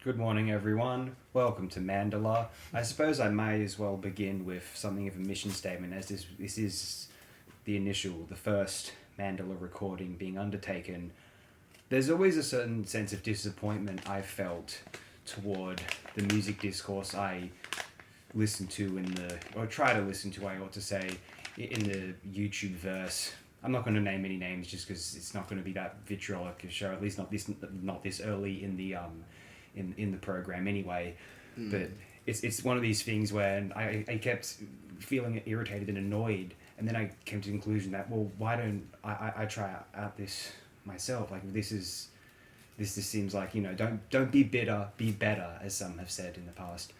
Good morning, everyone. Welcome to Mandala. I suppose I may as well begin with something of a mission statement, as this is the first Mandala recording being undertaken. There's always a certain sense of disappointment I've felt toward the music discourse I listen to or try to listen to, I ought to say, in the YouTube verse. I'm not going to name any names just because it's not going to be that vitriolic a show, at least not this early in the program anyway. But it's one of these things where I kept feeling irritated and annoyed, and then I came to the conclusion that, well, why don't I try out this myself? Like, this just seems like, don't be bitter, be better, as some have said in the past.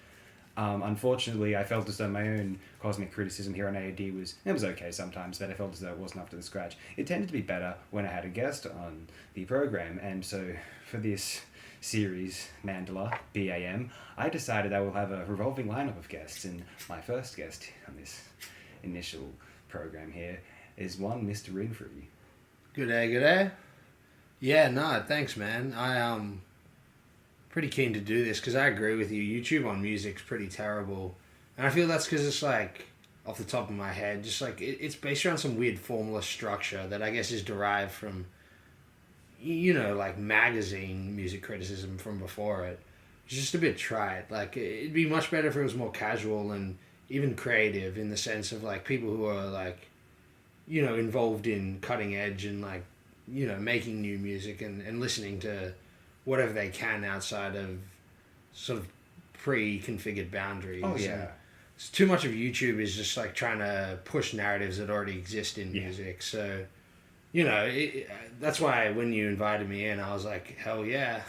Unfortunately, I felt as though my own cosmic criticism here on AOD was okay sometimes, but I felt as though it wasn't up to the scratch. It tended to be better when I had a guest on the program, and so for this series, Mandala, BAM, I decided I will have a revolving lineup of guests, and my first guest on this initial program here is one Mr. Rinfrey. Good day, good day. Yeah, no, thanks, man. Pretty keen to do this because I agree with you. YouTube on music's pretty terrible, and I feel that's because it's like off the top of my head, just like it's based around some weird formless structure that I guess is derived from, like magazine music criticism from before it. It's just a bit trite. Like, it'd be much better if it was more casual and even creative in the sense of like people who are like, involved in cutting edge and like, making new music and listening to whatever they can outside of sort of pre-configured boundaries. Oh, yeah. And too much of YouTube is just like trying to push narratives that already exist in music. So, that's why when you invited me in, I was like, hell yeah,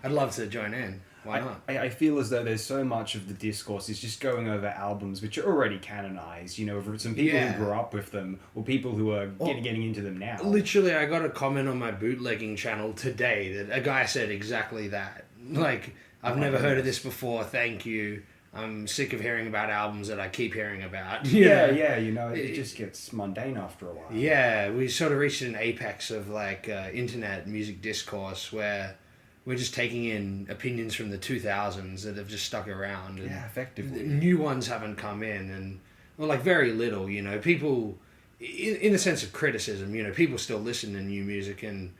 I'd love to join in. Why not? I feel as though there's so much of the discourse is just going over albums which are already canonized, for some people who grew up with them or people who are getting into them now. Literally, I got a comment on my bootlegging channel today that a guy said exactly that. Like, I've never heard of this before, thank you. I'm sick of hearing about albums that I keep hearing about. It just gets mundane after a while. Yeah, we sort of reached an apex of like internet music discourse where we're just taking in opinions from the 2000s that have just stuck around. And effectively. New ones haven't come in, and like very little. People, in the sense of criticism, people still listen to new music, and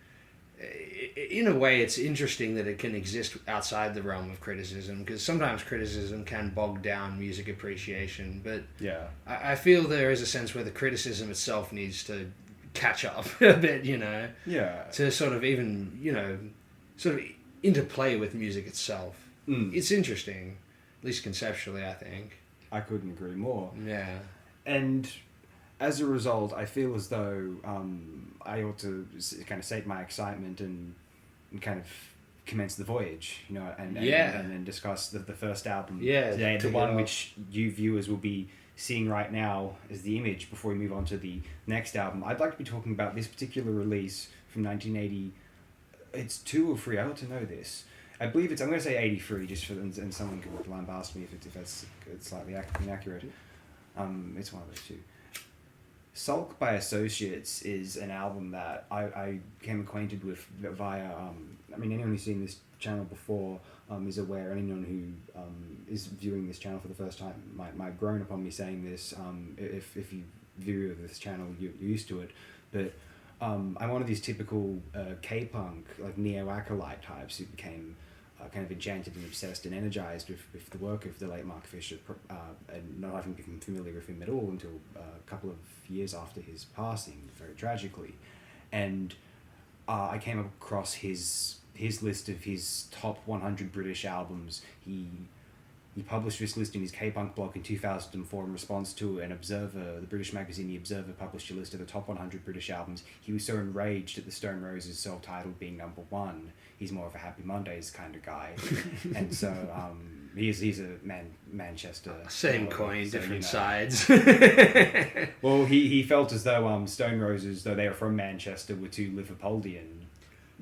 in a way, it's interesting that it can exist outside the realm of criticism, because sometimes criticism can bog down music appreciation. But I feel there is a sense where the criticism itself needs to catch up a bit, to sort of even, sort of interplay with music itself. It's interesting, at least conceptually, I think. I couldn't agree more. Yeah. And as a result, I feel as though I ought to kind of sate my excitement and kind of commence the voyage, and then discuss the first album today, the one which you viewers will be seeing right now as the image before we move on to the next album. I'd like to be talking about this particular release from 1980. It's 2 or 3. I ought to know this. I believe I'm going to say 83, just for and someone can lambast me if that's slightly inaccurate. It's one of those two. Sulk by Associates is an album that I became acquainted with via. Anyone who's seen this channel before is aware. Anyone who is viewing this channel for the first time might groan upon me saying this. If you view this channel, you're used to it, but. I'm one of these typical K-punk, like neo-acolyte types who became kind of enchanted and obsessed and energized with the work of the late Mark Fisher, and not having become familiar with him at all until a couple of years after his passing, very tragically. And I came across his list of his top 100 British albums. He published this list in his K-Punk blog in 2004 in response to an Observer, the British magazine The Observer published a list of the top 100 British albums. He was so enraged at the Stone Roses self-titled being number 1. He's more of a Happy Mondays kind of guy. And so he's a Manchester... Same coin, different sides. Well, he felt as though Stone Roses, though they are from Manchester, were too Liverpoldian.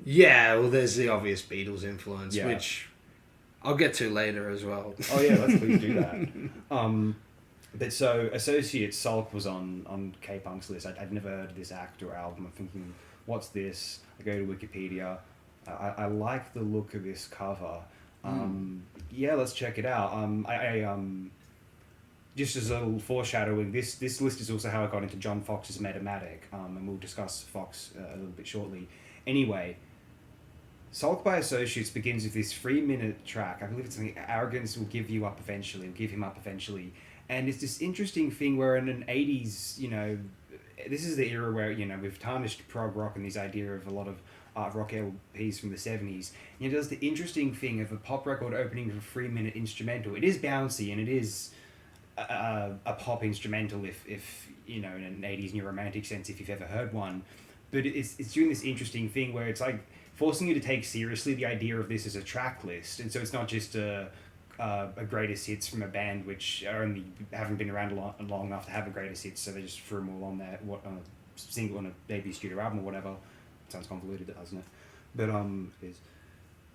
Yeah, well, there's the obvious Beatles influence, which... I'll get to later as well. Oh yeah, let's please do that. But so Associate Sulk was on K-Punk's list. I'd never heard of this act or album. I'm thinking, what's this? I go to Wikipedia. I like the look of this cover. Yeah, let's check it out. Just as a little foreshadowing, this list is also how I got into John Fox's Metamatic, and we'll discuss Fox a little bit shortly. Anyway, Sulk by Associates begins with this 3-minute track. I believe it's something, Arrogance will give you up eventually, will give him up eventually. And it's this interesting thing where in an 80s, this is the era where, we've tarnished prog rock and this idea of a lot of art rock LPs from the 70s. And it does the interesting thing of a pop record opening with a 3-minute instrumental. It is bouncy and it is a pop instrumental if in an 80s new romantic sense, if you've ever heard one. But it's doing this interesting thing where it's like forcing you to take seriously the idea of this as a track list. And so it's not just a greatest hits from a band which only haven't been around long enough to have a greatest hits, so they just threw them all on there, on a single, on a debut studio album or whatever. It sounds convoluted, doesn't it? But it is.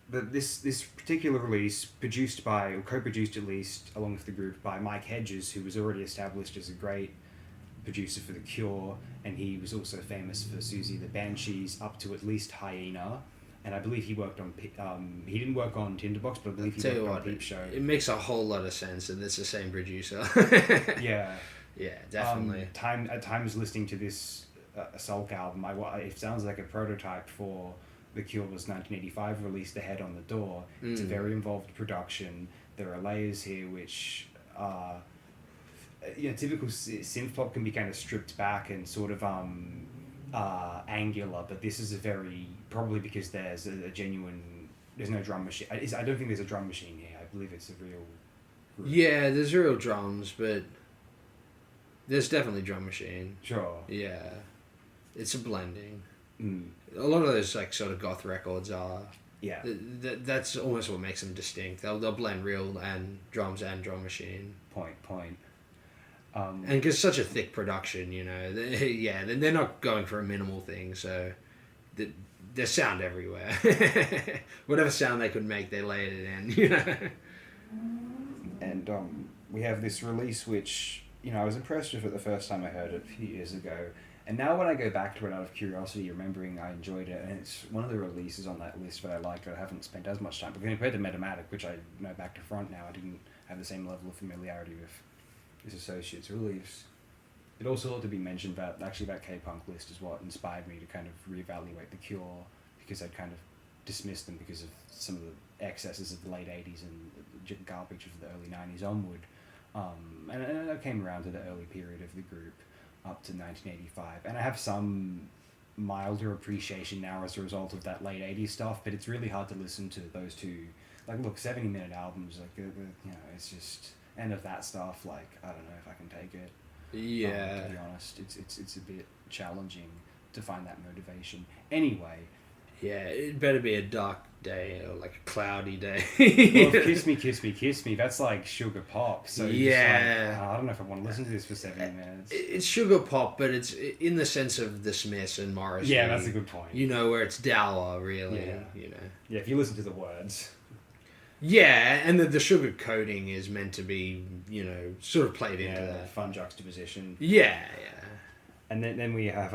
But this particular release, produced by, or co-produced at least, along with the group, by Mike Hedges, who was already established as a great producer for The Cure, and he was also famous for Susie the Banshees, up to at least Hyena. And I believe he worked on, he didn't work on Tinderbox, but I believe he worked on Peep Show. It makes a whole lot of sense that it's the same producer. Yeah. Yeah, definitely. At times listening to this Sulk album, it sounds like a prototype for The Cure's 1985 release, The Head on the Door. It's a very involved production. There are layers here which are... typical synth pop can be kind of stripped back and sort of angular, but this is a very... Probably because there's a genuine... There's no drum machine. I don't think there's a drum machine here. I believe it's a real... group. Yeah, there's real drums, but... There's definitely drum machine. Sure. Yeah. It's a blending. Mm. A lot of those like sort of goth records are... Yeah. That's almost what makes them distinct. They'll blend real and drums and drum machine. Point. And because such a thick production, they're not going for a minimal thing, so there's sound everywhere. Whatever sound they could make, they laid it in, And we have this release which, I was impressed with it the first time I heard it a few years ago. And now when I go back to it out of curiosity, remembering I enjoyed it, and it's one of the releases on that list that I liked, I haven't spent as much time. But compared to Metamatic, which I know back to front now, I didn't have the same level of familiarity with his Associates release. It also ought to be mentioned that actually that K-punk list is what inspired me to kind of reevaluate The Cure, because I'd kind of dismissed them because of some of the excesses of the late 80s and the garbage of the early 90s onward. And I came around to the early period of the group up to 1985, and I have some milder appreciation now as a result of that late 80s stuff, but it's really hard to listen to those two, 70-minute albums, it's just, and of that stuff, I don't know if I can take it. Yeah. To be honest, it's a bit challenging to find that motivation. Anyway. Yeah, it better be a dark day or a cloudy day. Well, Kiss Me, Kiss Me, Kiss Me, that's like sugar pop. So yeah. I don't know if I want to listen to this for 70 minutes. It's sugar pop, but it's in the sense of the Smiths and Morrissey. Yeah, that's a good point. Where it's dour, really. Yeah. Yeah, if you listen to the words. Yeah, and the sugar coating is meant to be, sort of played into that. Fun juxtaposition. Yeah. And then we have,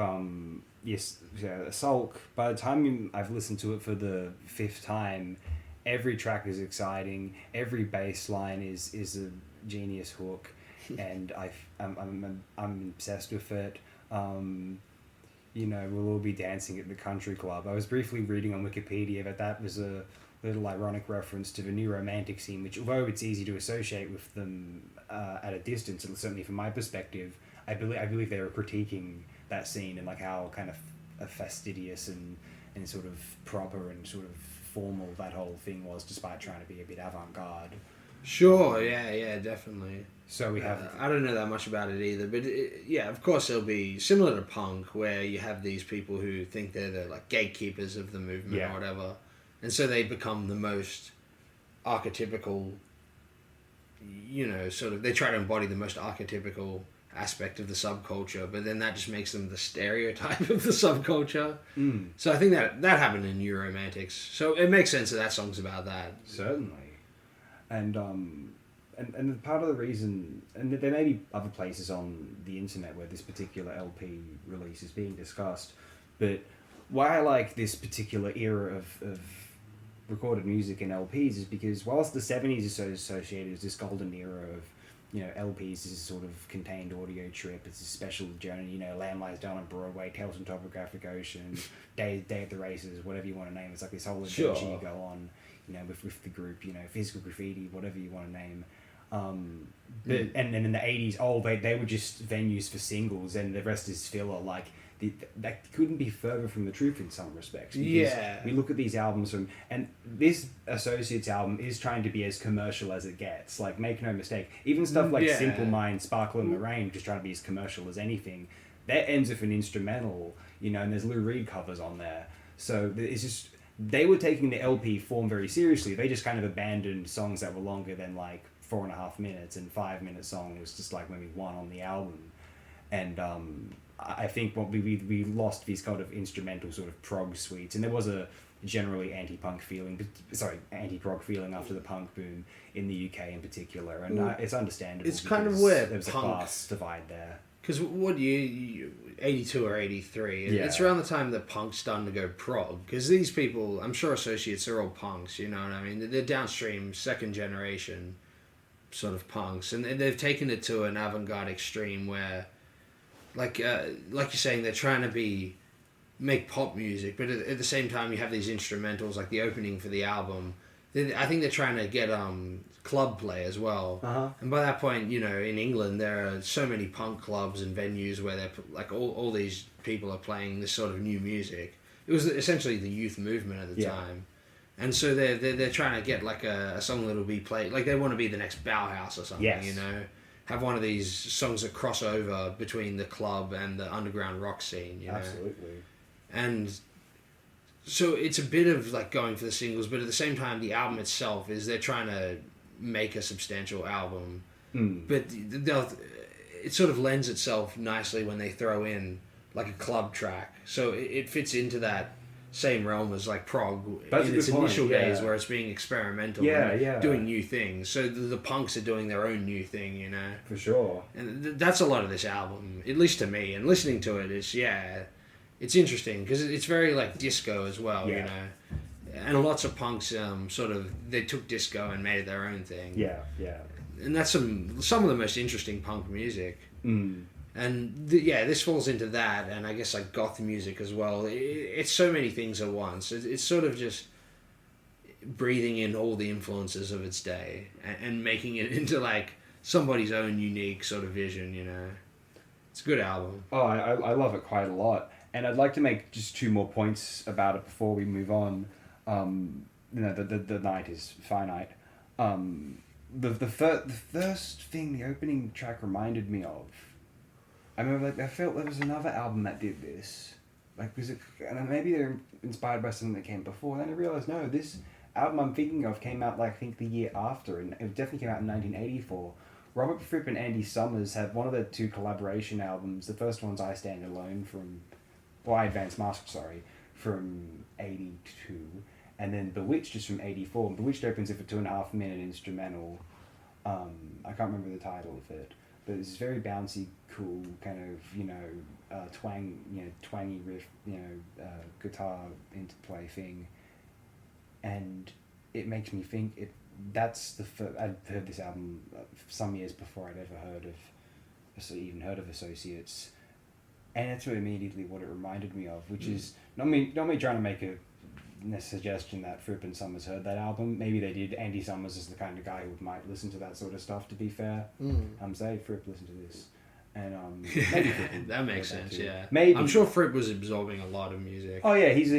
Sulk. By the time I've listened to it for the 5th time, every track is exciting. Every bass line is a genius hook, and I'm obsessed with it. We'll all be dancing at the country club. I was briefly reading on Wikipedia that was a little ironic reference to the new romantic scene, which, although it's easy to associate with them at a distance, certainly from my perspective, I believe they were critiquing that scene and how kind of fastidious and sort of proper and sort of formal that whole thing was, despite trying to be a bit avant-garde. Sure, yeah, definitely. So we have... I don't know that much about it either, but of course it'll be similar to punk, where you have these people who think they're the gatekeepers of the movement or whatever, and so they become the most archetypical, they try to embody the most archetypical aspect of the subculture, but then that just makes them the stereotype of the subculture. So I think that happened in New Romantics, so it makes sense that song's about that. Certainly. And part of the reason, and there may be other places on the internet where this particular LP release is being discussed, but why I like this particular era of recorded music and LPs is because whilst the 70s is so associated as this golden era of, LPs is a sort of contained audio trip, it's a special journey, Lamb Lies Down on Broadway, Tales from Topographic Ocean, Day at the Races, whatever you want to name. It's like this whole adventure you go on, with the group, Physical Graffiti, whatever you want to name. But and then in the 80s, they were just venues for singles, and the rest is filler. Like that couldn't be further from the truth in some respects. Because we look at these albums and this Associates album is trying to be as commercial as it gets. Like, make no mistake, even stuff like Simple Minds, Sparkle in the Rain, just trying to be as commercial as anything. That ends with an instrumental, and there's Lou Reed covers on there. So it's just, they were taking the LP form very seriously. They just kind of abandoned songs that were longer than like 4.5 minutes, and 5-minute song was just like maybe one on the album. And I think what we lost these kind of instrumental sort of prog suites, and there was a generally anti-prog feeling after the punk boom in the UK in particular, and it's understandable. It's kind of where there was a class divide there. Because what year, 82 or 83, it's around the time that punk's starting to go prog. Because these people, I'm sure Associates are all punks, you know what I mean? They're downstream, second generation sort of punks, and they've taken it to an avant-garde extreme where, like you're saying, they're trying to make pop music, but at the same time you have these instrumentals, like the opening for the album. I think they're trying to get club play as well. And by that point, in England there are so many punk clubs and venues where they're like all these people are playing this sort of new music. It was essentially the youth movement at the time. And so they're trying to get like a song that'll be played, like they want to be the next Bauhaus or something, have one of these songs that cross over between the club and the underground rock scene, Absolutely. And so it's a bit of like going for the singles, but at the same time the album itself is they're trying to make a substantial album. But it sort of lends itself nicely when they throw in like a club track. So it fits into that same realm as like prog in its initial days, where it's being experimental and doing new things. So the punks are doing their own new thing, For sure. And that's a lot of this album, at least to me. And listening to it is, it's interesting because it's very like disco as well, And lots of punks they took disco and made it their own thing. Yeah. And that's some of the most interesting punk music. And this falls into that, and I guess like goth music as well. It's so many things at once. It's sort of just breathing in all the influences of its day and making it into like somebody's own unique sort of vision. It's a good album. Oh, I love it quite a lot, and I'd like to make just 2 more points about it before we move on. The night is finite. The first thing the opening track reminded me of. I remember, I felt there was another album that did this. And maybe they're inspired by something that came before. Then I realized, no, this album I'm thinking of came out, I think, the year after, and it definitely came out in 1984. Robert Fripp and Andy Summers had one of their 2 collaboration albums. The first one's I Stand Alone I Advance Mask, from 82. And then Bewitched is from 84. And Bewitched opens with a 2.5-minute instrumental. I can't remember the title of it. But it's very bouncy, cool, kind of, twangy riff, guitar interplay thing. And it makes me think I'd heard this album some years before I'd ever even heard of Associates. And that's immediately what it reminded me of, which is, not me trying to make a suggestion that Fripp and Summers heard that album. Maybe they did. Andy Summers is the kind of guy who might listen to that sort of stuff, to be fair. Say, Fripp, listen to this. And maybe Fripp that makes sense, yeah. Maybe. I'm sure Fripp was absorbing a lot of music. Oh yeah, he's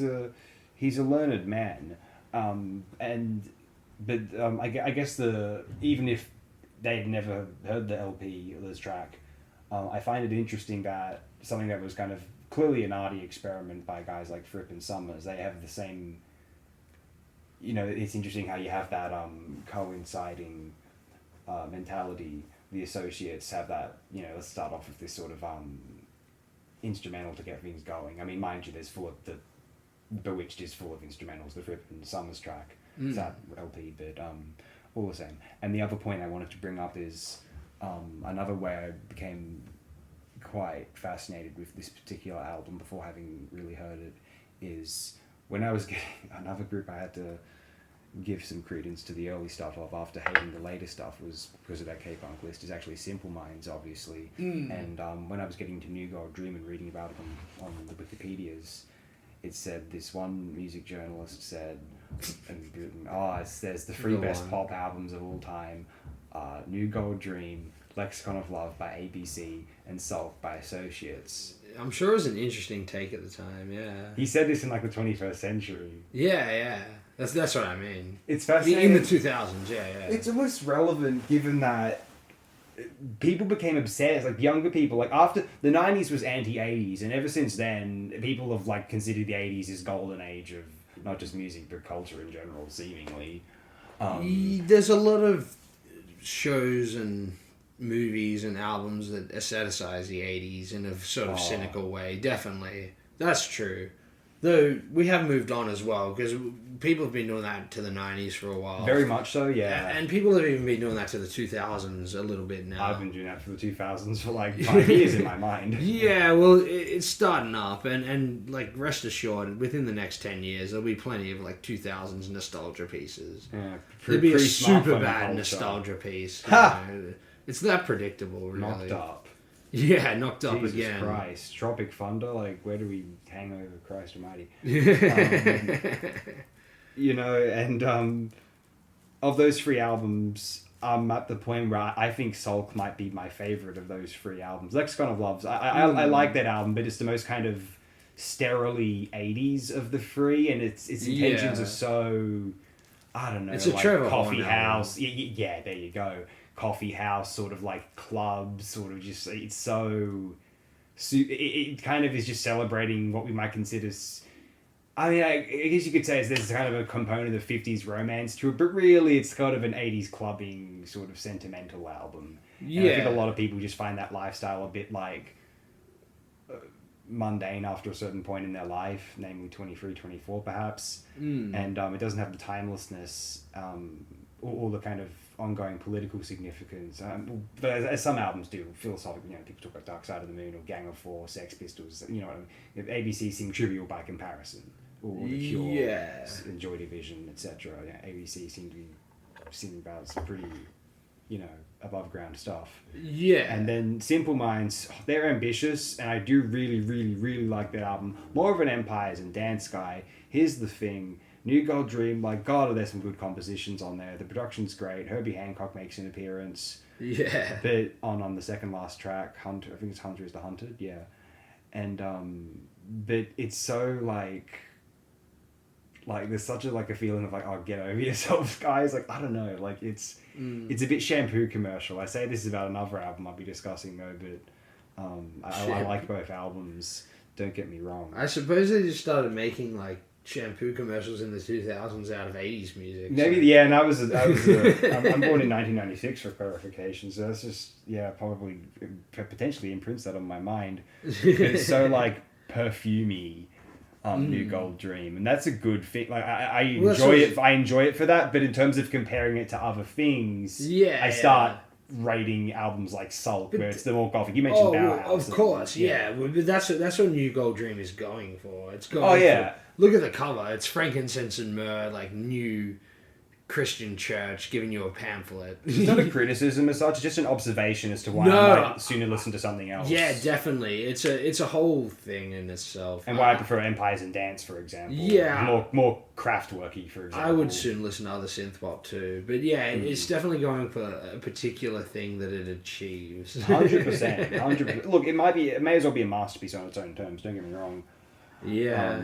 a learned man. I guess even if they'd never heard the LP or this track, I find it interesting that something that was kind of clearly an arty experiment by guys like Fripp and Summers, they have the same, it's interesting how you have that coinciding mentality. The Associates have that, let's start off with this sort of instrumental to get things going. I mean, mind you, the Bewitched is full of instrumentals, the Fripp and Summers track. It's that LP, but all the same. And the other point I wanted to bring up is another way I became quite fascinated with this particular album before having really heard it is when I was getting another group I had to give some credence to the early stuff of after hating the later stuff was because of that K-punk list is actually Simple Minds, obviously. And when I was getting to New Gold Dream and reading about it on the Wikipedias, it said this one music journalist said, it says the three best pop albums of all time, New Gold Dream, Lexicon of Love by ABC, and Sulk by Associates. I'm sure it was an interesting take at the time, yeah. He said this in like the 21st century. Yeah. That's what I mean. It's fascinating. In the 2000s, yeah. It's almost relevant given that people became obsessed, like younger people, like after the 90s was anti-80s, and ever since then, people have like considered the 80s as golden age of not just music, but culture in general, seemingly. There's a lot of shows and movies and albums that aestheticize the 80s in a sort of cynical way, definitely. That's true. Though we have moved on as well, because people have been doing that to the 90s for a while. Very much so, yeah. And people have even been doing that to the 2000s a little bit now. I've been doing that for the 2000s for like 5 years in my mind. Yeah, well, it's starting up, and like rest assured, within the next 10 years, there'll be plenty of like 2000s nostalgia pieces. Yeah, there'll be a super bad nostalgia piece. It's that predictable, really. Knocked up. Yeah, knocked up Jesus again. Jesus Christ. Tropic Thunder, like, where do we hang over Christ Almighty? You know, and of those 3 albums, I'm at the point where I think Sulk might be my favourite of those 3 albums. Lexicon of Loves, I like that album, but it's the most kind of sterilely 80s of the 3, and its intentions are so, I don't know, it's a like Trevor coffee Horn house. Yeah, there you go. Coffee house, sort of like club, sort of just, it's so, it kind of is just celebrating what we might consider, I guess you could say there's kind of a component of 50s romance to it, but really it's kind of an 80s clubbing sort of sentimental album. Yeah. And I think a lot of people just find that lifestyle a bit like mundane after a certain point in their life, namely 23, 24 perhaps. And it doesn't have the timelessness or the kind of ongoing political significance. But as some albums do, philosophically, people talk about Dark Side of the Moon or Gang of Four, Sex Pistols, what I mean? ABC seem trivial by comparison. Or The Cure, Joy Division, etc. ABC seem to be singing about some pretty, above ground stuff. Yeah. And then Simple Minds, they're ambitious, and I do really, really, really like that album. More of an Empires and Dance guy. Here's the thing. New Gold Dream, like, God, there's some good compositions on there. The production's great. Herbie Hancock makes an appearance. Yeah. But on the second last track, Hunter, I think it's Hunter is the Hunted, yeah. And, but it's so, like there's such a feeling of, like, oh, get over yourselves, guys. Like, I don't know, like, it's a bit shampoo commercial. I say this is about another album I'll be discussing, though, but I like both albums. Don't get me wrong. I suppose they just started making, like, shampoo commercials in the 2000s out of 80s music. Maybe, so. Yeah, and I'm born in 1996 for clarification, so that's just, probably potentially imprints that on my mind. It's so, like, perfumey, New Gold Dream, and that's a good thing. Like, I enjoy it. I enjoy it for that, but in terms of comparing it to other things, I start rating albums like Sulk, where it's the more gothic. You mentioned Bauhaus. Of course, but that's what New Gold Dream is going for. It's going for, look at the cover. It's frankincense and myrrh, like new Christian church giving you a pamphlet. It's not a criticism as such, it's just an observation as to why I might sooner listen to something else. Yeah, definitely. It's a whole thing in itself. And why I prefer Empires and Dance, for example. Yeah. More Kraftwerky, for example. I would soon listen to other synth pop too. But it's definitely going for a particular thing that it achieves. 100%. 100%. Look, it may as well be a masterpiece on its own terms, don't get me wrong. Yeah.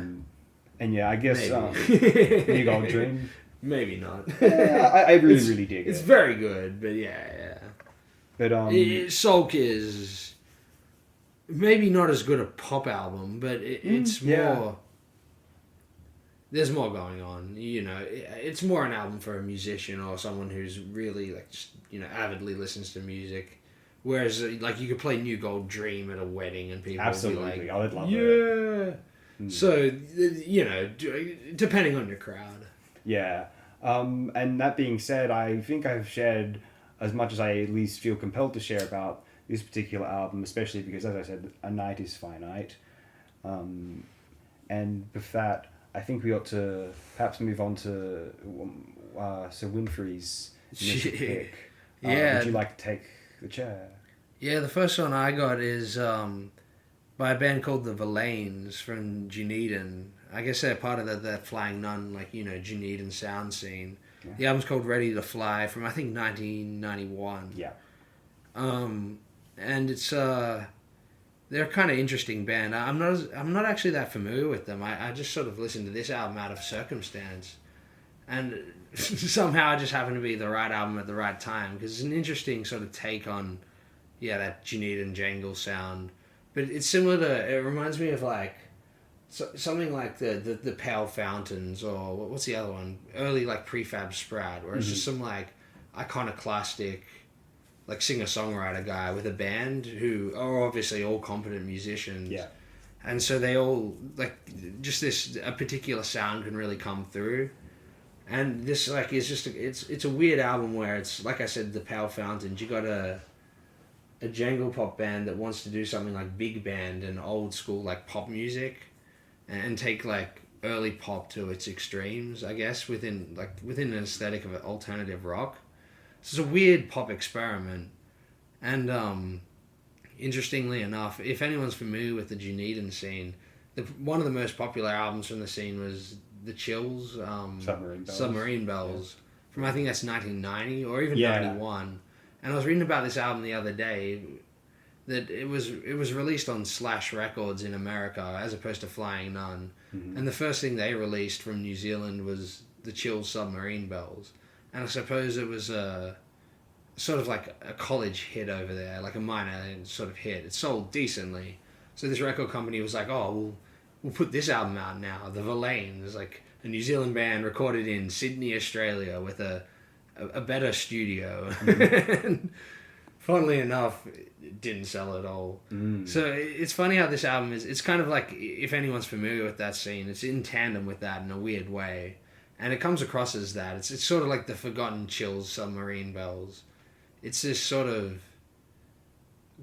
And I guess New Gold Dream. Maybe not. I really, really dig it. It's very good, but yeah. But Sulk is maybe not as good a pop album, but it's more. There's more going on, It's more an album for a musician or someone who's really avidly listens to music. Whereas, like, you could play New Gold Dream at a wedding and people would be like, I would love that. So, depending on your crowd. Yeah. And that being said, I think I've shared as much as I at least feel compelled to share about this particular album, especially because, as I said, a night is finite. And with that, I think we ought to perhaps move on to Sir Winfrey's initial pick. Yeah. Would you like to take the chair? Yeah, the first one I got is by a band called the Verlaines from Dunedin. I guess they're part of that Flying Nun, like, you know, Dunedin sound scene. Yeah. The album's called Ready to Fly from, I think, 1991. Yeah. And it's they're a kind of interesting band. I'm not actually that familiar with them. I just sort of listened to this album out of circumstance, and somehow it just happened to be the right album at the right time, because it's an interesting sort of take on that Dunedin jangle sound. But it's similar to, it reminds me of like something like the Pale Fountains, or what's the other one? Early like Prefab Sprout, where it's just some like iconoclastic like singer-songwriter guy with a band who are obviously all competent musicians. Yeah. And so they all, like, just a particular sound can really come through. And this, like, is just, it's a weird album where it's, like I said, the Pale Fountains, you got a jangle pop band that wants to do something like big band and old school, like, pop music, and take, like, early pop to its extremes, I guess, within an aesthetic of alternative rock. It's a weird pop experiment, and interestingly enough, if anyone's familiar with the Dunedin scene, one of the most popular albums from the scene was The Chills, Submarine Bells, from I think that's 1990 or even 91. And I was reading about this album the other day, that it was released on Slash Records in America as opposed to Flying Nun, and the first thing they released from New Zealand was The Chills, Submarine Bells. And I suppose it was sort of like a college hit over there, like a minor sort of hit. It sold decently. So this record company was like, oh, we'll put this album out now. The Verlaines, like a New Zealand band recorded in Sydney, Australia with a better studio. And funnily enough, it didn't sell at all. So it's funny how this album is, it's kind of like, if anyone's familiar with that scene, it's in tandem with that in a weird way. And it comes across as that. It's sort of like the Forgotten Chills, Submarine Bells. It's this sort of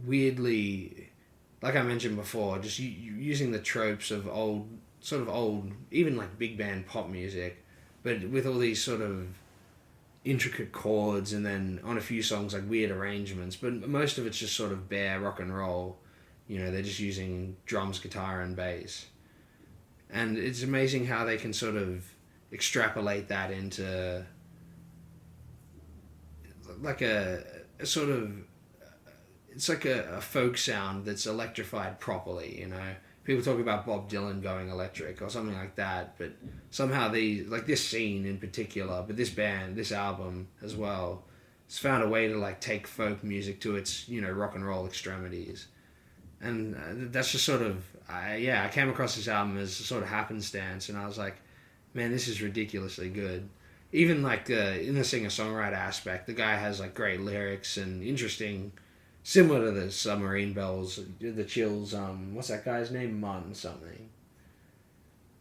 weirdly, like I mentioned before, just using the tropes of old, even like big band pop music, but with all these sort of intricate chords, and then on a few songs like weird arrangements. But most of it's just sort of bare rock and roll. You know, they're just using drums, guitar, and bass. And it's amazing how they can sort of extrapolate that into like a sort of, it's like a folk sound that's electrified properly, you know. People talk about Bob Dylan going electric or something like that, but somehow like this scene in particular, but this band, this album as well, has found a way to like take folk music to its, you know, rock and roll extremities. And that's just sort of, I came across this album as a sort of happenstance, and I was like, man, this is ridiculously good. Even like in the singer-songwriter aspect, the guy has like great lyrics and interesting, similar to the Submarine Bells, the Chills. What's that guy's name? Munn something.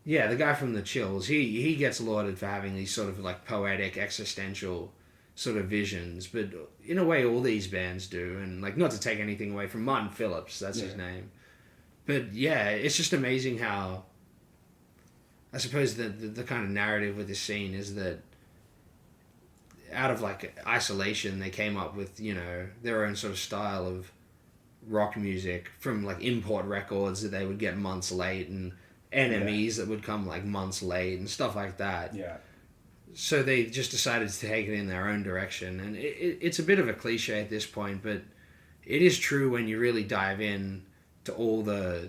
Yeah, the guy from the Chills. He gets lauded for having these sort of like poetic, existential sort of visions. But in a way, all these bands do. And like, not to take anything away from Martin Phillips, that's his name. But yeah, it's just amazing how, I suppose the kind of narrative with this scene is that out of like isolation, they came up with, you know, their own sort of style of rock music from like import records that they would get months late, and NMEs that would come like months late and stuff like that. Yeah. So they just decided to take it in their own direction. And it's a bit of a cliche at this point, but it is true when you really dive in to all the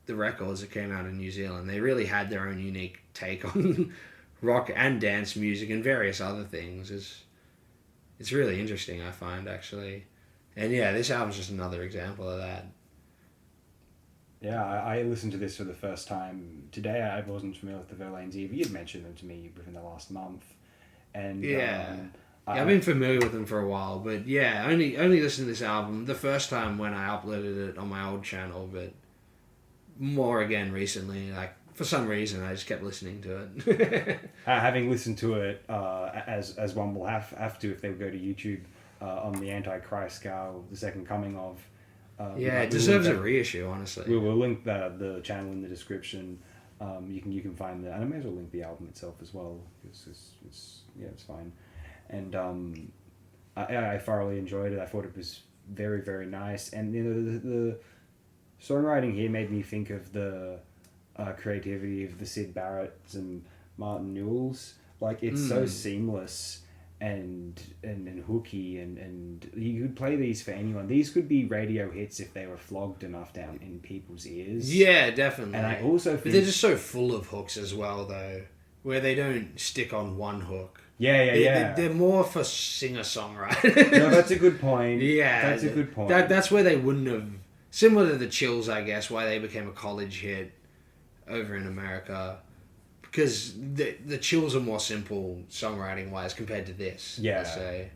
records that came out in New Zealand. They really had their own unique take on rock and dance music and various other things. It's really interesting, I find, actually. And yeah, this album's just another example of that. Yeah, I listened to this for the first time today. I wasn't familiar with the Verlaines either. You'd mentioned them to me within the last month. And I've been familiar with them for a while, but yeah, only listened to this album the first time when I uploaded it on my old channel, but more again recently. Like, for some reason, I just kept listening to it. Having listened to it as one will have to if they go to YouTube on the Antichrist Scowl, the Second Coming of. It deserves a reissue, honestly. We will link the channel in the description. You can find the, and I may as well link the album itself as well, because it's fine. And I thoroughly enjoyed it. I thought it was very, very nice. And the songwriting here made me think of the creativity of the Syd Barretts and Martin Newells. Like, it's so seamless and hooky, and you could play these for anyone. These could be radio hits if they were flogged enough down in people's ears. Yeah, definitely. And I also think... But they're just so full of hooks as well, though, where they don't stick on one hook. Yeah. They're more for singer-songwriters. No, that's a good point. Yeah. That's a good point. That's where they wouldn't have... Similar to the Chills, I guess, why they became a college hit over in America. Because the Chills are more simple songwriting-wise compared to this, let's say.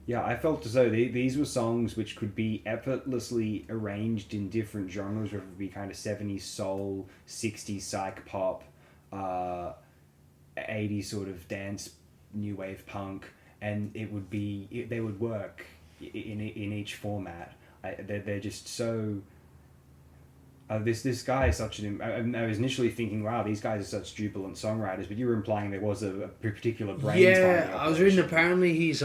Yeah, I felt as though these were songs which could be effortlessly arranged in different genres, whether it be kind of 70s soul, 60s psych pop, 80s sort of dance, new wave punk, and they would work in each format. They're just so... this guy is such an... I was initially thinking, wow, these guys are such jubilant songwriters, but you were implying there was a particular brain. Yeah, I was reading apparently he's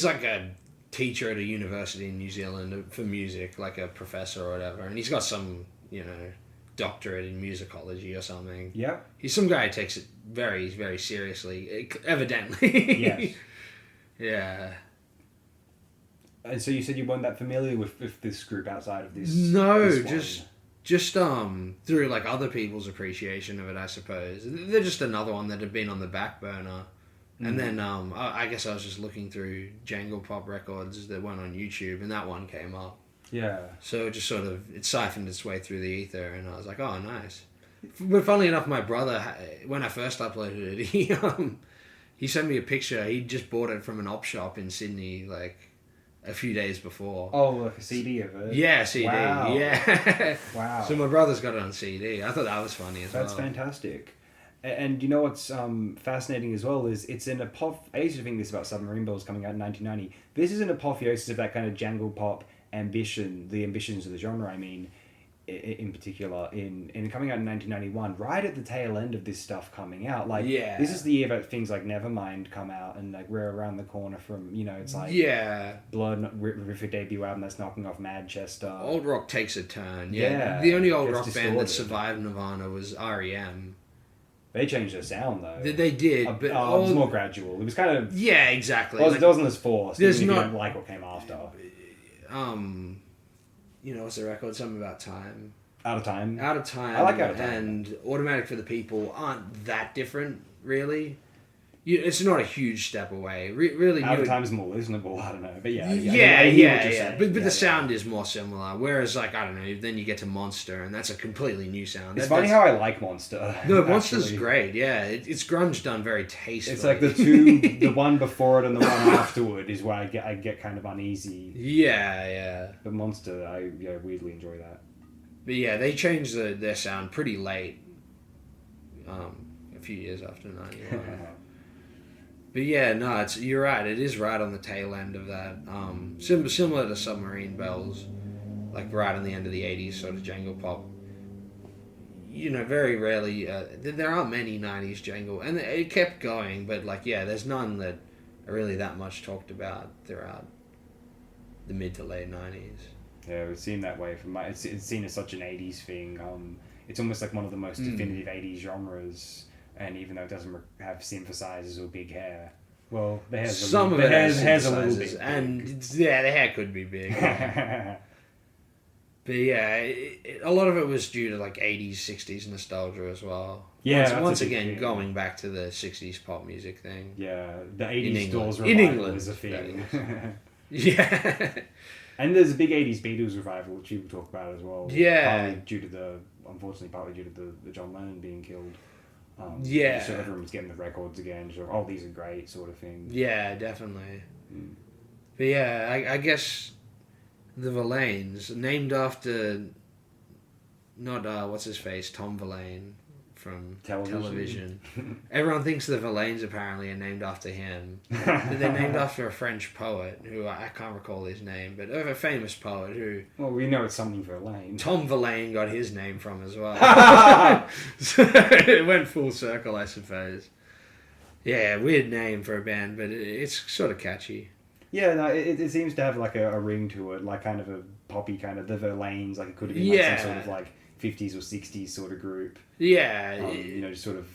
like a teacher at a university in New Zealand for music, like a professor or whatever, and he's got some, doctorate in musicology or something. Yeah. He's some guy who takes it very, very seriously, evidently. Yes. Yeah. And so you said you weren't that familiar with this group outside of this? No, this just through like other people's appreciation of it, I suppose. They're just another one that had been on the back burner. And then I guess I was just looking through Jangle Pop records that went on YouTube, and that one came up. Yeah. So it just sort of, it siphoned its way through the ether, and I was like, oh, nice. But funnily enough, my brother, when I first uploaded it, he sent me a picture. He just bought it from an op shop in Sydney, like, a few days before. Oh, like a CD of it? Yeah, CD. Wow. Yeah. Wow. So my brother's got it on CD. I thought that was funny as well. That's fantastic. And you know what's fascinating as well is it's an I used to think this about Submarine Bells coming out in 1990. This is an apotheosis of that kind of jangle pop ambition, the ambitions of the genre, I mean, in particular, in coming out in 1991, right at the tail end of this stuff coming out. Like, this is the year that things like Nevermind come out, and like we're around the corner from, it's like Blood with a debut album that's knocking off Manchester. Old rock takes a turn. The only old rock band that survived Nirvana was R.E.M. They changed their sound though. They did, but it was more gradual. It was kind of exactly. It wasn't as forced. There's even if not you didn't like what came after. What's the record? Something about time. Out of Time. Out of Time. I like Out of Time. And Automatic for the People aren't that different, really. It's not a huge step away. Really, Out of Time is more listenable. I don't know, but yeah. But the sound is more similar. Whereas, like, I don't know, then you get to Monster, and that's a completely new sound. It's funny how I like Monster. No, Monster's great. Yeah, it's grunge done very tastefully. It's like the one before it and the one afterward is where I get kind of uneasy. Yeah. But Monster, I weirdly enjoy that. But yeah, they changed their sound pretty late. A few years after 91. But yeah, no, you're right. It is right on the tail end of that. Similar to Submarine Bells, like right on the end of the 80s sort of jangle pop. Very rarely, there aren't many 90s jangle, and it kept going, but like, there's none that are really that much talked about throughout the mid to late 90s. Yeah, it seemed that way. It's seen as such an 80s thing. It's almost like one of the most definitive 80s genres. And even though it doesn't have synthesizers or big hair, well, the hair's some of it has a little bit, and the hair could be big. But yeah, a lot of it was due to like 80s, 60s nostalgia as well. Yeah, once again, going back to the 60s pop music thing. Yeah, the 80s Doors in revival England is a thing. Yeah. And there's a big 80s Beatles revival, which you will talk about as well. Yeah. Unfortunately, partly due to the John Lennon being killed. So everyone was getting the records again. So, these are great, sort of thing. Yeah, definitely. But yeah, I guess the Verlaines, named after not what's his face, Tom Verlaine from television. Everyone thinks the Verlaines apparently are named after him. But they're named after a French poet who I can't recall his name, but a famous poet who... Well, we know it's something Verlaine. Tom Verlaine got his name from as well. So it went full circle, I suppose. Yeah, weird name for a band, but it's sort of catchy. Yeah, no, it seems to have like a ring to it, like kind of a poppy kind of the Verlaines, like it could have been like some sort of like 50s or 60s sort of group. Yeah. Just sort of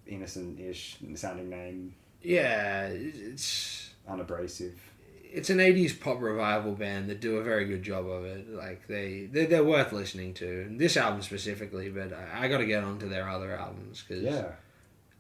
innocent-ish sounding name. Yeah, it's... unabrasive. It's an 80s pop revival band that do a very good job of it. Like, they're worth listening to. This album specifically, but I got to get onto their other albums, because... Yeah.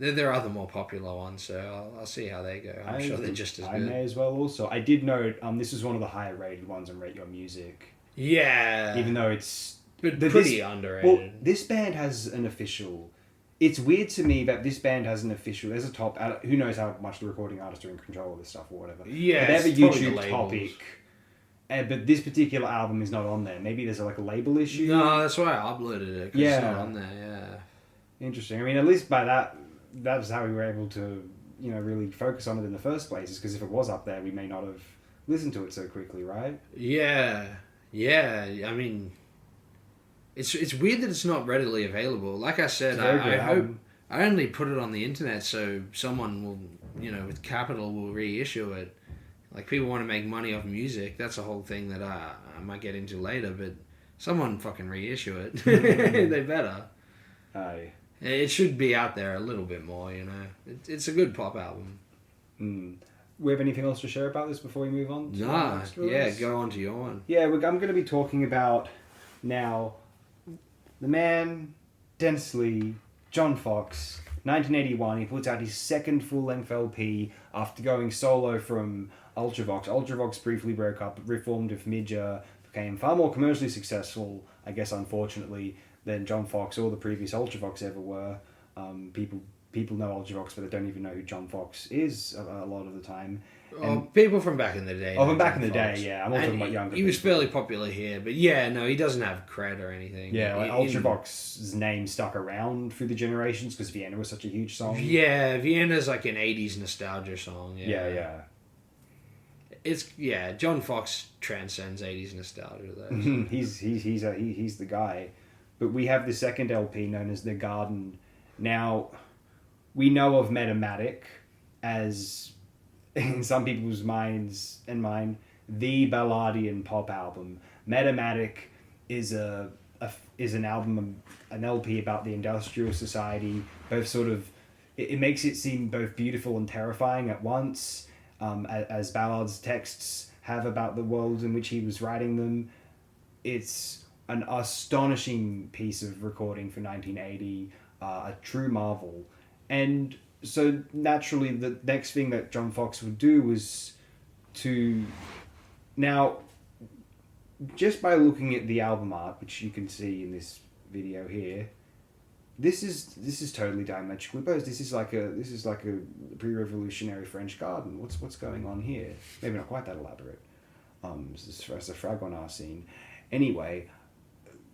There are other more popular ones, so I'll see how they go. I'm sure they're just as good. I may as well also. I did note, this was one of the higher rated ones on Rate Your Music. Yeah. Even though it's... pretty underrated. Well, this band has an official... It's weird to me that this band has an official... There's a top... Who knows how much the recording artists are in control of this stuff or whatever. Yeah, but they have a YouTube topic. But this particular album is not on there. Maybe there's like a label issue. No, that's why I uploaded it. Cause it's not on there, yeah. Interesting. I mean, at least by that was how we were able to, really focus on it in the first place. Is because if it was up there, we may not have listened to it so quickly, right? Yeah. I mean, it's weird that it's not readily available. Like I said, I hope I only put it on the internet so someone will, with capital will reissue it. Like, people want to make money off music. That's a whole thing that I might get into later, but someone fucking reissue it. They better. Aye. It should be out there a little bit more, It's a good pop album. We have anything else to share about this before we move on? Go on to your one. Yeah, I'm going to be talking about now the man, densely, John Fox, 1981. He puts out his second full-length LP after going solo from Ultravox. Ultravox briefly broke up, reformed with Midger, became far more commercially successful, I guess unfortunately, than John Fox or the previous Ultravox ever were. People know Ultravox, but they don't even know who John Fox is a lot of the time. People from back in the day. From back in the day, yeah. I'm not talking about younger people. He was fairly popular here, but yeah, no, he doesn't have cred or anything. Yeah, Ultravox's name stuck around through the generations because Vienna was such a huge song. Yeah, Vienna's like an 80s nostalgia song. Yeah. John Fox transcends 80s nostalgia though. He's the guy. But we have the second LP known as The Garden. Now, we know of Metamatic as, in some people's minds and mine, the Balladian pop album. Metamatic is an album, an LP about the industrial society. Both sort of, it makes it seem both beautiful and terrifying at once, as Ballard's texts have about the world in which he was writing them. It's an astonishing piece of recording for 1980, a true marvel. And so naturally the next thing that John Fox would do was to... Now, just by looking at the album art, which you can see in this video here, this is totally diametrically opposed. This is like a pre-revolutionary French garden. What's going on here? Maybe not quite that elaborate. This is a Fragonard scene. Anyway,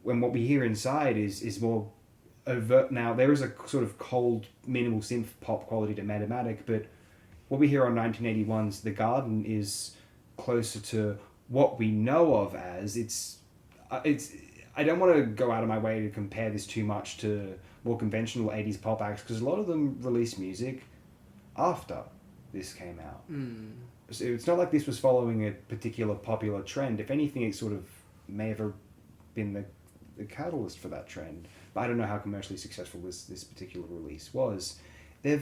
when what we hear inside is more overt. Now, there is a sort of cold, minimal synth pop quality to Metamatic, but what we hear on 1981's The Garden is closer to what we know of as it's. I don't want to go out of my way to compare this too much to more conventional 80s pop acts, because a lot of them released music after this came out. So it's not like this was following a particular popular trend. If anything, it sort of may have been the catalyst for that trend. But I don't know how commercially successful this particular release was. They're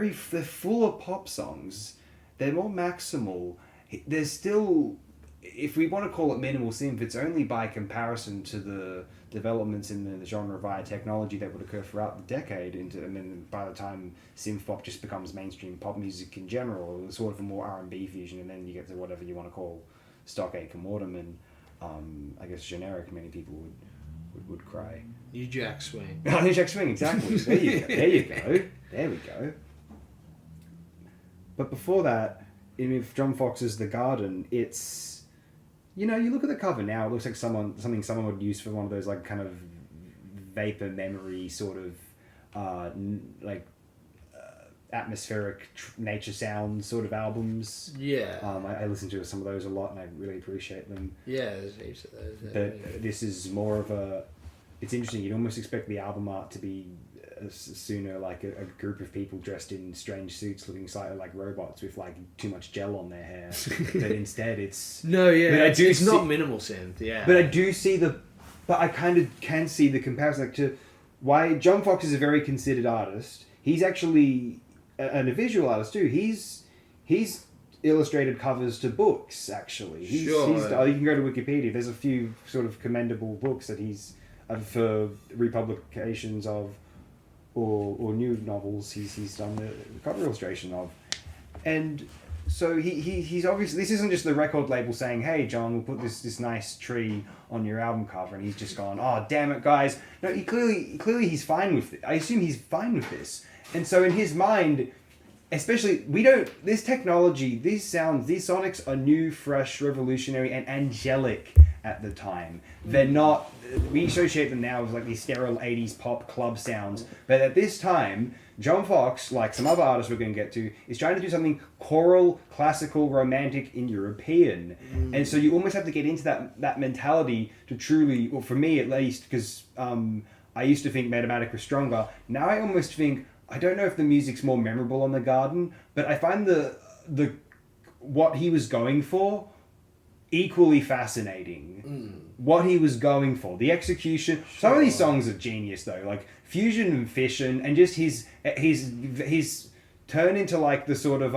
full of pop songs. They're more maximal. They're still, if we want to call it minimal synth, it's only by comparison to the developments in the genre via technology that would occur throughout the decade. And then by the time synth pop just becomes mainstream pop music in general, it's sort of a more R&B fusion, and then you get to whatever you want to call stock Acre Mortimer. I guess generic, many people would cry. New Jack Swing. New Jack Swing, exactly. There you go. But before that, if John Fox's The Garden, it's, you look at the cover now, it looks like something someone would use for one of those like kind of vapor memory sort of like atmospheric nature sound sort of albums. Yeah. I listen to some of those a lot, and I really appreciate them. Yeah, there's heaps of those. But this is more of a. It's interesting. You'd almost expect the album art to be sooner like a group of people dressed in strange suits, looking slightly like robots with like too much gel on their hair. But instead, it's no, yeah. But it's not minimal synth. Yeah. But I do see But I kind of can see the comparison to why John Fox is a very considered artist. He's actually and a visual artist too. He's illustrated covers to books. Actually, Sure. You can go to Wikipedia. There's a few sort of commendable books that he's for republications of, or new novels. He's done the cover illustration of, and so he's obviously, this isn't just the record label saying, "Hey, John, we'll put this nice tree on your album cover," and he's just gone, "Oh, damn it, guys!" No, he clearly he's fine with it. I assume he's fine with this. And so in his mind, especially, this technology, these sounds, these sonics are new, fresh, revolutionary, and angelic at the time. They're not, we associate them now with like these sterile 80s pop club sounds. But at this time, John Fox, like some other artists we're going to get to, is trying to do something choral, classical, romantic, and European. And so you almost have to get into that mentality to truly, or for me at least, because I used to think Metamatic was stronger. Now I almost think, I don't know if the music's more memorable on The Garden, but I find the what he was going for equally fascinating. What he was going for, the execution. Sure. Some of these songs are genius though, like Fusion and Fission, and just his turn into like the sort of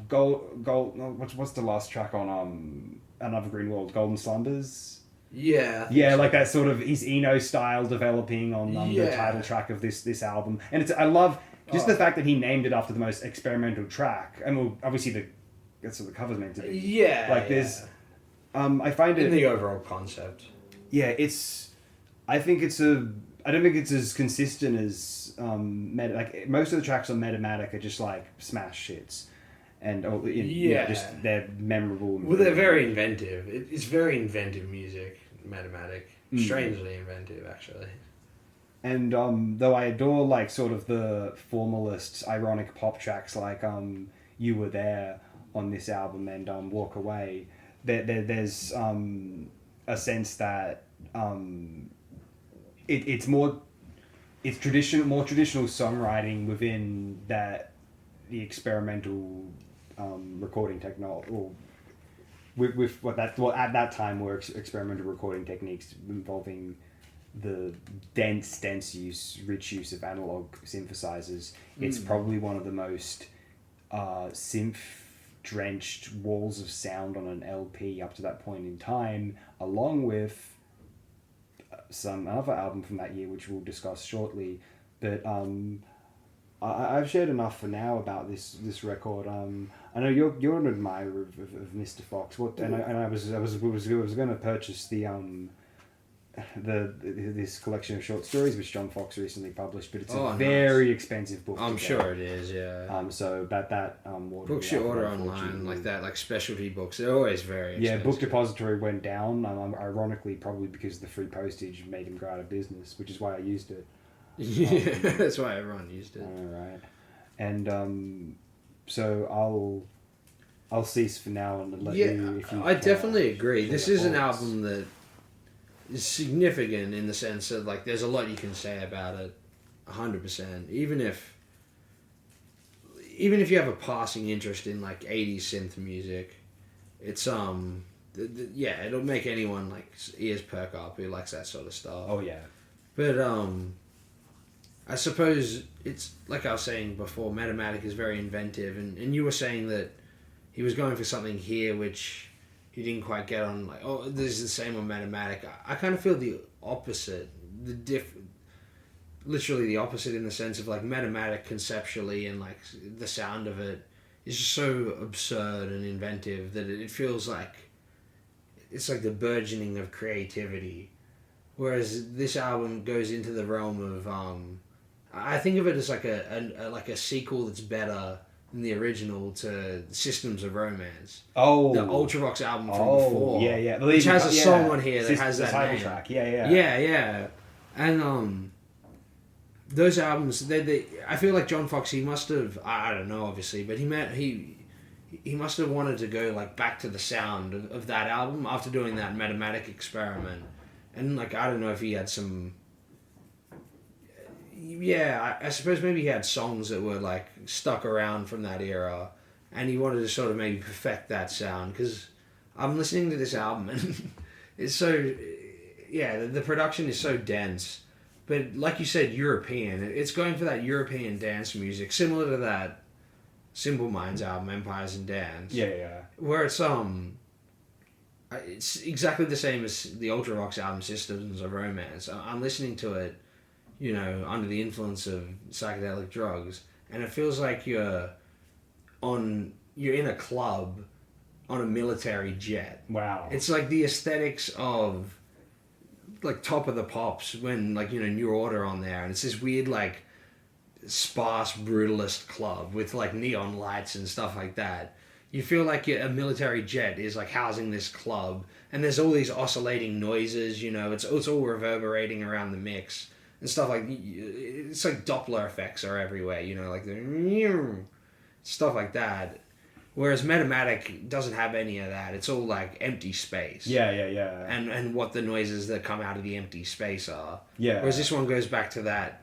gold. What's the last track on Another Green World? Golden Slumbers. Yeah, like that sort of his Eno style developing on the title track of this album, and I love just the fact that he named it after the most experimental track, and well, obviously that's what the cover's meant to be. Yeah, like there's, I find it in the overall concept. Yeah, I don't think it's as consistent as like most of the tracks on Metamatic are just like smash hits. And just they're memorable. Well, they're very inventive. It's very inventive music, Metamatic. Strangely inventive, actually. And though I adore like sort of the formalist, ironic pop tracks like "You Were There" on this album and "Walk Away," there's a sense that it's more traditional songwriting within the experimental recording technology, or with what at that time were experimental recording techniques involving the dense rich use of analog synthesizers. It's probably one of the most synth drenched walls of sound on an LP up to that point in time, along with some other album from that year which we'll discuss shortly. But I've shared enough for now about this record. I know you're an admirer of Mr. Fox. I was going to purchase this collection of short stories which John Fox recently published, but it's a very expensive book. I'm sure it is, yeah. So that books you order online like that, like specialty books, they're always very expensive. Yeah, Book Depository went down. Ironically, probably because the free postage made him go out of business, which is why I used it. Yeah, that's why everyone used it. All right, and so I'll cease for now and let you. If you I definitely agree. This is an album that is significant in the sense that like there's a lot you can say about it, 100%. Even if you have a passing interest in like 80s synth music, it's it'll make anyone like ears perk up who likes that sort of stuff. Oh yeah, but I suppose it's like I was saying before, Metamatic is very inventive, and you were saying that he was going for something here which he didn't quite get on, like, oh, this is the same on Metamatic. I kind of feel the opposite, literally the opposite in the sense of like Metamatic conceptually and like the sound of it is just so absurd and inventive that it feels like it's like the burgeoning of creativity, whereas this album goes into the realm of I think of it as like a sequel that's better than the original to Systems of Romance. Oh, the Ultravox album from before. Yeah. Which has a song on here that has that title name. track. Yeah. And those albums, I feel like John Fox, he must have, I don't know, obviously, but he must have wanted to go like back to the sound of that album after doing that Metamatic experiment, and like I don't know if he had some. Yeah, I suppose maybe he had songs that were like stuck around from that era, and he wanted to sort of maybe perfect that sound. Because I'm listening to this album and it's so, yeah, the production is so dense, but like you said, European. It's going for that European dance music, similar to that Simple Minds album, Empires and Dance. Yeah. Where it's exactly the same as the Ultravox album, Systems of Romance. I'm listening to it, you know, under the influence of psychedelic drugs, and it feels like you're in a club on a military jet. Wow. It's like the aesthetics of like Top of the Pops when, like, you know, New Order on there, and it's this weird like sparse brutalist club with like neon lights and stuff like that. You feel like a military jet is like housing this club, and there's all these oscillating noises, you know, it's all reverberating around the mix and stuff. Like, it's like Doppler effects are everywhere, you know, like the stuff like that. Whereas Metamatic doesn't have any of that. It's all like empty space. Yeah. And what the noises that come out of the empty space are. Yeah. Whereas this one goes back to that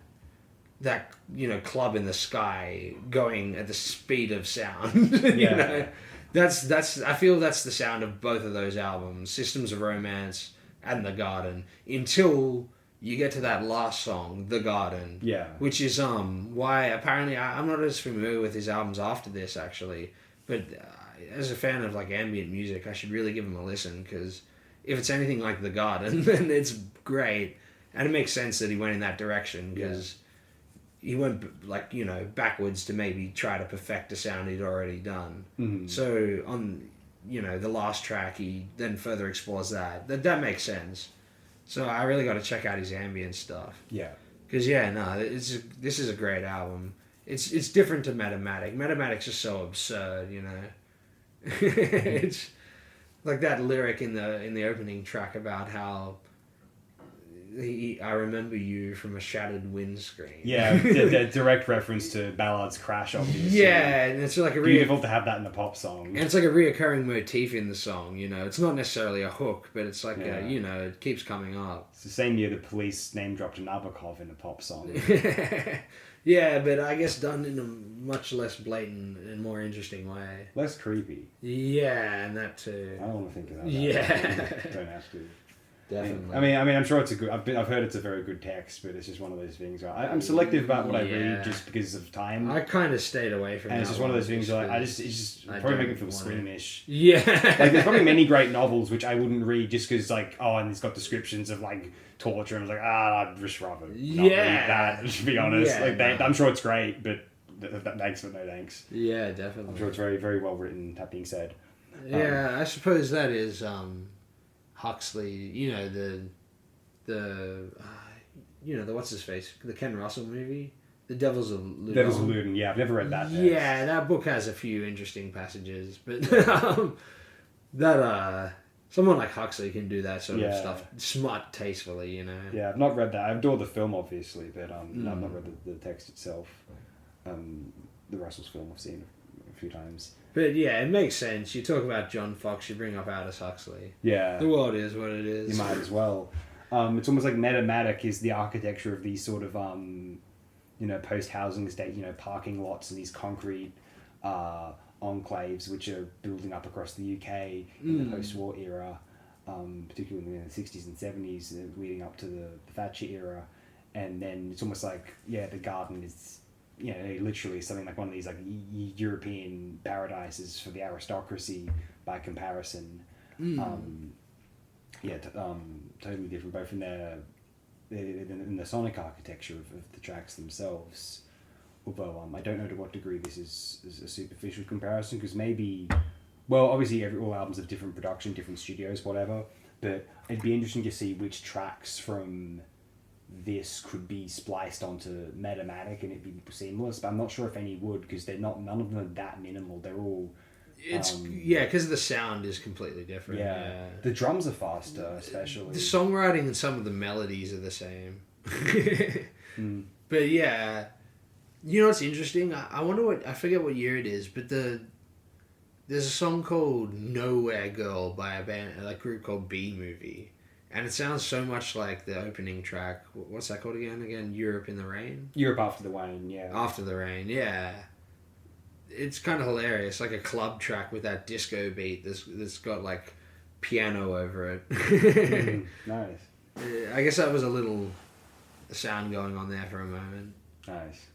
you know, club in the sky going at the speed of sound. You know? That's I feel that's the sound of both of those albums, Systems of Romance and The Garden, until you get to that last song, The Garden. Yeah. Which is why apparently I'm not as familiar with his albums after this actually, but as a fan of like ambient music, I should really give him a listen, because if it's anything like The Garden, then it's great, and it makes sense that he went in that direction, because he went, like, you know, backwards to maybe try to perfect a sound he'd already done. Mm-hmm. So on, you know, the last track, he then further explores that. That makes sense. So I really got to check out his ambient stuff. Yeah. Because this is a great album. It's different to Metamatic. Metamatic's just so absurd, you know. It's like that lyric in the opening track about how I remember you from a shattered windscreen. Yeah, the direct reference to Ballard's Crash, obviously. Yeah, and it's like beautiful to have that in a pop song. And it's like a reoccurring motif in the song, you know. It's not necessarily a hook, but it's like you know, it keeps coming up. It's the same year the Police name dropped Nabokov in a pop song. Yeah, but I guess done in a much less blatant and more interesting way. Less creepy. Yeah, and that too. I don't want to think of that. Yeah. Don't have to. Definitely. I mean, I'm sure it's a good. I've heard it's a very good text, but it's just one of those things where I'm selective about what I read just because of time. I kind of stayed away from. And it's just one of those things where it's just probably make me feel squeamish. Yeah. Like there's probably many great novels which I wouldn't read just because like and it's got descriptions of like torture and I was like I'd just rather not read that. To be honest, I'm sure it's great, but thanks but no thanks. Yeah, definitely. I'm sure it's very very well written. That being said. Yeah, I suppose that is. Huxley, you know, the what's his face, the Ken Russell movie, The Devil's a Ludin. Devil's a Ludin, yeah, I've never read that. Yeah, that book has a few interesting passages, but someone like Huxley can do that sort of stuff smart, tastefully, you know. Yeah, I've not read that. I adore the film, obviously, but I've not read the text itself. The Russell's film I've seen a few times. But yeah, it makes sense. You talk about John Fox, you bring up Aldous Huxley. Yeah. The world is what it is. You might as well. It's almost like Metamatic is the architecture of these sort of, post-housing estate, parking lots and these concrete enclaves which are building up across the UK in the post-war era, particularly in the 60s and 70s, leading up to the Thatcher era. And then it's almost like, the garden is... literally something like one of these like European paradises for the aristocracy by comparison. Totally different, both in the sonic architecture of the tracks themselves. Although I don't know to what degree this is a superficial comparison, because maybe, obviously all albums have different production, different studios, whatever. But it'd be interesting to see which tracks from this could be spliced onto Metamatic and it'd be seamless, but I'm not sure if any would, because none of them are that minimal. They're all because the sound is completely different. Yeah, the drums are faster, especially. The songwriting and some of the melodies are the same. But yeah, you know what's interesting? I wonder what, I forget what year it is, but there's a song called Nowhere Girl by a group called B Movie. And it sounds so much like the opening track. What's that called again? Europe in the Rain? Europe After the Rain, yeah. After the Rain, yeah. It's kind of hilarious. Like a club track with that disco beat that's got like piano over it. Nice. I guess that was a little sound going on there for a moment. Nice.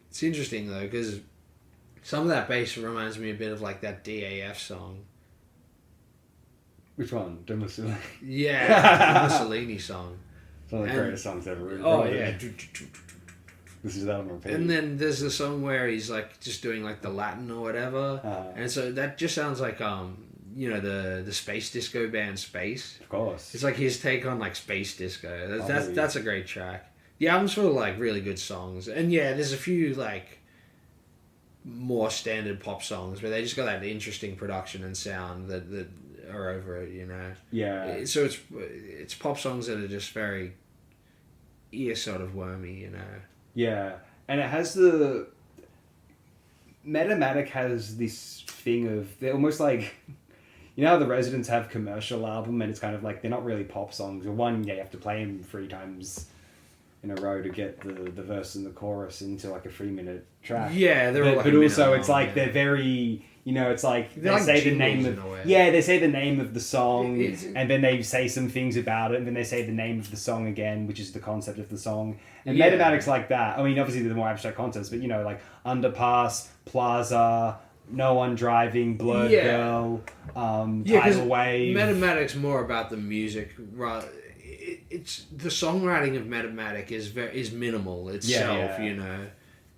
It's interesting though, because some of that bass reminds me a bit of like that DAF song. Which one? De Mussolini? Yeah, the Mussolini song. It's one of the greatest songs ever written. Oh, yeah. This is that on repeat. And then there's the song where he's like just doing like the Latin or whatever. And so that just sounds like, you know, the space disco band Space. Of course. It's like his take on like space disco. That's a great track. The album's full of like really good songs. And yeah, there's a few like more standard pop songs where they just got that interesting production and sound that are over it, you know. Yeah. So it's pop songs that are just very ear sort of wormy, you know. Yeah, and it has the Metamatic has this thing of they're almost like, you know how the Residents have commercial album and it's kind of like they're not really pop songs. Or one, yeah, you have to play them 3 times in a row to get the verse and the chorus into like a 3-minute track. Yeah, they're all like but also it's like they're very, you know, it's like they say the name of they say the name of the song and then they say some things about it and then they say the name of the song again, which is the concept of the song. And Metamatic's like that. I mean, obviously the more abstract concepts, but you know, like Underpass, Plaza, No One Driving, Blurred Girl, Tidal Wave. Metamatic's more about the music. It's the songwriting of Metamatic is minimal itself, you know.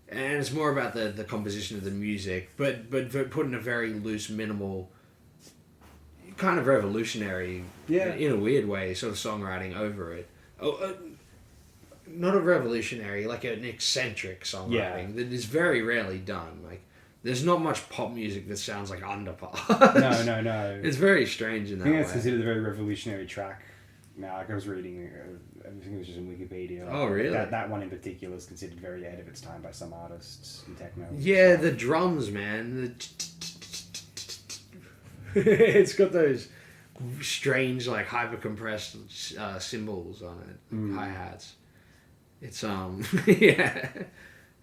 And it's more about the composition of the music, but put in a very loose, minimal, kind of revolutionary, in a weird way, sort of songwriting over it. Not a revolutionary, like an eccentric songwriting that is very rarely done. Like, there's not much pop music that sounds like Underpass. No. It's very strange in that way. I think that's considered a very revolutionary track. Now, like I was reading, I think it was just in Wikipedia. Like, oh, really? That one in particular is considered very ahead of its time by some artists in techno. Yeah, the drums, man. It's got those strange, like, hyper-compressed cymbals on it, hi-hats. It's, yeah.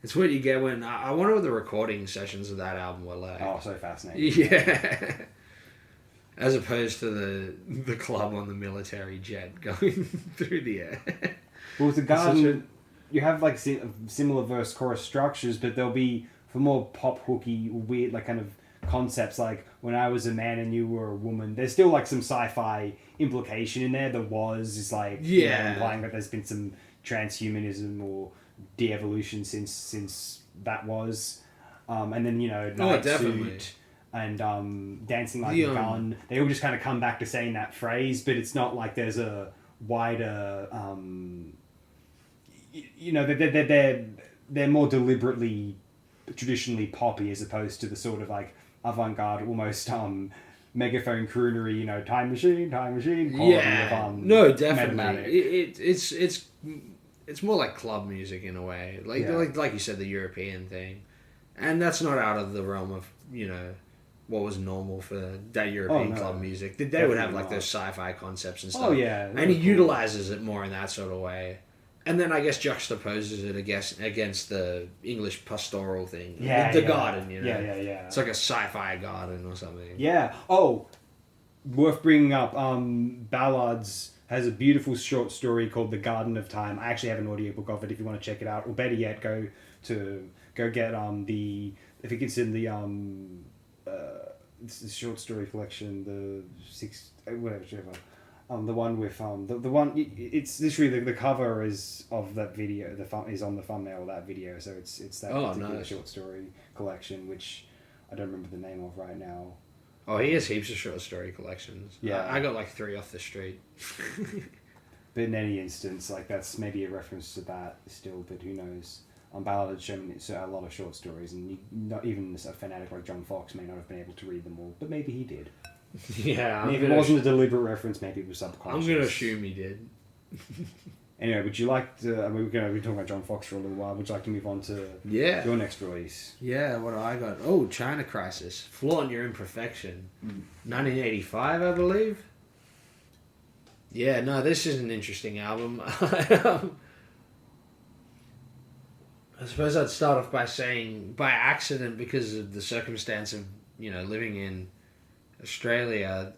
It's what you get when... I wonder what the recording sessions of that album were like. Oh, so fascinating. Yeah. As opposed to the club on the military jet going through the air. Well, with the Garden, you have like similar verse chorus structures, but there'll be for more pop hooky, weird like kind of concepts like when I was a man and you were a woman. There's still like some sci-fi implication in there. Is like you know, implying that there's been some transhumanism or de-evolution since that was, and then you know Night Suit. And Dancing Like a Gun, they all just kind of come back to saying that phrase, but it's not like there's a wider, you know, they're more deliberately, traditionally poppy as opposed to the sort of like avant-garde, almost megaphone croonery, you know, time machine quality of no, definitely. It's more like club music in a way, like you said, the European thing, and that's not out of the realm of, you know, what was normal for that European club music. They would have like those sci-fi concepts and stuff. Oh yeah, and he utilizes it more in that sort of way, and then I guess juxtaposes it against the English pastoral thing. The garden, you know. Yeah. It's like a sci-fi garden or something. Yeah. Oh, worth bringing up. Ballads has a beautiful short story called "The Garden of Time." I actually have an audiobook of it if you want to check it out, or better yet, go get if it's in the it's the short story collection, the one with the one. It's literally the cover is of that video. Is on the thumbnail of that video, so it's that particular short story collection, which I don't remember the name of right now. Oh, he has heaps of short story collections. Yeah, I got like 3 off the street. But in any instance, like that's maybe a reference to that still, but who knows? Ballad had shown a lot of short stories, and not even a fanatic like John Fox may not have been able to read them all, but maybe he did. Yeah, if it wasn't a deliberate reference, maybe it was subconscious. I'm going to assume he did. Anyway, would you like to? I mean, we're going to be talking about John Fox for a little while. Would you like to move on to your next release? Yeah, what do I got? Oh, China Crisis. Flaunt Your Imperfection. 1985, I believe. Yeah, no, this is an interesting album. I suppose I'd start off by saying, by accident, because of the circumstance of, living in Australia,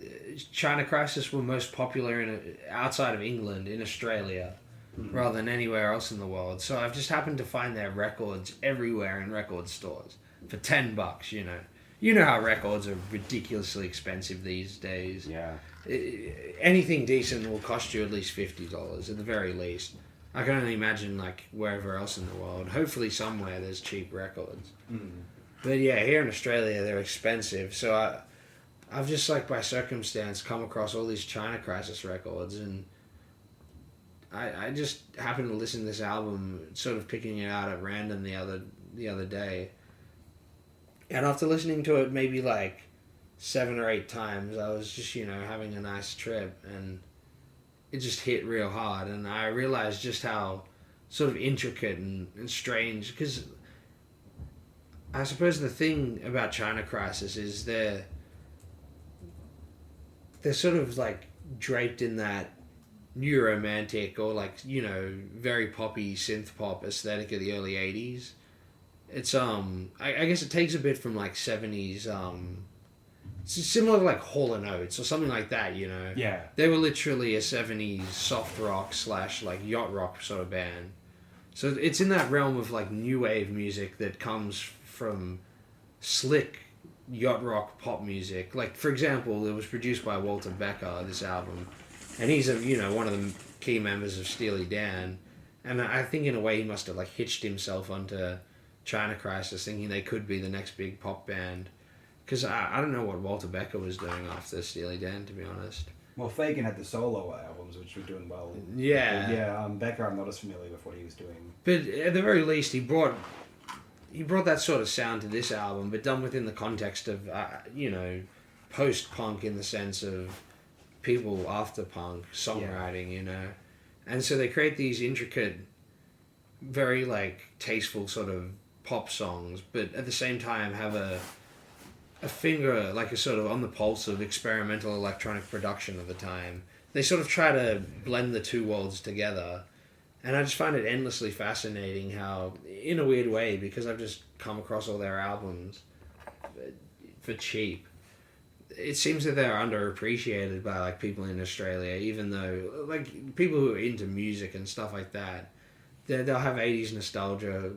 China Crisis were most popular outside of England, in Australia, rather than anywhere else in the world. So I've just happened to find their records everywhere in record stores for $10, You know how records are ridiculously expensive these days. Yeah. Anything decent will cost you at least $50 at the very least. I can only imagine wherever else in the world. Hopefully somewhere there's cheap records. But yeah, here in Australia they're expensive. So I've just by circumstance come across all these China Crisis records, and I just happened to listen to this album, sort of picking it out at random the other day. And after listening to it maybe 7 or 8 times, I was just, having a nice trip, and it just hit real hard, and I realized just how sort of intricate and strange, because I suppose the thing about China Crisis is they're sort of draped in that new romantic or very poppy synth pop aesthetic of the early 80s. It's I guess it takes a bit from 70s it's similar to Hall & Oates or something like that, Yeah. They were literally a 70s soft rock / yacht rock sort of band. So it's in that realm of new wave music that comes from slick yacht rock pop music. For example, it was produced by Walter Becker, this album, and he's one of the key members of Steely Dan, and I think in a way he must have hitched himself onto China Crisis, thinking they could be the next big pop band. Because I don't know what Walter Becker was doing after Steely Dan, to be honest. Well, Fagan had the solo albums, which were doing well. Yeah. But yeah, Becker, I'm not as familiar with what he was doing. But at the very least, he brought that sort of sound to this album, but done within the context of, post-punk in the sense of people after punk, songwriting, And so they create these intricate, very, tasteful sort of pop songs, but at the same time have a finger, a sort of on the pulse of experimental electronic production of the time. They sort of try to blend the two worlds together, and I just find it endlessly fascinating how, in a weird way, because I've just come across all their albums for cheap, it seems that they're underappreciated by people in Australia, even though people who are into music and stuff like that, they'll have 80s nostalgia,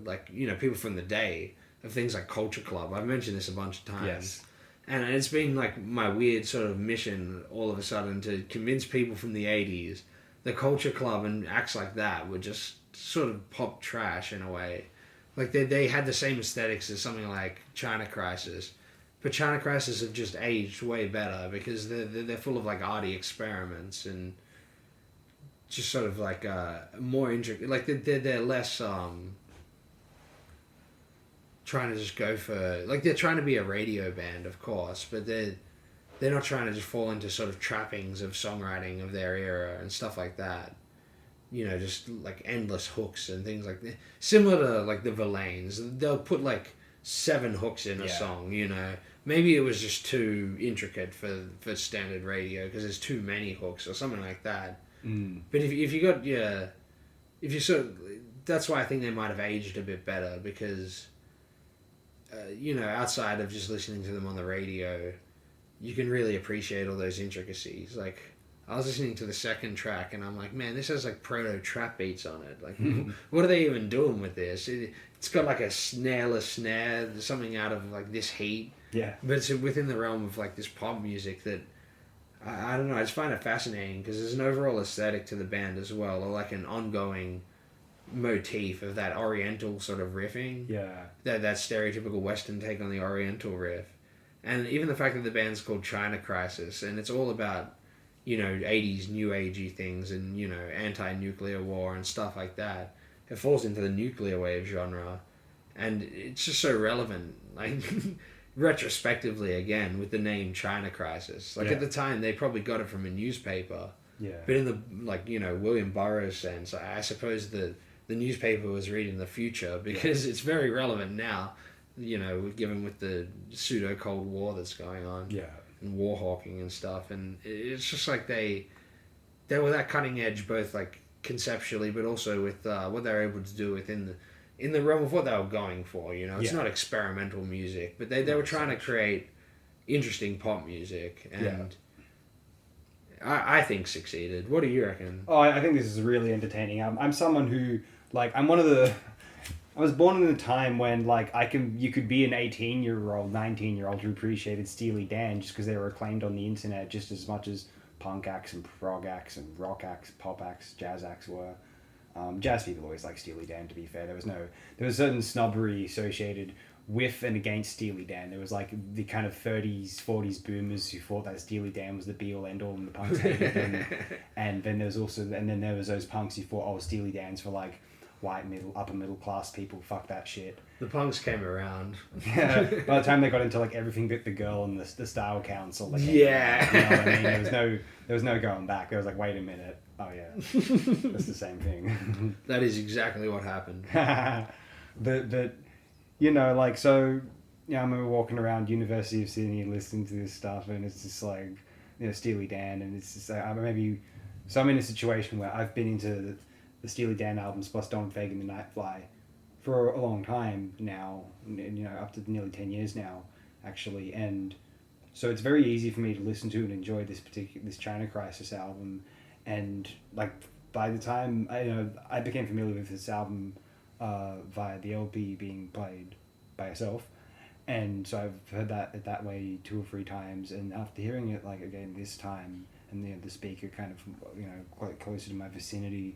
people from the day, of things like Culture Club. I've mentioned this a bunch of times. Yes. And it's been my weird sort of mission all of a sudden to convince people from the 80s the Culture Club and acts like that were just sort of pop trash in a way. They had the same aesthetics as something like China Crisis, but China Crisis have just aged way better because they're full of arty experiments and just sort of more intricate. They're less trying to just go for they're trying to be a radio band, of course, but they're not trying to just fall into sort of trappings of songwriting of their era and stuff like that. Just endless hooks and things like that. Similar to the Verlaines, they'll put 7 hooks in a song. Maybe it was just too intricate for standard radio because there's too many hooks or something like that. But if you got if you sort of, that's why I think they might have aged a bit better because. Outside of just listening to them on the radio, you can really appreciate all those intricacies. I was listening to the second track and I'm like, man, this has proto trap beats on it. What are they even doing with this? It's got a snareless snare, something out of This Heat. Yeah. But it's within the realm of this pop music that I don't know. I just find it fascinating because there's an overall aesthetic to the band as well, or an ongoing motif of that oriental sort of riffing. Yeah. That stereotypical Western take on the oriental riff. And even the fact that the band's called China Crisis and it's all about, 80s new agey things and, anti-nuclear war and stuff like that. It falls into the nuclear wave genre. And it's just so relevant. Retrospectively again with the name China Crisis. At the time they probably got it from a newspaper. Yeah. But in the William Burroughs sense, I suppose the newspaper was reading the future because it's very relevant now. Given with the pseudo Cold War that's going on. Yeah. And war hawking and stuff, and it's just like they were that cutting edge, both like conceptually, but also with what they were able to do within the realm of what they were going for. It's not experimental music, but they were trying to create interesting pop music, and I think succeeded. What do you reckon? Oh, I think this is really entertaining. I'm someone who I was born in a time when you could be an 18-year-old, 19-year-old who appreciated Steely Dan just because they were acclaimed on the internet just as much as punk acts and prog acts and rock acts, pop acts, jazz acts were. Jazz people always liked Steely Dan, to be fair. There was certain snobbery associated with and against Steely Dan. There was the kind of 30s, 40s boomers who thought that Steely Dan was the be-all end-all and the punks hated them. And then there was those punks who thought, oh, Steely Dan's for white upper middle class people, fuck that shit. The punks came around. Yeah, by the time they got into everything but the girl and the Style Council, yeah, you know what I mean? There was no going back. There was wait a minute, oh yeah, that's the same thing. That is exactly what happened. but so I remember walking around University of Sydney listening to this stuff, and it's just Steely Dan, and it's just I'm in a situation where I've been into the Steely Dan albums plus Don Fagen and Nightfly for a long time now, and up to nearly 10 years now, actually, and so it's very easy for me to listen to and enjoy this China Crisis album, and by the time I became familiar with this album via the LP being played by yourself, and so I've heard that way 2 or 3 times, and after hearing it again this time, and the speaker kind of quite closer to my vicinity.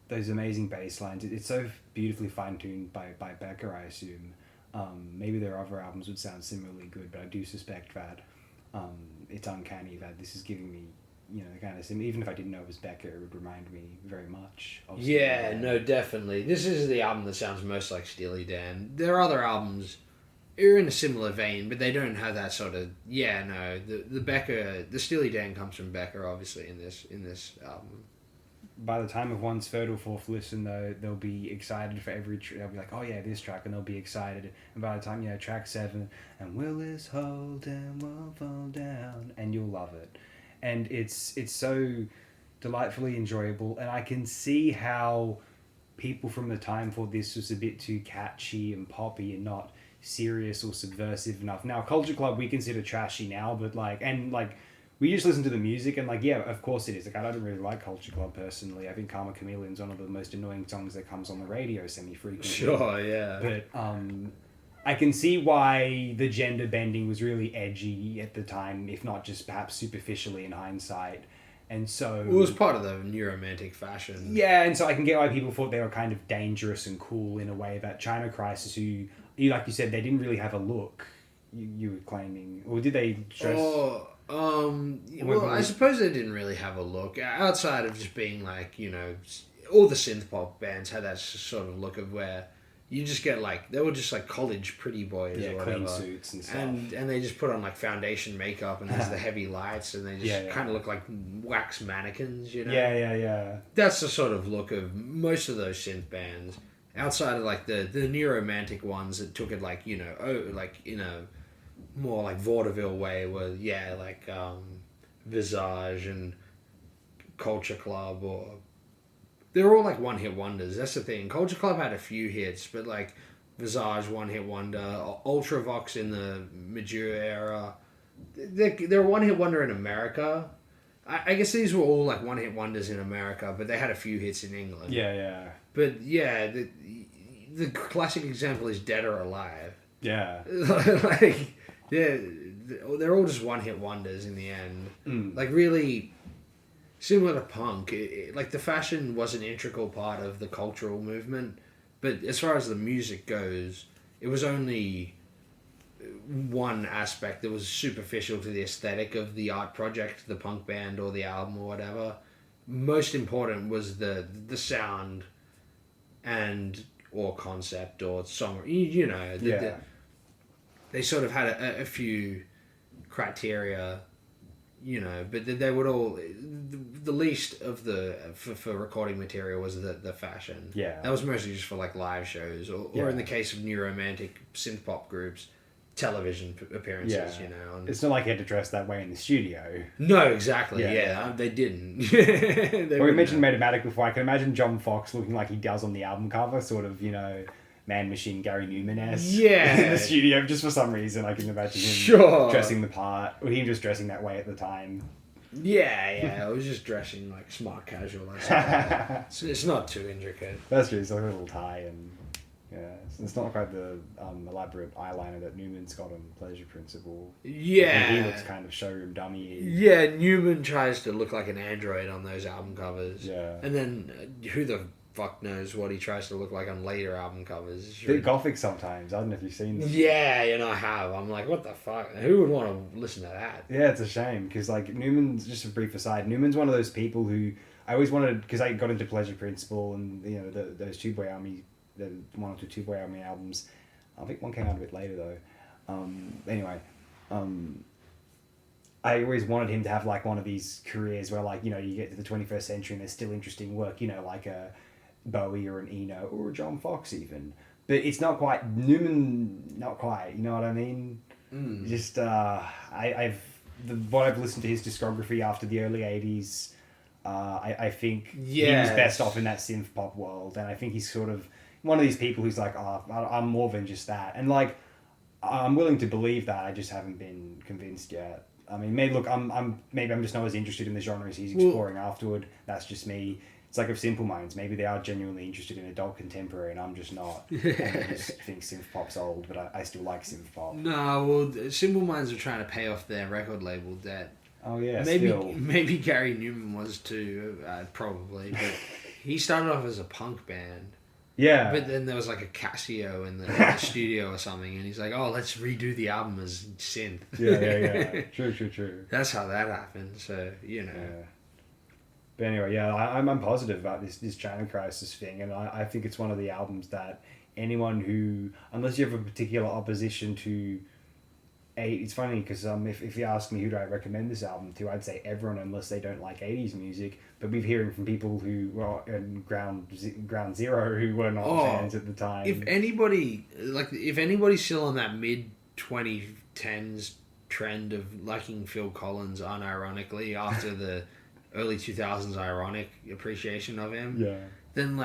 Those amazing bass lines. It's so beautifully fine-tuned by Becker, I assume. Maybe their other albums would sound similarly good, but I do suspect that it's uncanny that this is giving me, kind of even if I didn't know it was Becker, it would remind me very much of Yeah, no, definitely. This is the album that sounds most like Steely Dan. There are other albums are in a similar vein, but they don't have that sort of the Becker, the Steely Dan comes from Becker, obviously, in this album. By the time of one's third or fourth listen, though, they'll be excited for every they'll be like, oh yeah, this track, and they'll be excited, and by the time track 7, and will this hold and won't fall down, and you'll love it, and it's so delightfully enjoyable, and I can see how people from the time thought this was a bit too catchy and poppy and not serious or subversive enough. Now, Culture Club we consider trashy now, but we just listen to the music and of course it is. I don't really like Culture Club personally. I think Karma Chameleon's one of the most annoying songs that comes on the radio semi-frequently. Sure, yeah. But I can see why the gender bending was really edgy at the time, if not just perhaps superficially in hindsight. And so... It was part of the new romantic fashion. Yeah, and so I can get why people thought they were kind of dangerous and cool in a way that China Crisis, who, like you said, they didn't really have a look, you were claiming. Or did they dress... Well, I suppose they didn't really have a look. Outside of just being all the synth pop bands had that sort of look of where you just get they were just college pretty boys or whatever. Clean suits and stuff. And they just put on foundation makeup and there's the heavy lights and they just kind of look like wax mannequins, Yeah. That's the sort of look of most of those synth bands. Outside of the neo-romantic ones that took it more vaudeville way where Visage and Culture Club, or they're all one-hit wonders. That's the thing. Culture Club had a few hits, but Visage, one-hit wonder, Ultravox in the Mature era, they're a one-hit wonder in America. I guess these were all one-hit wonders in America, but they had a few hits in England. Yeah. But the classic example is Dead or Alive. Yeah. They're all just one-hit wonders in the end. Really similar to punk. The fashion was an integral part of the cultural movement, but as far as the music goes, it was only one aspect that was superficial to the aesthetic of the art project, the punk band or the album or whatever. Most important was the sound and or concept or song. They sort of had a few criteria but they would all, the least of the, for recording material was the fashion. Yeah. That was mostly just for like live shows, or in the case of new romantic synth pop groups, television appearances, And it's not like he had to dress that way in the studio. No, exactly. Yeah, they didn't. We mentioned Metamatic before. I can imagine John Fox looking like he does on the album cover, sort of, Man Machine Gary Newman-esque. Yeah. In the studio, just for some reason, I can imagine him dressing the part, or him just dressing that way at the time. Yeah, I was just dressing like smart casual. It's not too intricate. That's true. It's like a little tie and. Yeah, it's not quite the elaborate eyeliner that Newman's got on Pleasure Principle. Yeah. And he looks kind of showroom dummy. Yeah, Newman tries to look like an android on those album covers. Yeah. And then who the fuck knows what he tries to look like on later album covers. Bit gothic sometimes. I don't know if you've seen them. Yeah, I have. I'm like, what the fuck? Who would want to listen to that? Yeah, it's a shame because Newman's, just a brief aside, Newman's one of those people who I always wanted, because I got into Pleasure Principle and those Two Boy Army. The one or two Two Boy Army albums. I think one came out a bit later though. I always wanted him to have like one of these careers where you get to the 21st century and there's still interesting work, like a Bowie or an Eno or a John Fox even. But it's not quite Newman. Not quite. You know what I mean? Just what I've listened to his discography after the early '80s. I think he was best off in that synth pop world, and I think he's sort of one of these people who's like, I'm more than just that. And I'm willing to believe that. I just haven't been convinced yet. I mean, maybe I'm just not as interested in the genres he's exploring afterward. That's just me. It's like of Simple Minds. Maybe they are genuinely interested in adult contemporary, and I'm just not. I just think synth pop's old, but I still like synth pop. No, well, Simple Minds are trying to pay off their record label debt. Oh yeah, maybe Gary Newman was too, probably, but he started off as a punk band. Yeah. But then there was like a Casio in the studio or something, and he's like, "Oh, let's redo the album as synth." Yeah. True. That's how that happened. So Yeah. But anyway, I'm positive about this China Crisis thing, and I think it's one of the albums that anyone who, unless you have a particular opposition to. It's funny because if you ask me who do I recommend this album to, I'd say everyone unless they don't like 80s music. But we're hearing from people who were in Ground Zero who were not fans at the time. If anybody's still on that mid 2010s trend of liking Phil Collins unironically after the early 2000s ironic appreciation of him, then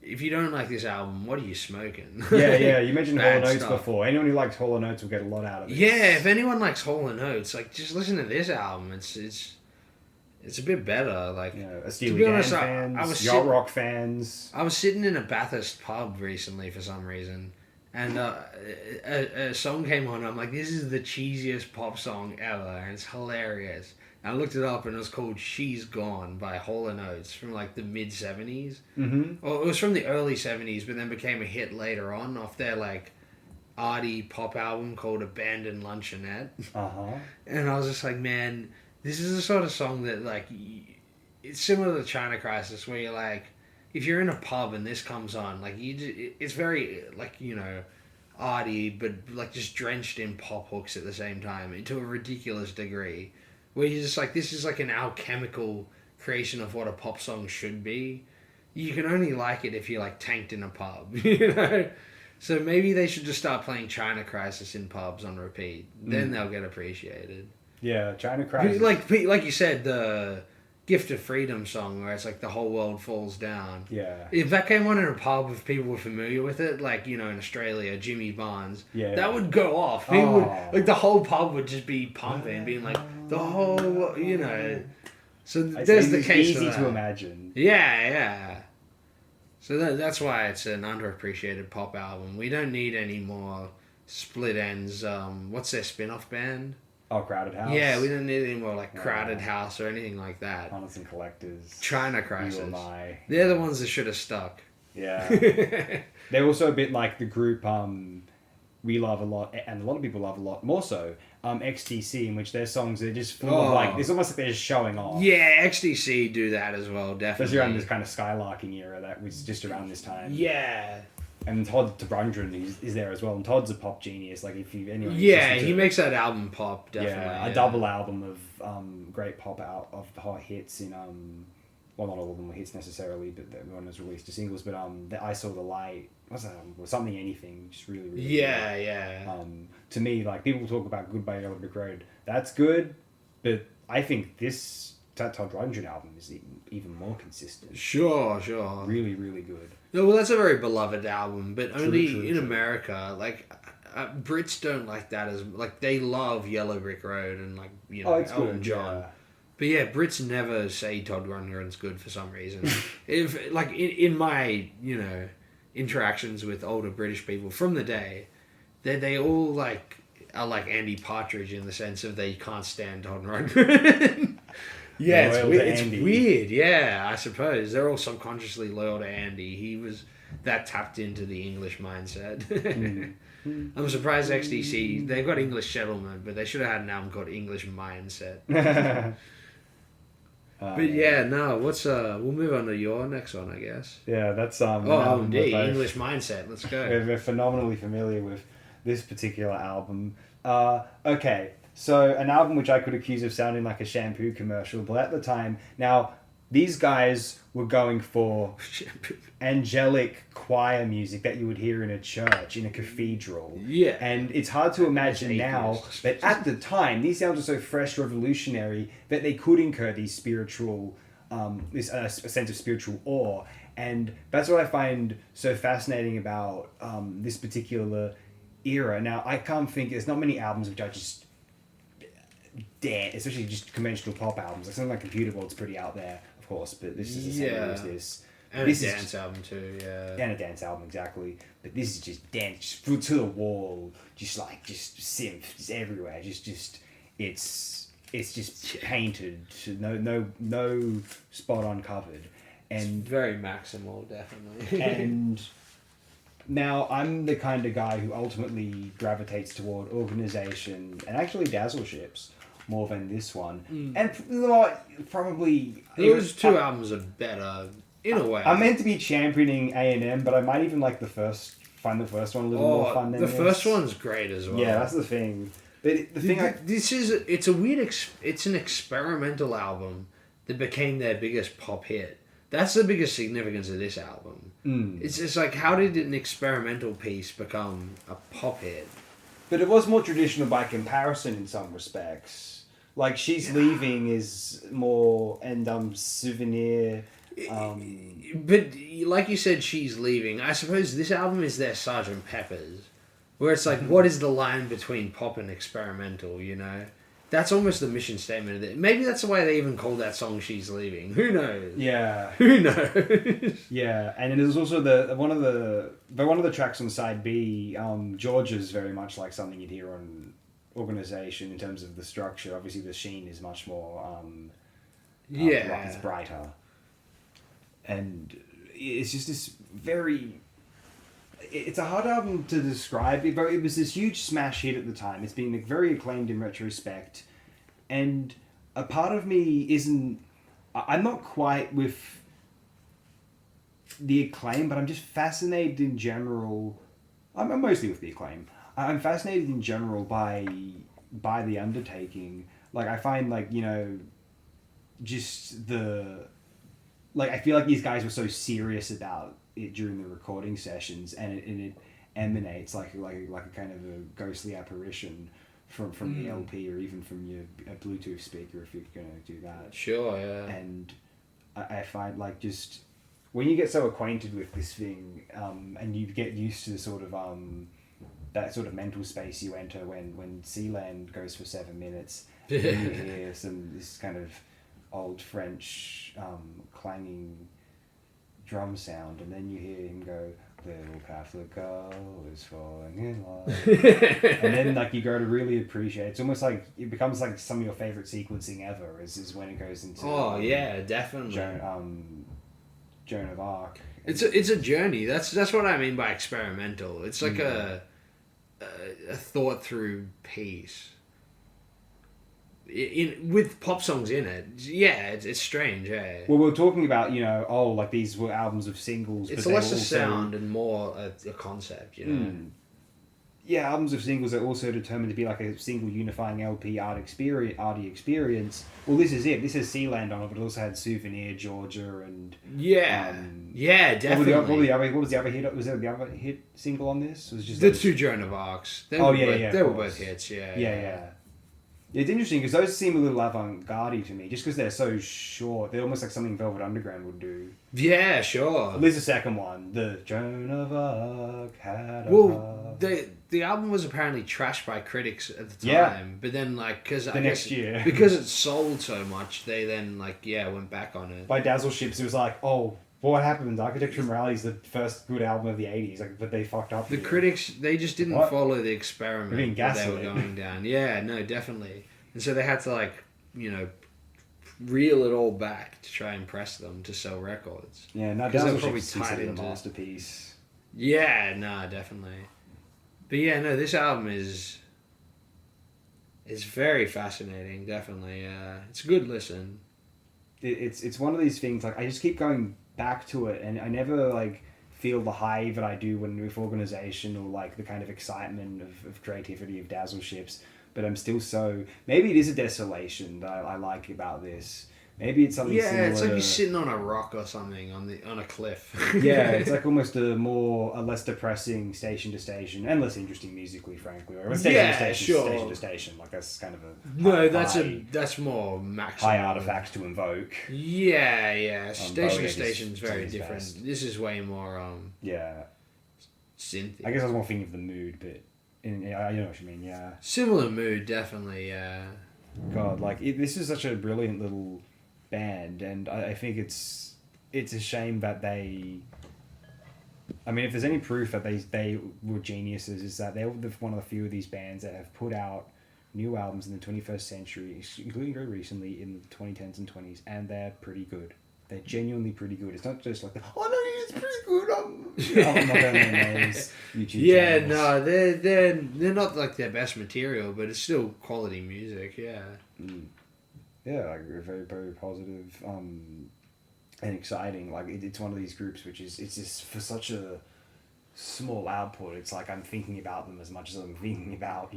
if you don't like this album, what are you smoking? Yeah. You mentioned Hall & Oates before. Anyone who likes Hall & Oates will get a lot out of it. Yeah, if anyone likes Hall & Oates, just listen to this album. It's a bit better. To be honest, fans, yacht rock fans. I was sitting in a Bathurst pub recently for some reason, and a song came on. And I'm like, this is the cheesiest pop song ever, and it's hilarious. I looked it up and it was called She's Gone by Hall & Oates from the mid 70s. Mm-hmm. Well, it was from the early 70s, but then became a hit later on off their arty pop album called Abandoned Luncheonette. Uh-huh. And I was just like, man, this is the sort of song that it's similar to China Crisis where you're if you're in a pub and this comes on, it's very arty, but just drenched in pop hooks at the same time to a ridiculous degree. Where you're just this is an alchemical creation of what a pop song should be. You can only like it if you're tanked in a pub, So maybe they should just start playing China Crisis in pubs on repeat. Then they'll get appreciated. Yeah, China Crisis. Like you said, the Gift of Freedom song where it's the whole world falls down. Yeah. If that came on in a pub, if people were familiar with it, in Australia, Jimmy Barnes, that would go off. People would, the whole pub would just be pumping, being the whole, So there's the case easy for that. to imagine. Yeah. So that's why it's an underappreciated pop album. We don't need any more split ends. What's their spin-off band? Oh, Crowded House. Yeah, we don't need any more Crowded House or anything like that. Hunters and Collectors. China Crisis. You and I. They're the ones that should have stuck. Yeah. They're also a bit like the group we love a lot, and a lot of people love a lot more so, XTC, in which their songs are just full of it's almost like they're just showing off. Yeah, XTC do that as well, definitely. Especially around this kind of skylarking era that was just around this time. Yeah. And Todd Brundren is there as well, and Todd's a pop genius. Like if you anyone, yeah, he makes that album pop definitely. Yeah, a double album of great pop out of hot hits in well, not all of them were hits necessarily, but one was released as singles. But I Saw the Light, what's that album? Or Something Anything, just really really yeah good. yeah. To me, like people talk about Goodbye Yellow Brick Road, that's good, but I think this Todd Rundgren album is even more consistent. Sure. Really really good. No, well, that's a very beloved album, but only True. in America. Like, Brits don't like that as like they love Yellow Brick Road and like Elton John. Yeah. But yeah, Brits never say Todd Rundgren's good for some reason. If like in my interactions with older British people from the day, they all like are like Andy Partridge in the sense of they can't stand Todd Rundgren. Yeah, it's weird. Yeah, I suppose they're all subconsciously loyal to Andy. He was that tapped into the English mindset. I'm surprised XTC, they've got English Settlement, but they should have had an album called English Mindset. But yeah, no, we'll move on to your next one, I guess. Yeah, that's indeed, English Mindset. Let's go. We're phenomenally familiar with this particular album. Okay, so an album which I could accuse of sounding like a shampoo commercial, but at the time, now these guys were going for angelic choir music that you would hear in a church, in a cathedral. Yeah. And it's hard to imagine now, but at the time, these sounds are so fresh, revolutionary, that they could incur these spiritual, a sense of spiritual awe. And that's what I find so fascinating about this particular era. Now, I can't think, there's not many albums which I just dance, especially just conventional pop albums. Like something like Computer World's pretty out there, of course, but this is the same as this. And this a dance album too, yeah. And a dance album, exactly. But this is just dance, just to the wall, just synth, just everywhere. It's just painted, no spot uncovered. And it's very maximal, definitely. And now I'm the kind of guy who ultimately gravitates toward Organization and actually Dazzle Ships more than this one. And probably those two albums are better in a way. I'm meant to be championing A&M, but I might even like find the first one a little more fun than the this. first one's great as well. Yeah, that's the thing. But it's an experimental album that became their biggest pop hit. That's the biggest significance of this album. It's just like, how did an experimental piece become a pop hit? But it was more traditional by comparison in some respects. Like She's Leaving is more Souvenir. But like you said, She's Leaving. I suppose this album is their Sgt. Pepper's, where it's like, what is the line between pop and experimental? That's almost the mission statement of it. Maybe that's the way they even called that song "She's Leaving." Who knows? Yeah. Who knows? Yeah, and there's also one of the tracks on side B. Georgia's very much like something you'd hear on Organization in terms of the structure. Obviously, the sheen is much more. It's brighter. And it's just this very... It's a hard album to describe, but it was this huge smash hit at the time. It's been very acclaimed in retrospect. And a part of me isn't... I'm not quite with the acclaim, but I'm just fascinated in general... I'm mostly with the acclaim. I'm fascinated in general by the undertaking. Like, I find, just the... I feel like these guys were so serious about it during the recording sessions, and it emanates like a kind of a ghostly apparition from the LP or even from your Bluetooth speaker if you're going to do that. Sure, yeah. And I find just when you get so acquainted with this thing, and you get used to the sort of that sort of mental space you enter when Sealand goes for 7 minutes, and you hear this kind of old French clanging drum sound, and then you hear him go, "Little Catholic girl is falling in love," and then you go to really appreciate. It's almost like it becomes like some of your favorite sequencing ever. Is when it goes into definitely Joan of Arc. It's a journey. That's what I mean by experimental. It's like a thought through piece. with pop songs in it. Yeah, it's strange. Yeah. Well, we're talking about, like these were albums of singles. It's but they less were a also, sound and more a concept, Yeah, albums of singles are also determined to be like a single unifying LP arty experience. Well, this is it. This has Sealand on it, but it also had Souvenir, Georgia, and yeah, definitely. What was the other hit? Was there the other hit single on this? It was just the two Joan of Arcs. They were both hits. Yeah. It's interesting because those seem a little avant-garde to me, just because they're so short. They're almost like something Velvet Underground would do. Yeah, sure. There's the second one, the Joan of Arc had a the album was apparently trashed by critics at the time, Yeah. but then because next year, because it sold so much, they then went back on it. By Dazzle Ships, it was like, oh, what happened? Architecture and Morality is the first good album of the 80s, but they fucked up. The critics, they just didn't follow the experiment that they were going down. Yeah, no, definitely. And so they had to reel it all back to try and press them to sell records. Yeah, no, Dazzle Ships is considered a masterpiece. Yeah, no, definitely. But yeah, no, this album is very fascinating. Definitely, it's a good listen. It's one of these things. Like I just keep going back to it, and I never feel the high that I do with Organization or the kind of excitement of creativity of Dazzle Ships. But I'm still maybe it is a desolation that I like about this. Maybe it's something similar. Yeah, it's like you're sitting on a rock or something on a cliff. Yeah, it's like almost a less depressing Station to Station and less interesting musically, frankly. Or Station to Station. That's kind of a that's more maximum high artifacts to invoke. Yeah. Station to Station is very different. Best. This is way more synthy. I guess I was more thinking of the mood, but I know what you mean. Yeah, similar mood, definitely. Yeah. God, this is such a brilliant little band, and I think it's a shame that they. I mean, if there's any proof that they were geniuses, is that they were one of the few of these bands that have put out new albums in the 21st century, including very recently in the 2010s and 20s, and they're pretty good. They're genuinely pretty good. It's not just like, oh no, it's pretty good. I'm not going on those YouTube channels. No, they're not their best material, but it's still quality music. Yeah. Yeah, very, very positive, and exciting. It's one of these groups which it's just for such a small output. It's like I'm thinking about them as much as I'm thinking about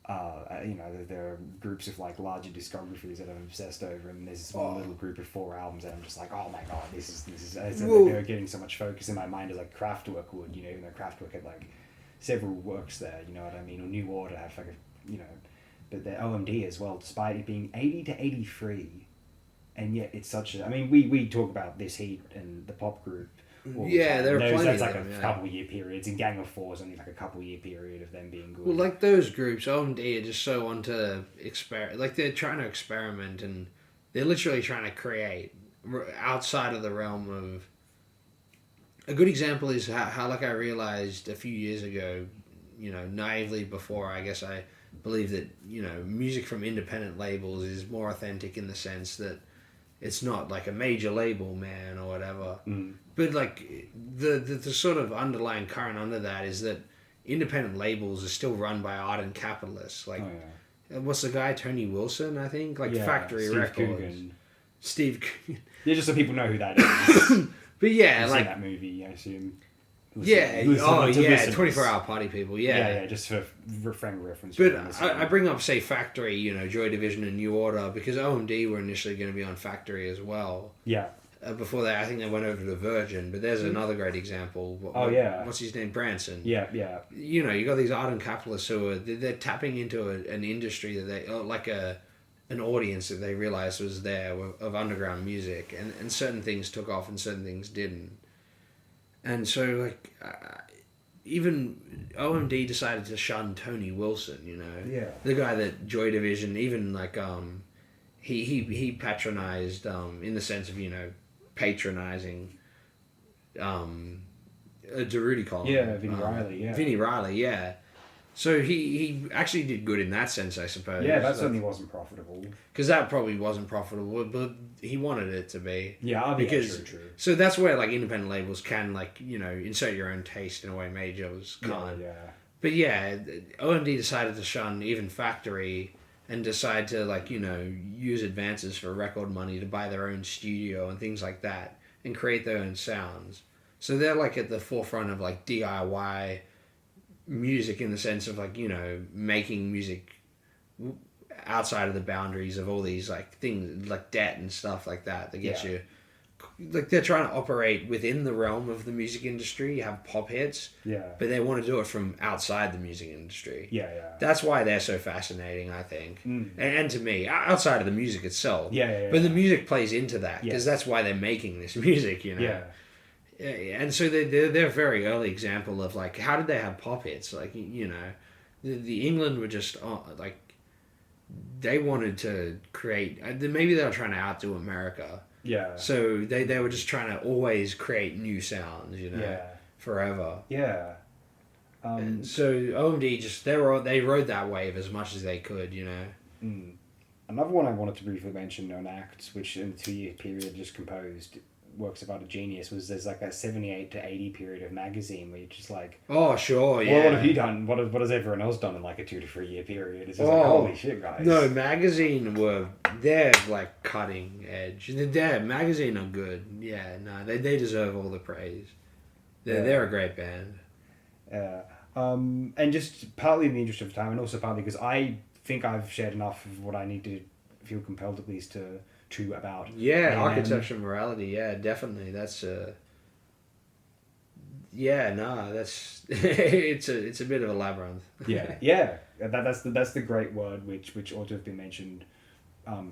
there are groups of larger discographies that I'm obsessed over, and there's this one little group of 4 albums that I'm just like, oh my god, this is they're getting so much focus in my mind as Kraftwerk would, even though Kraftwerk had several works there, you know what I mean, or New Order have but the OMD as well, despite it being 80 to 83, and yet it's such a. I mean, we talk about This Heat and the pop group. There are plenty that's of them, a couple year periods, and Gang of Four is only a couple year period of them being good. Well, those groups, OMD are just so onto experiment. They're trying to experiment, and they're literally trying to create outside of the realm of. A good example is how I realized a few years ago, naively before I guess I believe that music from independent labels is more authentic in the sense that it's not a major label man or whatever. But the sort of underlying current under that is that independent labels are still run by ardent capitalists. What's the guy, Tony Wilson, I think? Factory Steve Records. Coogan. Steve Coogan. Yeah, just so people know who that is. But yeah, you've seen that movie, I assume. 24-hour party people, yeah, just for frame reference. But I bring up, say, Factory, Joy Division and New Order, because OMD were initially going to be on Factory as well. Yeah. Before that, I think they went over to Virgin, but there's another great example. What's his name? Branson. Yeah. You got these ardent capitalists who they're tapping into an industry that they, an audience that they realized was there of underground music, and certain things took off and certain things didn't. And so, even OMD decided to shun Tony Wilson, Yeah. the guy that Joy Division, even he patronized in the sense of patronizing a Durruti column. Yeah, Vinnie Riley. Yeah. Vinnie Riley. Yeah. So he actually did good in that sense, I suppose. Yeah, that certainly wasn't profitable. Because that probably wasn't profitable, but he wanted it to be. Yeah, true. So that's where independent labels can insert your own taste in a way majors can't. Yeah. But yeah, OMD decided to shun even Factory, and decide to like, you know, use advances for record money to buy their own studio and things like that and create their own sounds. So they're like at the forefront of like DIY music in the sense of like, you know, making music outside of the boundaries of all these like things like debt and stuff like that gets you like, they're trying to operate within the realm of the music industry. You have pop hits, but they want to do it from outside the music industry. That's why they're so fascinating, I think. And to me, outside of the music itself. But the music plays into that because that's why they're making this music, you know. And so they're a very early example of like, how did they have pop hits? Like, you know, the England were just like, they wanted to create, maybe they were trying to outdo America. So they were just trying to always create new sounds, you know, forever. And so OMD just, they rode that wave as much as they could, you know. Another one I wanted to briefly mention on Acts, which in a 2-year period just composed works about a genius, was there's like a 78 to 80 period of magazine where you're just like, oh sure, well, what have you done? What has everyone else done in like a 2 to 3 year period? It's just like, holy shit, guys. No, magazine they're like cutting edge. They're magazine are good. Yeah, no, they deserve all the praise. They're a great band. And just partly in the interest of time, and also partly because I think I've shared enough of what I need to feel compelled at least to about architecture and morality. Definitely. That's that's it's a bit of a labyrinth. That's the great word which ought to have been mentioned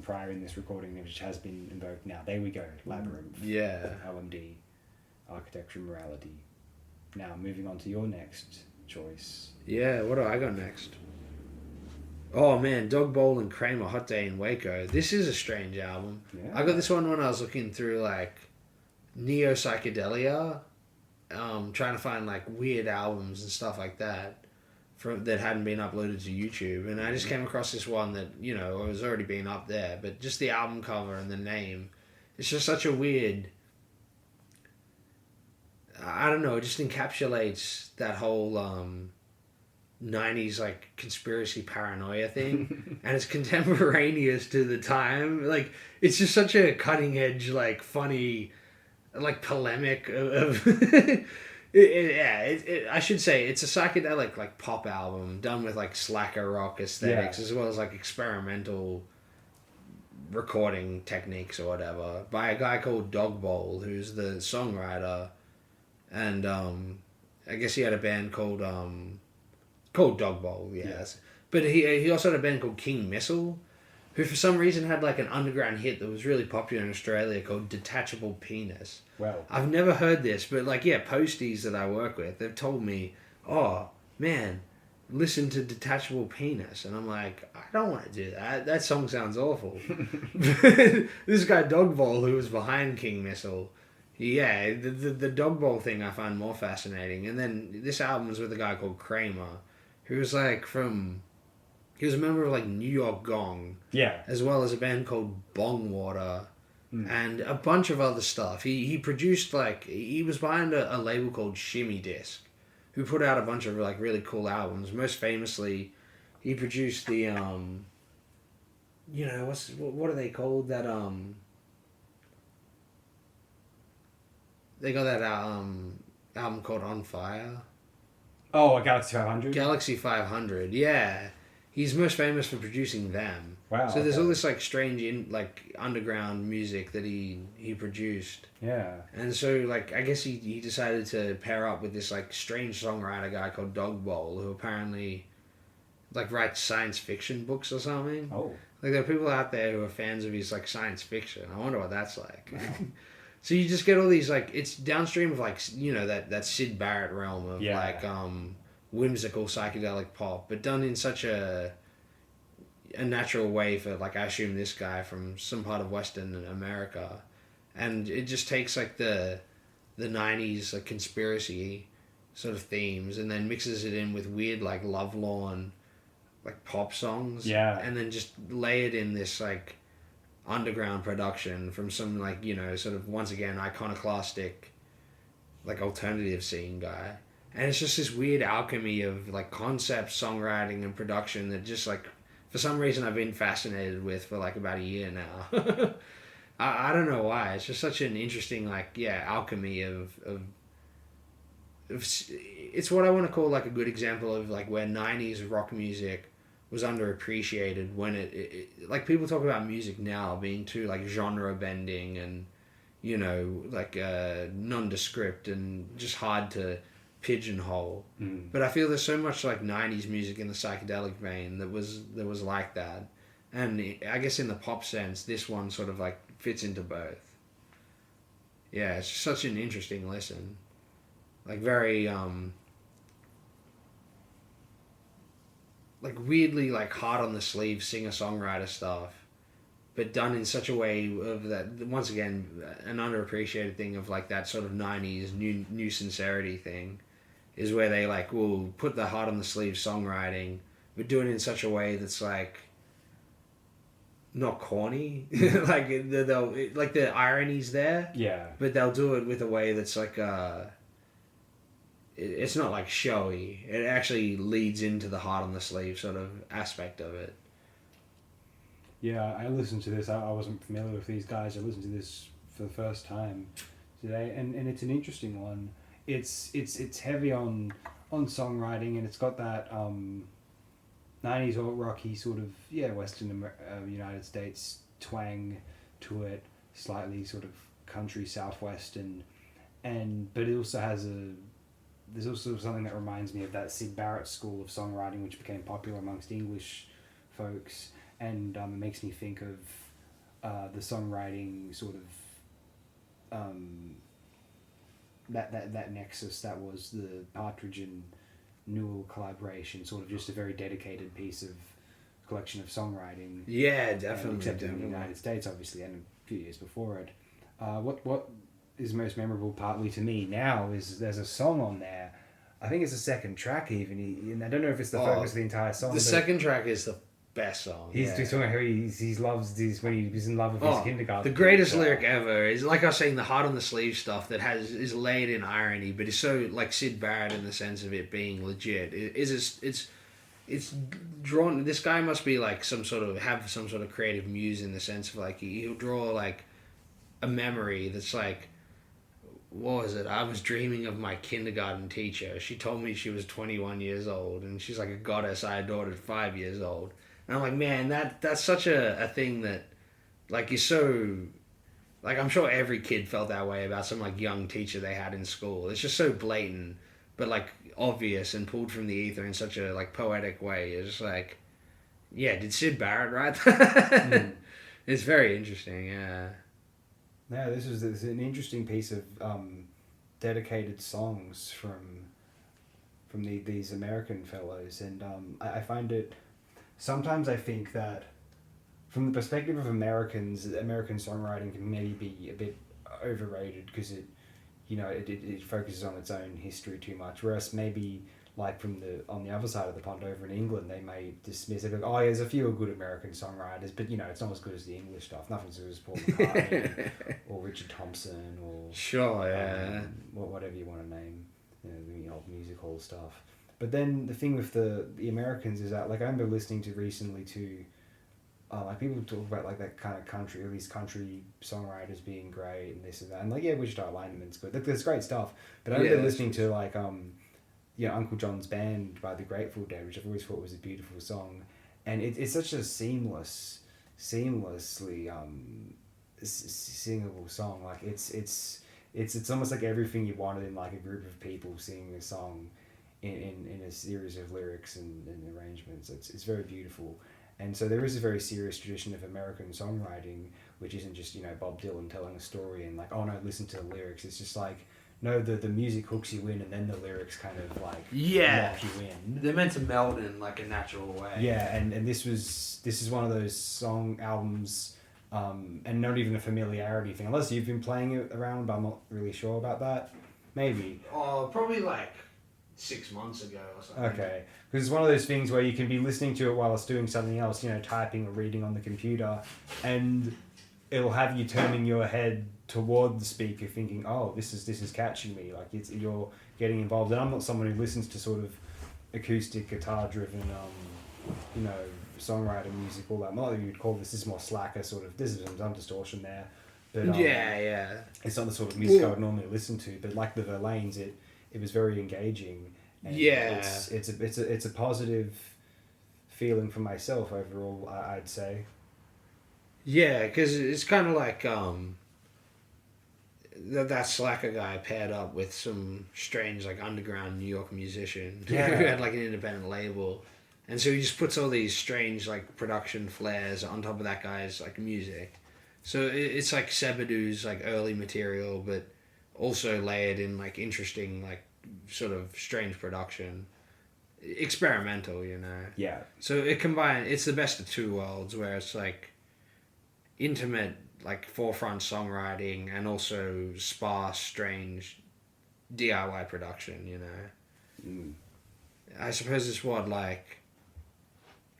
prior in this recording, which has been invoked now. There we go, labyrinth. OMD, architecture and morality. Now moving on to your next choice. What do I got next? Oh man, Dog Bowl and Kramer, Hot Day in Waco. This is a strange album. I got this one when I was looking through like neo psychedelia, trying to find like weird albums and stuff like that that hadn't been uploaded to YouTube, and I just came across this one that, you know, was already been up there, but just the album cover and the name, it's just such a weird, I don't know, it just encapsulates that whole 90s like conspiracy paranoia thing, and it's contemporaneous to the time. Like, it's just such a cutting edge, like funny, like polemic of I should say it's a psychedelic like pop album done with like slacker rock aesthetics as well as like experimental recording techniques or whatever by a guy called Dog Bowl, who's the songwriter, and I guess he had a band called Dog Bowl, yes. But he also had a band called King Missile, who for some reason had like an underground hit that was really popular in Australia called Detachable Penis. Wow. I've never heard this, but like, posties that I work with, they've told me, oh, man, listen to Detachable Penis. And I'm like, I don't want to do that. That song sounds awful. This guy Dog Bowl, who was behind King Missile, the Dog Bowl thing I find more fascinating. And then this album was with a guy called Kramer, who was like he was a member of like New York Gong, as well as a band called Bong Water, and a bunch of other stuff. He produced like, he was behind a label called Shimmy Disc, who put out a bunch of like really cool albums. Most famously, he produced the what are they called, that they got that album called On Fire. Oh, Galaxy 500? Galaxy 500, yeah. He's most famous for producing them. Wow. So there's all this like strange underground music that he produced. Yeah. And so like, I guess he decided to pair up with this like strange songwriter guy called Dog Bowl, who apparently like writes science fiction books or something. Oh. Like, there are people out there who are fans of his like science fiction. I wonder what that's like. Wow. So you just get all these like, it's downstream of like, you know, that Syd Barrett realm of like whimsical psychedelic pop, but done in such a natural way for like, I assume this guy from some part of Western America, and it just takes like the 90s like conspiracy sort of themes and then mixes it in with weird like lovelorn like pop songs, and then just lay it in this like underground production from some like, you know, sort of once again iconoclastic like alternative scene guy. And it's just this weird alchemy of like concept, songwriting, and production that just like for some reason I've been fascinated with for like about a year now. I don't know why. It's just such an interesting alchemy of it's what I want to call like a good example of like where 90s rock music was underappreciated when it like people talk about music now being too like genre bending and like nondescript and just hard to pigeonhole. But I feel there's so much like 90s music in the psychedelic vein that was like that, and I guess in the pop sense this one sort of like fits into both. Yeah, it's such an interesting listen, like very like weirdly like hard on the sleeve singer-songwriter stuff, but done in such a way of that, once again, an underappreciated thing of like that sort of 90s new sincerity thing is where they like will put the heart on the sleeve songwriting but do it in such a way that's like not corny. Like they'll like the irony's there, but they'll do it with a way that's like it's not like showy. It actually leads into the heart on the sleeve sort of aspect of it. Yeah, I listened to this. I wasn't familiar with these guys. I listened to this for the first time today, and it's an interesting one. It's heavy on songwriting, and it's got that 90s alt rocky sort of Western United States twang to it, slightly sort of country southwestern, but it also has there's also something that reminds me of that Syd Barrett school of songwriting, which became popular amongst English folks. And it makes me think of the songwriting sort of that nexus that was the Partridge and Newell collaboration, sort of just a very dedicated piece of collection of songwriting. Yeah, definitely. Except in the United States, obviously, and a few years before it. What is most memorable, partly to me now, is there's a song on there. I think it's the second track even. And I don't know if it's the focus of the entire song. The second track is the best song. He's talking about how he loves this when he was in love with his kindergarten. The greatest lyric ever is, like I was saying, the heart on the sleeve stuff that is laid in irony, but is so like Syd Barrett in the sense of it being legit. It's drawn. This guy must be like have some sort of creative muse in the sense of like he'll draw like a memory that's like, what was it? I was dreaming of my kindergarten teacher. She told me she was 21 years old, and she's like a goddess I adored at 5 years old. And I'm like, man, that's such a thing that, like, is so, like, I'm sure every kid felt that way about some, like, young teacher they had in school. It's just so blatant, but, like, obvious and pulled from the ether in such a, like, poetic way. It's just like, yeah, did Syd Barrett write that? It's very interesting, yeah. Yeah, this is an interesting piece of dedicated songs from these American fellows, and I find it. Sometimes I think that, from the perspective of American songwriting can maybe be a bit overrated because it focuses on its own history too much. Whereas maybe like on the other side of the pond over in England, they may dismiss it. Like, oh, there's a few good American songwriters, but it's not as good as the English stuff. Nothing as good as Paul McCartney or Richard Thompson or whatever you want to name, the old music hall stuff. But then the thing with the Americans is that, like, I remember listening to recently to, like, people talk about, like, that kind of country, or these country songwriters being great and this and that. And, like, yeah, Wichita Alignment's good. Like, there's great stuff. But I remember listening to, like, Uncle John's Band by the Grateful Dead, which I've always thought was a beautiful song. And it's such a seamlessly singable song. Like, it's almost like everything you wanted in, like, a group of people singing a song in a series of lyrics and arrangements. It's very beautiful. And so there is a very serious tradition of American songwriting, which isn't just, Bob Dylan telling a story and like, oh no, listen to the lyrics. It's just like, no, the music hooks you in and then the lyrics kind of like lock you in. They're meant to meld in like a natural way. Yeah, and this is one of those song albums, and not even a familiarity thing, unless you've been playing it around, but I'm not really sure about that. Maybe. Oh, probably like 6 months ago or something. Okay, because it's one of those things where you can be listening to it while it's doing something else, typing or reading on the computer, and it'll have you turning your head toward the speaker thinking, oh, this is catching me, like you're getting involved. And I'm not someone who listens to sort of acoustic guitar driven you know, songwriter music, all that. Not that you'd call this is more slacker sort of. There's some distortion there, but yeah. it's not the sort of music I would normally listen to. But like the Verlaines, it was very engaging. And it's a positive feeling for myself overall. I'd say. Yeah, because it's kind of like that slacker guy paired up with some strange like underground New York musician who had like an independent label, and so he just puts all these strange like production flares on top of that guy's like music. So it's like Sebadoo's like early material, but also layered in like interesting like sort of strange production, experimental, you know. Yeah. So it combined. It's the best of two worlds, where it's like intimate, like forefront songwriting, and also sparse, strange DIY production. You know. I suppose it's what like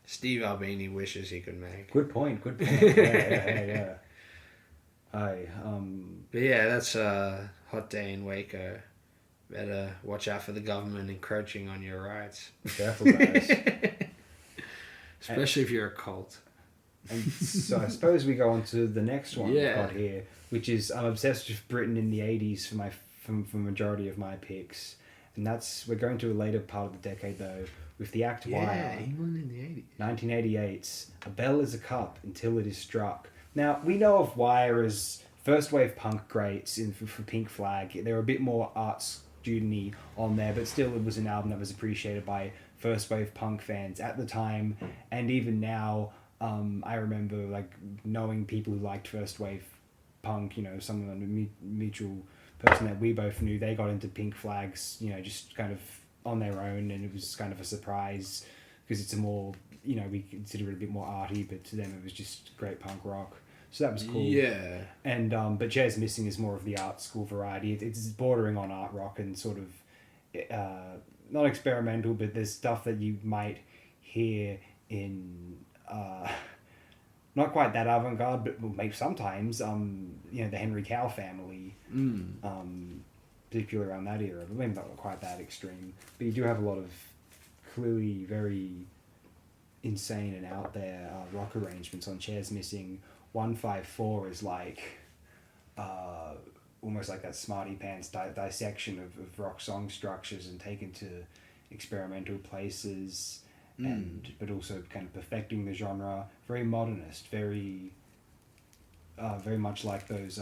Steve Albini wishes he could make. Good point. Yeah. But yeah, that's a hot day in Waco. Better watch out for the government encroaching on your rights. Careful, guys. Especially if you're a cult. And so I suppose we go on to the next one we've got here, which is I'm obsessed with Britain in the 80s for majority of my picks. And we're going to a later part of the decade though, with the act Wire. England in the 80s. 1988's A Bell is a Cup Until It Is Struck. Now, we know of Wire as first wave punk greats for Pink Flag. They were a bit more arts student-y on there, but still it was an album that was appreciated by first wave punk fans at the time, and even now. I remember like knowing people who liked first wave punk. You know, someone a mutual person that we both knew. They got into Pink Flags, you know, just kind of on their own, and it was kind of a surprise because it's a more, you know, we consider it a bit more arty, but to them it was just great punk rock. So that was cool. Yeah. And but Jazz Missing is more of the art school variety. It's bordering on art rock and sort of not experimental, but there's stuff that you might hear in not quite that avant-garde, but maybe sometimes you know, the Henry Cow family, particularly around that era, but maybe not quite that extreme. But you do have a lot of clearly very insane and out there rock arrangements on Chairs Missing. 154 is like almost like that smarty pants dissection of rock song structures and taken to experimental places, but also kind of perfecting the genre. Very modernist, very much like those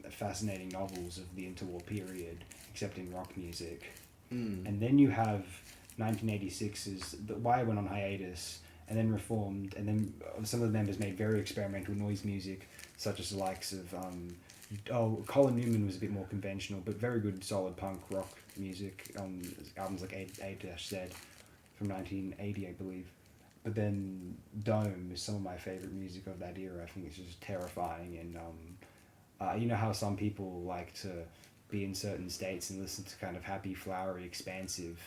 fascinating novels of the interwar period, except in rock music. And then you have 1986's The Wire went on hiatus and then reformed, and then some of the members made very experimental noise music, such as the likes of Colin Newman was a bit more conventional, but very good solid punk rock music on albums like A-Z from 1980, I believe. But then Dome is some of my favorite music of that era. I think it's just terrifying, and you know how some people like to be in certain states and listen to kind of happy, flowery, expansive,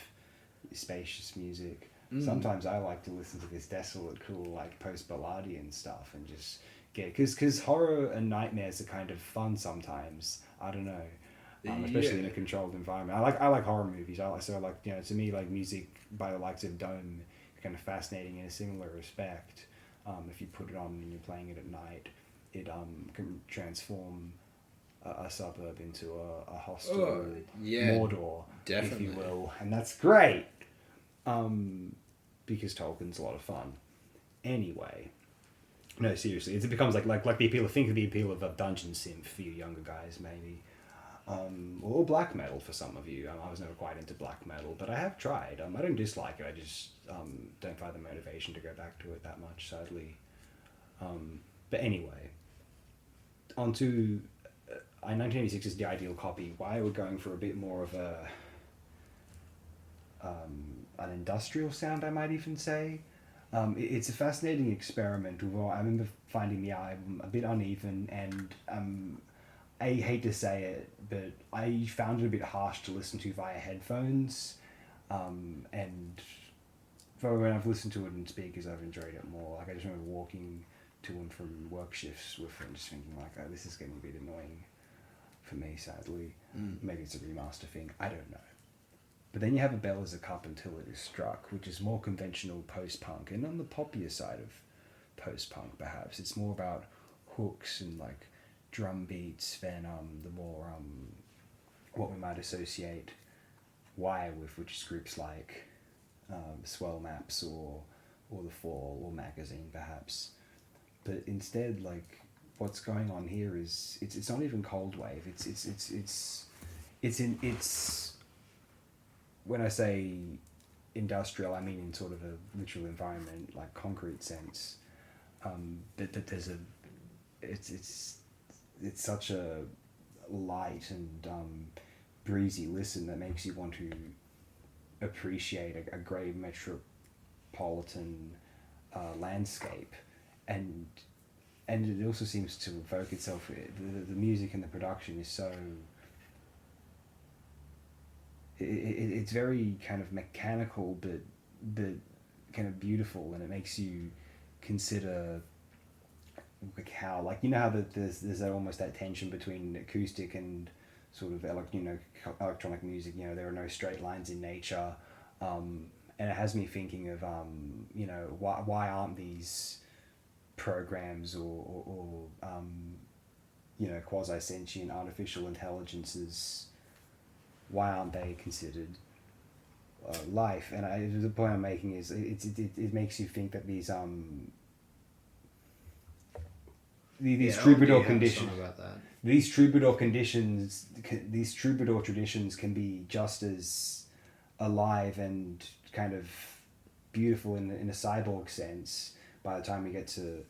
spacious music. Sometimes I like to listen to this desolate, cool, like post-balladian stuff and just get, because horror and nightmares are kind of fun sometimes. I don't know, especially in a controlled environment. I like horror movies. You know, to me, like music by the likes of Dome, kind of fascinating in a similar respect. If you put it on and you're playing it at night, it can transform a suburb into a hostile Mordor, definitely, if you will, and that's great. Because Tolkien's a lot of fun. Anyway, no, seriously, it becomes like the appeal. Think of the appeal of a dungeon sim for you younger guys, maybe, or black metal for some of you. I was never quite into black metal, but I have tried. I don't dislike it. I just don't find the motivation to go back to it that much, sadly. But anyway, on to 1986 is the ideal copy. Why we're going for a bit more of an industrial sound, I might even say. It's a fascinating experiment, although I remember finding the album a bit uneven, and I hate to say it, but I found it a bit harsh to listen to via headphones, and when I've listened to it in speakers, I've enjoyed it more. Like, I just remember walking to and from work shifts with it and just thinking like, oh, this is getting a bit annoying for me, sadly. Maybe it's a remaster thing, I don't know. But then you have A Bell Is a Cup Until It Is Struck, which is more conventional post-punk, and on the poppier side of post-punk, perhaps. It's more about hooks and, like, drum beats than the more, what we might associate Wire with, which is groups like Swell Maps or The Fall or Magazine, perhaps. But instead, like, what's going on here is it's not even cold wave. It's when I say industrial, I mean in sort of a literal environment, like concrete sense. That there's it's such a light and breezy listen that makes you want to appreciate a great metropolitan landscape, and it also seems to evoke itself. The music and the production is so. It's very kind of mechanical, but kind of beautiful, and it makes you consider like how, like, you know how there's that almost that tension between acoustic and sort of electronic music. You know, there are no straight lines in nature, and it has me thinking of why aren't these programs or quasi sentient artificial intelligences, why aren't they considered life? And the point I'm making is it makes you think that these troubadour conditions, these troubadour traditions can be just as alive and kind of beautiful in a cyborg sense by the time we get to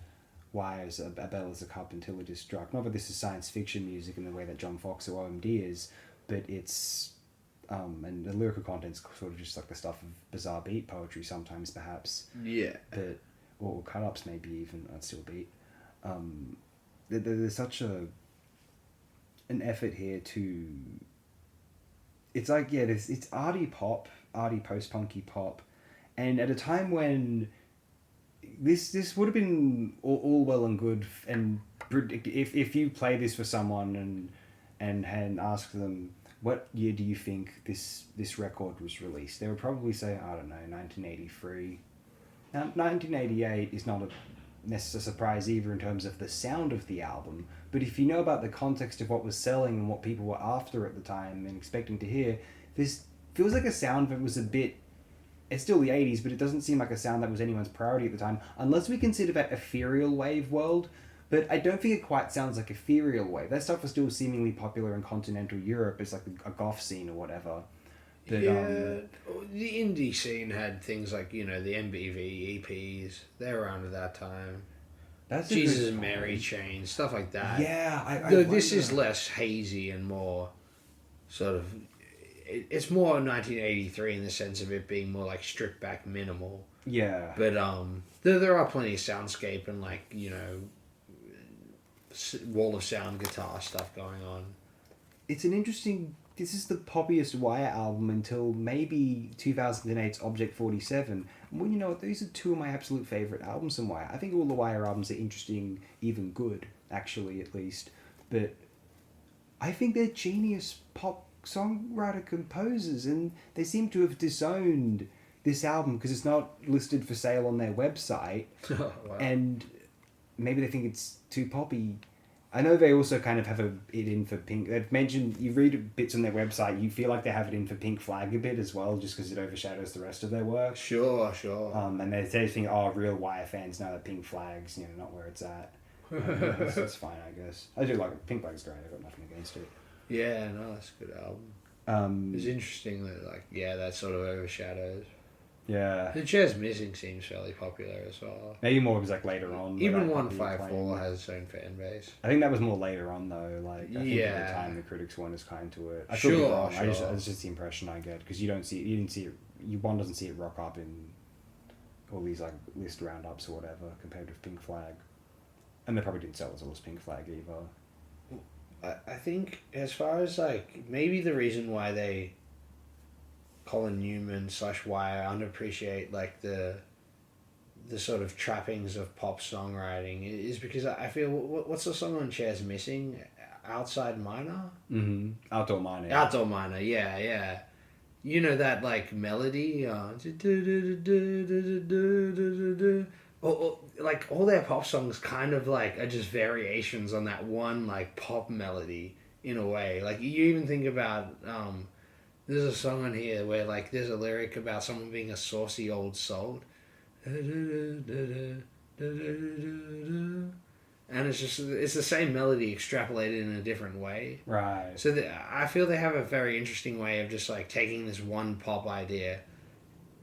Why Is A Bell Is a Cup Until It Is Struck. Not that this is science fiction music in the way that John Fox or OMD is, but it's and the lyrical content's sort of just like the stuff of bizarre beat poetry sometimes, perhaps. Yeah. But or cut ups maybe even. I'd still beat. There's such an effort here to. It's like it's arty pop, arty post punky pop, and at a time when this would have been all well and good, and if you play this for someone and ask them, what year do you think this record was released? They would probably say, I don't know, 1983. Now, 1988 is not a necessary surprise either in terms of the sound of the album, but if you know about the context of what was selling and what people were after at the time and expecting to hear, this feels like a sound that was a bit... It's still the 80s, but it doesn't seem like a sound that was anyone's priority at the time, unless we consider that ethereal wave world. But I don't think it quite sounds like ethereal wave. That stuff was still seemingly popular in continental Europe as like a goth scene or whatever. But, the indie scene had things like, the MBV EPs. They were around at that time. That's Jesus and Mary Chain, stuff like that. Yeah, this is less hazy and more sort of... It's more 1983 in the sense of it being more like stripped back minimal. Yeah. But there are plenty of soundscape and like, wall of sound guitar stuff going on. It's an interesting... This is the poppiest Wire album until maybe 2008's Object 47. Well, you know what? These are two of my absolute favourite albums from Wire. I think all the Wire albums are interesting, even good, actually, at least. But I think they're genius pop songwriter composers, and they seem to have disowned this album because it's not listed for sale on their website. Oh, wow. And maybe they think it's too poppy. I know they also kind of have it in for Pink. They've mentioned, you read bits on their website, you feel like they have it in for Pink Flag a bit as well, just because it overshadows the rest of their work. Sure. And they think, real Wire fans know that Pink Flag's, not where it's at. That's fine, I guess. I do like it. Pink Flag's great. I've got nothing against it. Yeah, no, that's a good album. It's interesting that, that sort of overshadows. Yeah. The Jazz Missing seems fairly popular as well. Maybe more because later on. Even 154 has its own fan base. I think that was more later on though. I think at the time the critics weren't as kind to it. I could be wrong. It's just the impression I get because you didn't see it. One doesn't see it rock up in all these list roundups or whatever compared with Pink Flag, and they probably didn't sell as well as Pink Flag either. I think as far as maybe the reason why they Colin Newman / Wire underappreciate the sort of trappings of pop songwriting is because I feel what's the song on Cher's Missing? Outside Minor? Mm-hmm. Outdoor Minor. Outdoor Minor, yeah. You know that like melody, or like all their pop songs kind of like are just variations on that one like pop melody in a way. Like you even think about there's a song on here where like there's a lyric about someone being a saucy old soul. And it's the same melody extrapolated in a different way. Right. So I feel they have a very interesting way of just like taking this one pop idea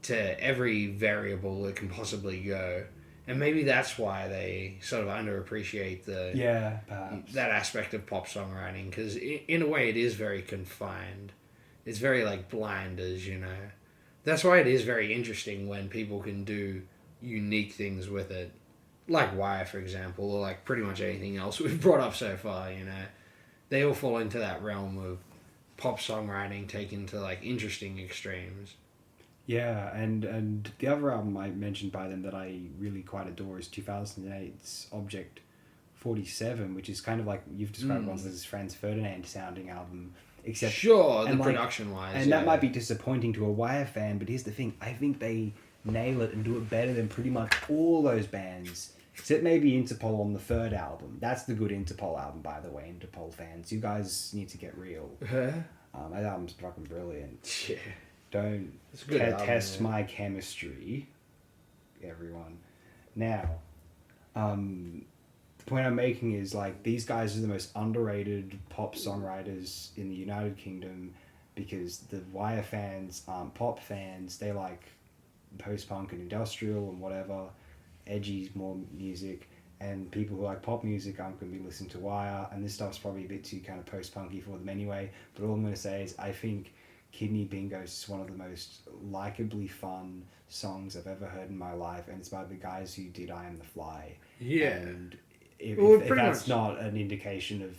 to every variable it can possibly go, and maybe that's why they sort of underappreciate perhaps that aspect of pop songwriting, because in a way it is very confined. It's very like blinders, you know. That's why it is very interesting when people can do unique things with it. Like Wire, for example, or like pretty much anything else we've brought up so far, you know. They all fall into that realm of pop songwriting taken to like interesting extremes. Yeah, and the other album I mentioned by them that I really quite adore is 2008's Object 47, which is kind of like you've described once as Franz Ferdinand sounding album. Except, sure, the like, production-wise. And that might be disappointing to a Wire fan, but here's the thing. I think they nail it and do it better than pretty much all those bands. Except maybe Interpol on the third album. That's the good Interpol album, by the way, Interpol fans. You guys need to get real. That album's fucking brilliant. Yeah. Don't test my chemistry, everyone. Now, the point I'm making is, like, these guys are the most underrated pop songwriters in the United Kingdom because the Wire fans aren't pop fans. They like post-punk and industrial and whatever. Edgy more music, and people who like pop music aren't going to be listening to Wire, and this stuff's probably a bit too kind of post-punky for them anyway, but all I'm going to say is I think Kidney Bingos is one of the most likably fun songs I've ever heard in my life, and it's by the guys who did I Am the Fly. Yeah. And if that's not an indication of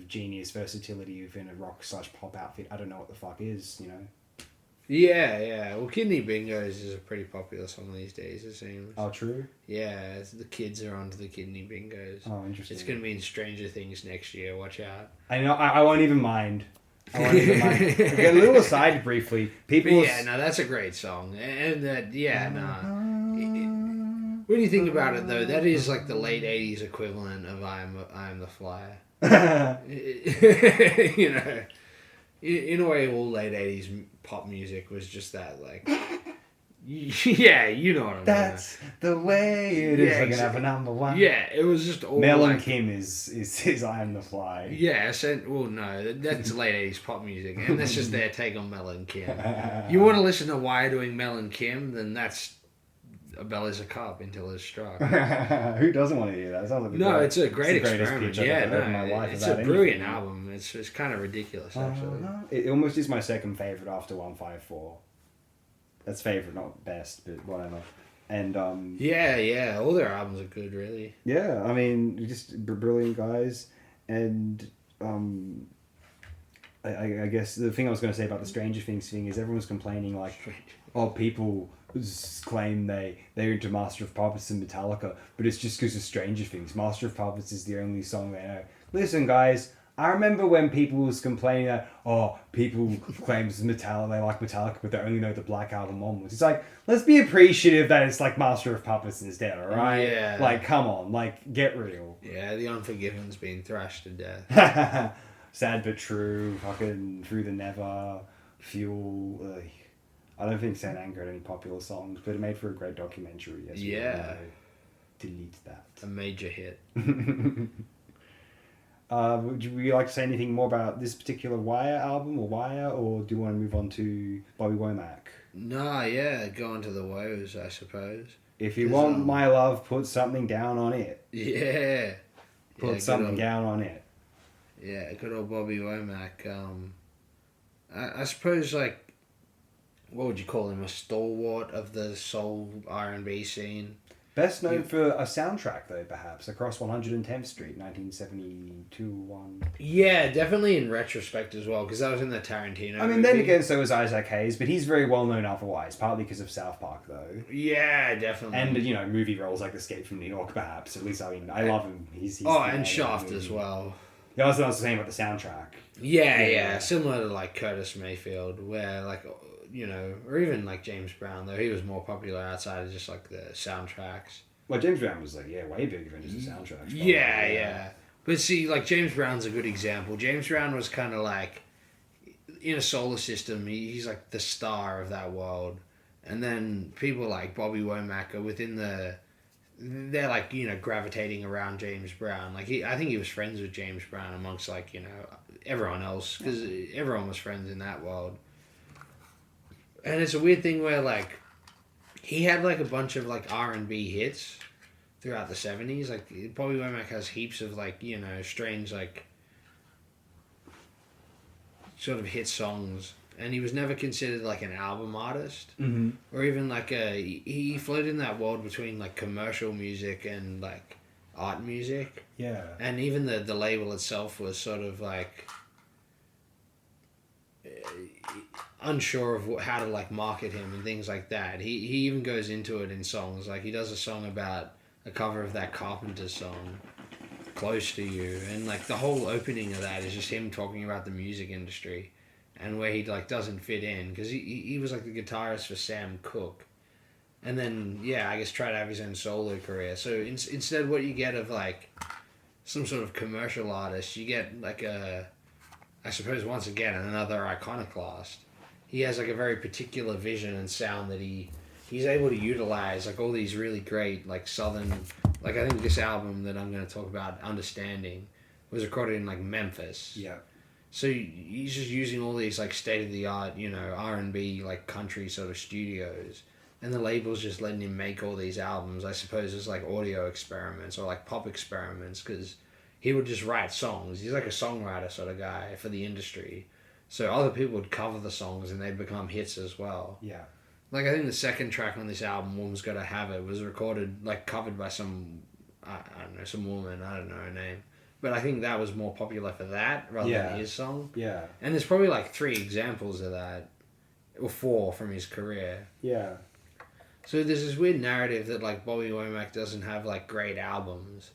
genius versatility within a rock/pop outfit, I don't know what the fuck is, you know? Yeah. Well, Kidney Bingos is a pretty popular song these days, it seems. Oh, true? Yeah, the kids are onto the Kidney Bingos. Oh, interesting. It's going to be in Stranger Things next year, watch out. I know, I won't even mind. Okay, a little aside briefly. That's a great song. And that, when you think about it, though, that is like the late 80s equivalent of I Am the Fly. You know, in a way, all late 80s pop music was just that, like... Yeah, you know what I mean. That's the way it is. We're gonna have a number one. Yeah, it was just all Mel and Kim is I Am the Fly. Yeah, no, that's late 80s pop music, and that's just their take on Mel and Kim. You want to listen to Wire doing Mel and Kim, then that's A Bell is a Cop Until It's Struck. Who doesn't want to hear that? It sounds like it's a great experiment. It's a brilliant album. It's kind of ridiculous, actually. It almost is my second favourite after 154. That's favourite, not best, but whatever. And yeah, all their albums are good, really. Yeah, I mean, just brilliant guys. And I guess the thing I was going to say about the Stranger Things thing is everyone's complaining like, people claim they're into Master of Puppets and Metallica, but it's just because of Stranger Things. Master of Puppets is the only song they know. Listen, guys. I remember when people was complaining that, people claim Metallica, they like Metallica, but they only know the Black Album onwards. It's like, let's be appreciative that it's like Master of Puppets instead, alright? Yeah. Like, come on, like, get real. Yeah, the Unforgiven's been thrashed to death. Sad but true, fucking Through the Never, Fuel. I don't think St. Anger had any popular songs, but it made for a great documentary. Delete that. A major hit. Would you like to say anything more about this particular Wire album or do you want to move on to Bobby Womack? No, go on to the woes, I suppose. If you want my love, put something down on it. Yeah. Put something down on it. Yeah, good old Bobby Womack. I suppose, like, what would you call him? A stalwart of the soul R&B scene? Best known for a soundtrack, though, perhaps, Across 110th Street, 1972-1. Yeah, definitely in retrospect as well, because that was in the Tarantino movie. Then again, so was Isaac Hayes, but he's very well known otherwise, partly because of South Park, though. Yeah, definitely. And, movie roles like Escape from New York, perhaps. At least, I love him. He's and Shaft as well. Yeah, that's what I was saying about the soundtrack. Yeah. Similar to like Curtis Mayfield, where like, you know, or even like James Brown, though he was more popular outside of just like the soundtracks. Well, James Brown was like, way bigger than just the soundtracks. Yeah. But see, like James Brown's a good example. James Brown was kind of like, in a solar system, he's like the star of that world. And then people like Bobby Womack are they're like, you know, gravitating around James Brown. Like I think he was friends with James Brown amongst like, you know, everyone else, because everyone was friends in that world. And it's a weird thing where like he had like a bunch of like R&B hits throughout the 70s. Like Bobby Womack has heaps of like, you know, strange like sort of hit songs. And he was never considered like an album artist, or even like he floated in that world between like commercial music and like art music. Yeah. And even the label itself was sort of like unsure of how to like market him and things like that. He even goes into it in songs. Like he does a song about a cover of that Carpenter song, Close to You, and like the whole opening of that is just him talking about the music industry. And where he like doesn't fit in, because he was like the guitarist for Sam Cooke, and then I guess tried to have his own solo career. So instead, what you get of like some sort of commercial artist, you get like I suppose once again another iconoclast. He has like a very particular vision and sound that he's able to utilize, like all these really great like southern, like I think this album that I'm going to talk about, Understanding, was recorded in like Memphis. Yeah. So he's just using all these like state of the art, you know, R&B like country sort of studios, and the label's just letting him make all these albums. I suppose as like audio experiments or like pop experiments, because he would just write songs. He's like a songwriter sort of guy for the industry. So other people would cover the songs and they'd become hits as well. Yeah. Like I think the second track on this album, Woman's Gotta Have It, was recorded like covered by some I don't know, some woman, I don't know her name. But I think that was more popular for that rather than his song. Yeah. And there's probably like 3 examples of that, or 4 from his career. Yeah. So there's this weird narrative that like Bobby Womack doesn't have like great albums.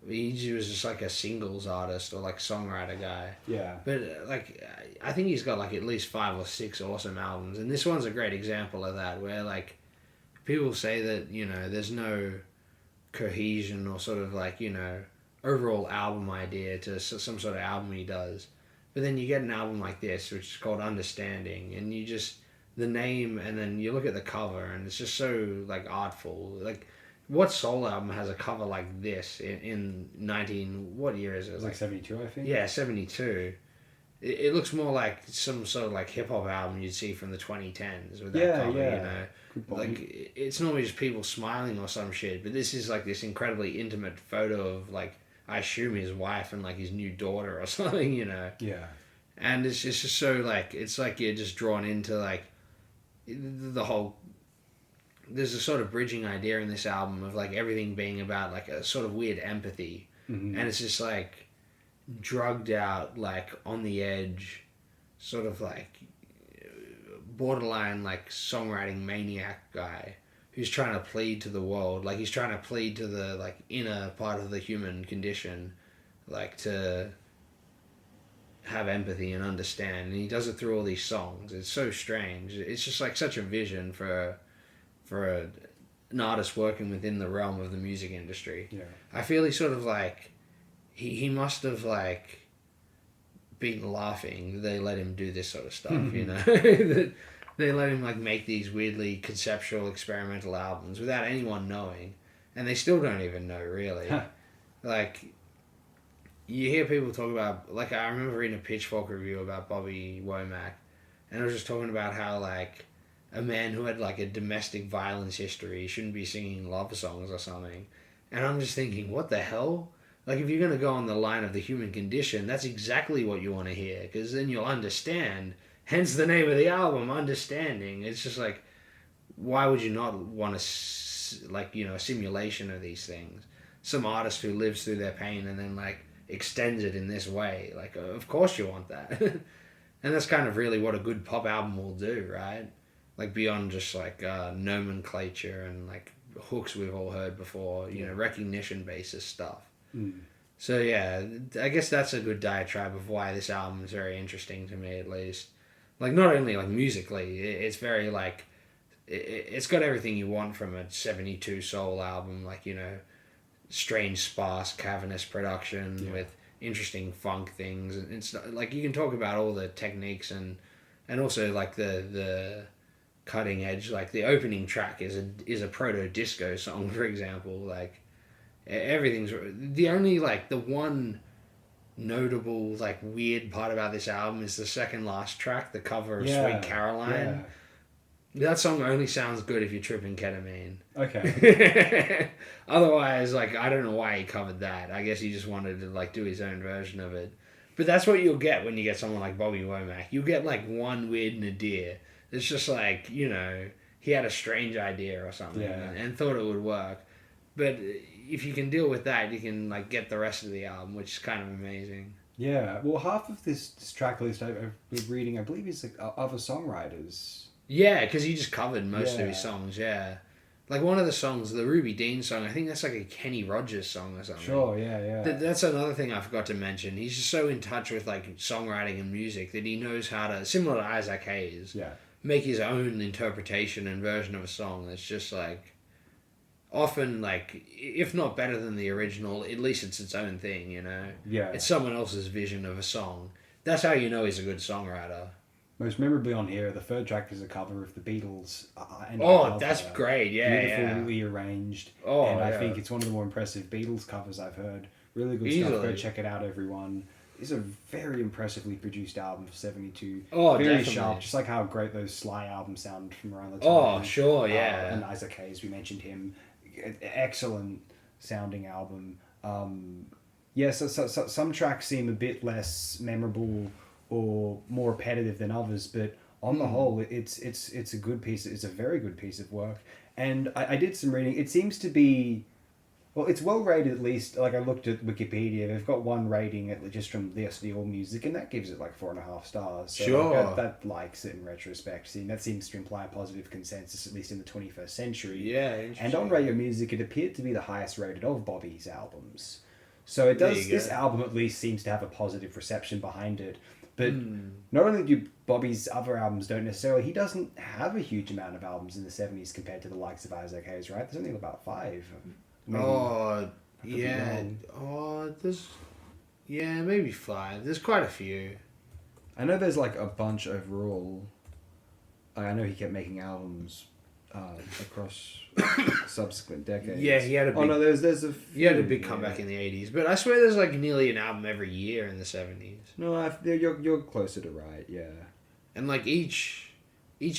He was just like a singles artist or like songwriter guy. Yeah. But like I think he's got like at least 5 or 6 awesome albums, and this one's a great example of that, where like people say that, you know, there's no cohesion or sort of like, you know, overall album idea to some sort of album he does, but then you get an album like this which is called Understanding, and you just the name, and then you look at the cover and it's just so like artful. Like what soul album has a cover like this in 19 what year is it? It was like 72, I think. Yeah, 72. It looks more like some sort of like hip hop album you'd see from the 2010s with that cover, you know. Like it's normally just people smiling or some shit, but this is like this incredibly intimate photo of like, I assume his wife and like his new daughter or something, you know. Yeah. And it's just so like, it's like you're just drawn into like the whole, there's a sort of bridging idea in this album of like everything being about like a sort of weird empathy. And it's just like drugged out, like on the edge, sort of like borderline like songwriting maniac guy who's trying to plead to the world, like he's trying to plead to the like inner part of the human condition, like to have empathy and understand, and he does it through all these songs. It's so strange. It's just like such a vision for an artist working within the realm of the music industry. Yeah. I feel he sort of like he must have like been laughing they let him do this sort of stuff, you know. That they let him like make these weirdly conceptual experimental albums without anyone knowing, and they still don't even know really. Like you hear people talk about, like I remember reading a Pitchfork review about Bobby Womack, and it was just talking about how like a man who had like a domestic violence history shouldn't be singing love songs or something. And I'm just thinking, what the hell? Like if you're going to go on the line of the human condition, that's exactly what you want to hear, because then you'll understand. Hence the name of the album, Understanding. It's just like, why would you not want to, like, you know, a simulation of these things? Some artist who lives through their pain and then like extends it in this way. Like, of course you want that. And that's kind of really what a good pop album will do, right? Like beyond just like nomenclature and like hooks we've all heard before, you know, recognition basis stuff. So yeah, I guess that's a good diatribe of why this album is very interesting to me, at least. Like not only like musically, it's very like it's got everything you want from a '72 soul album, like strange, sparse, cavernous production with interesting funk things, and it's like you can talk about all the techniques and also like the cutting edge. Like the opening track is a proto disco song, for example. Like everything's the only like the one notable like weird part about this album is the second last track, the cover of Sweet Caroline. That song only sounds good if you're tripping ketamine. Okay. Otherwise, like, I don't know why he covered that. I guess he just wanted to like do his own version of it. But that's what you'll get when you get someone like Bobby Womack. You'll get like one weird nadir. It's just like he had a strange idea or something and thought it would work. But if you can deal with that, you can like get the rest of the album, which is kind of amazing. Yeah. Well, half of this track list I've been reading, I believe, is like other songwriters. Yeah, because he just covered most of his songs, Like one of the songs, the Ruby Dean song, I think that's like a Kenny Rogers song or something. Sure, yeah. That's another thing I forgot to mention. He's just so in touch with like songwriting and music that he knows how to, similar to Isaac Hayes, make his own interpretation and version of a song that's just like, often like, if not better than the original, at least it's its own thing, Yeah. It's someone else's vision of a song. That's how you know he's a good songwriter. Most memorably on here, the third track is a cover of the Beatles. That's great, Beautifully arranged. And I think it's one of the more impressive Beatles covers I've heard. Really good stuff. Go check it out, everyone. It's a very impressively produced album for '72. Oh, very definitely. sharp, just like how great those Sly albums sound from around the time. Oh, sure, yeah. And Isaac Hayes, we mentioned him. Excellent sounding album. So some tracks seem a bit less memorable or more repetitive than others, but on the whole, it's a good piece. It's a very good piece of work. And I did some reading. It seems to be, well, it's well rated at least. Like I looked at Wikipedia, they've got one rating just from the All Music, and that gives it like 4.5 stars. So sure, like that likes it in retrospect. See, that seems to imply a positive consensus, at least in the 21st century. Yeah, and on Radio Music, it appeared to be the highest rated of Bobby's albums. So it does. This album at least seems to have a positive reception behind it. But not only do Bobby's other albums don't necessarily... He doesn't have a huge amount of albums in the 70s compared to the likes of Isaac Hayes, right? There's only about 5. Maybe. There's... Yeah, maybe 5. There's quite a few. I know there's like a bunch overall. I know he kept making albums across subsequent decades. Yeah, he had a big... there's a few, he had a big comeback in the 80s, but I swear there's like nearly an album every year in the 70s. No, you're closer to right, yeah. And like each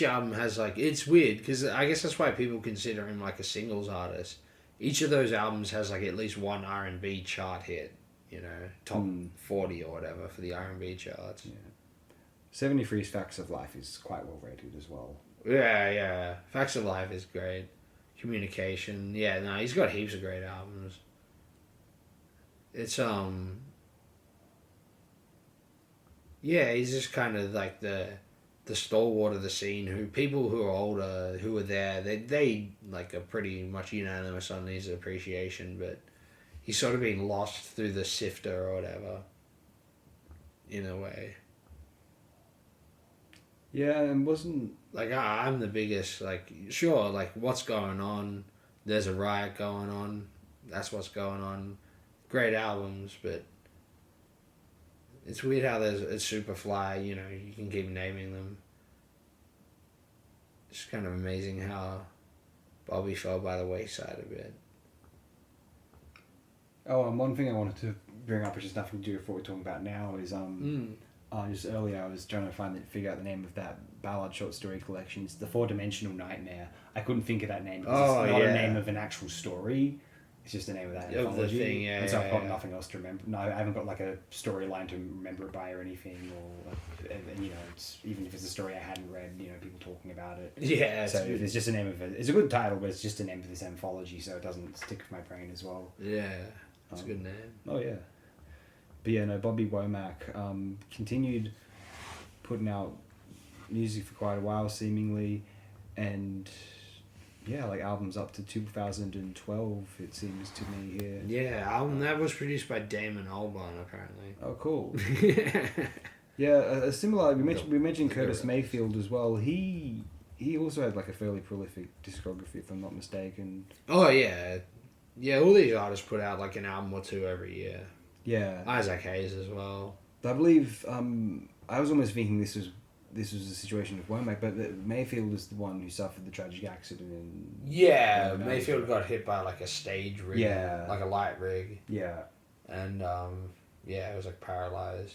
album has like... It's weird, because I guess that's why people consider him like a singles artist. Each of those albums has like at least one R&B chart hit, top 40 or whatever for the R&B charts. Yeah. 73's Facts of Life is quite well rated as well. Yeah. Facts of Life is great. Communication. Yeah, no, he's got heaps of great albums. It's, yeah, he's just kind of like the stalwart of the scene people who are older, who were there, they like are pretty much unanimous on his appreciation, but he's sort of been lost through the sifter or whatever, in a way. Yeah, and wasn't... Like, I'm the biggest, like, sure, like, what's going on? There's a riot going on. That's what's going on. Great albums, but it's weird how it's Superfly, you can keep naming them. It's kind of amazing how Bobby fell by the wayside a bit. Oh, and one thing I wanted to bring up, which has nothing to do with what we're talking about now, is just earlier I was trying to figure out the name of that ballad short story collection. It's The Four-Dimensional Nightmare. I couldn't think of that name because it's not a name of an actual story. It's just the name of that anthology. The thing, and so I've got nothing else to remember. No, I haven't got like a storyline to remember it by or anything. And it's, even if it's a story I hadn't read, people talking about it. Yeah. So it's just a name of it. It's a good title, but it's just a name of this anthology, so it doesn't stick with my brain as well. Yeah, it's a good name. Oh yeah. But yeah, no, Bobby Womack continued putting out music for quite a while, seemingly, and yeah, like albums up to 2012, it seems to me here. Yeah, album that was produced by Damon Albarn, apparently. Oh, cool. Yeah, a similar. We mentioned Curtis Mayfield as well. He also had like a fairly prolific discography, if I'm not mistaken. Oh yeah, yeah. All these artists put out like an album or two every year. Yeah, Isaac Hayes as well. I believe. I was almost thinking this was a situation of Womack, but Mayfield was the one who suffered the tragic accident. Yeah, Mayfield got hit by like a stage rig. Yeah, like a light rig. Yeah, and yeah, it was like paralyzed.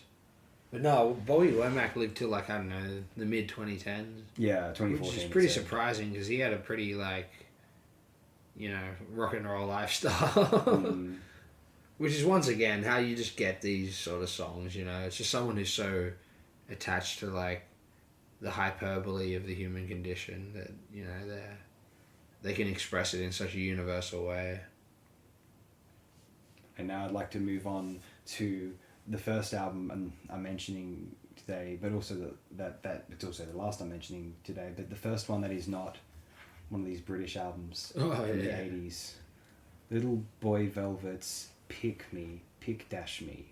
But no, Bobby Womack lived till like, I don't know, the mid 2010s. Yeah, 2014. Which is pretty surprising because he had a pretty like, rock and roll lifestyle. Which is once again how you just get these sort of songs, It's just someone who's so attached to like the hyperbole of the human condition that, they can express it in such a universal way. And now I'd like to move on to the first album I'm mentioning today, but also that it's also the last I'm mentioning today, but the first one that is not one of these British albums from the 80s. Little Boy Velvet's Pick Dash Me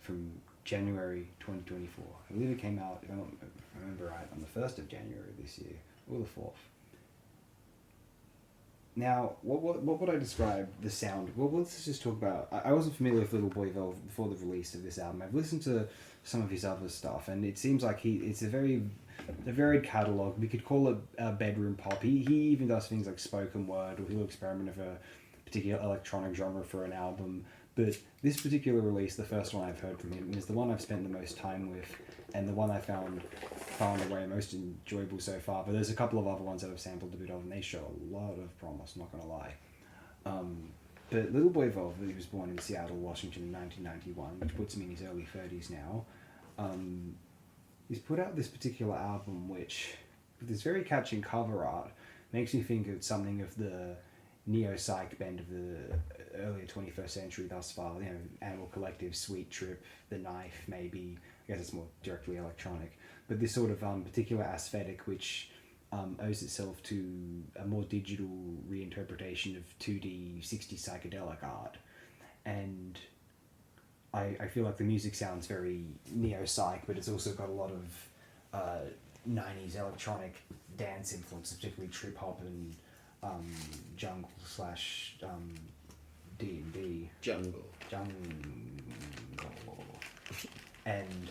from January 2024. I believe it came out, if I don't remember right, on the 1st of January this year, or the 4th. Now, what would I describe the sound? Well, let's just talk about... I wasn't familiar with Little Boy Velvet before the release of this album. I've listened to some of his other stuff, and it seems like it's a varied catalogue. We could call it bedroom pop. He even does things like spoken word, or he'll experiment with a particular electronic genre for an album. But this particular release, the first one I've heard from him, is the one I've spent the most time with, and the one I found far and away most enjoyable so far. But there's a couple of other ones that I've sampled a bit of, and they show a lot of promise, I'm not going to lie. But Little Boy Velvet, he was born in Seattle, Washington in 1991, which puts him in his early 30s now. He's put out this particular album, which, with this very catching cover art, makes me think of something of the neo-psych band of the earlier 21st century thus far, Animal Collective, Sweet Trip, The Knife, maybe. I guess it's more directly electronic. But this sort of particular aesthetic, which owes itself to a more digital reinterpretation of 2D, 60s psychedelic art. And I feel like the music sounds very neo-psych, but it's also got a lot of 90s electronic dance influence, particularly trip-hop and jungle / D&D. Jungle. And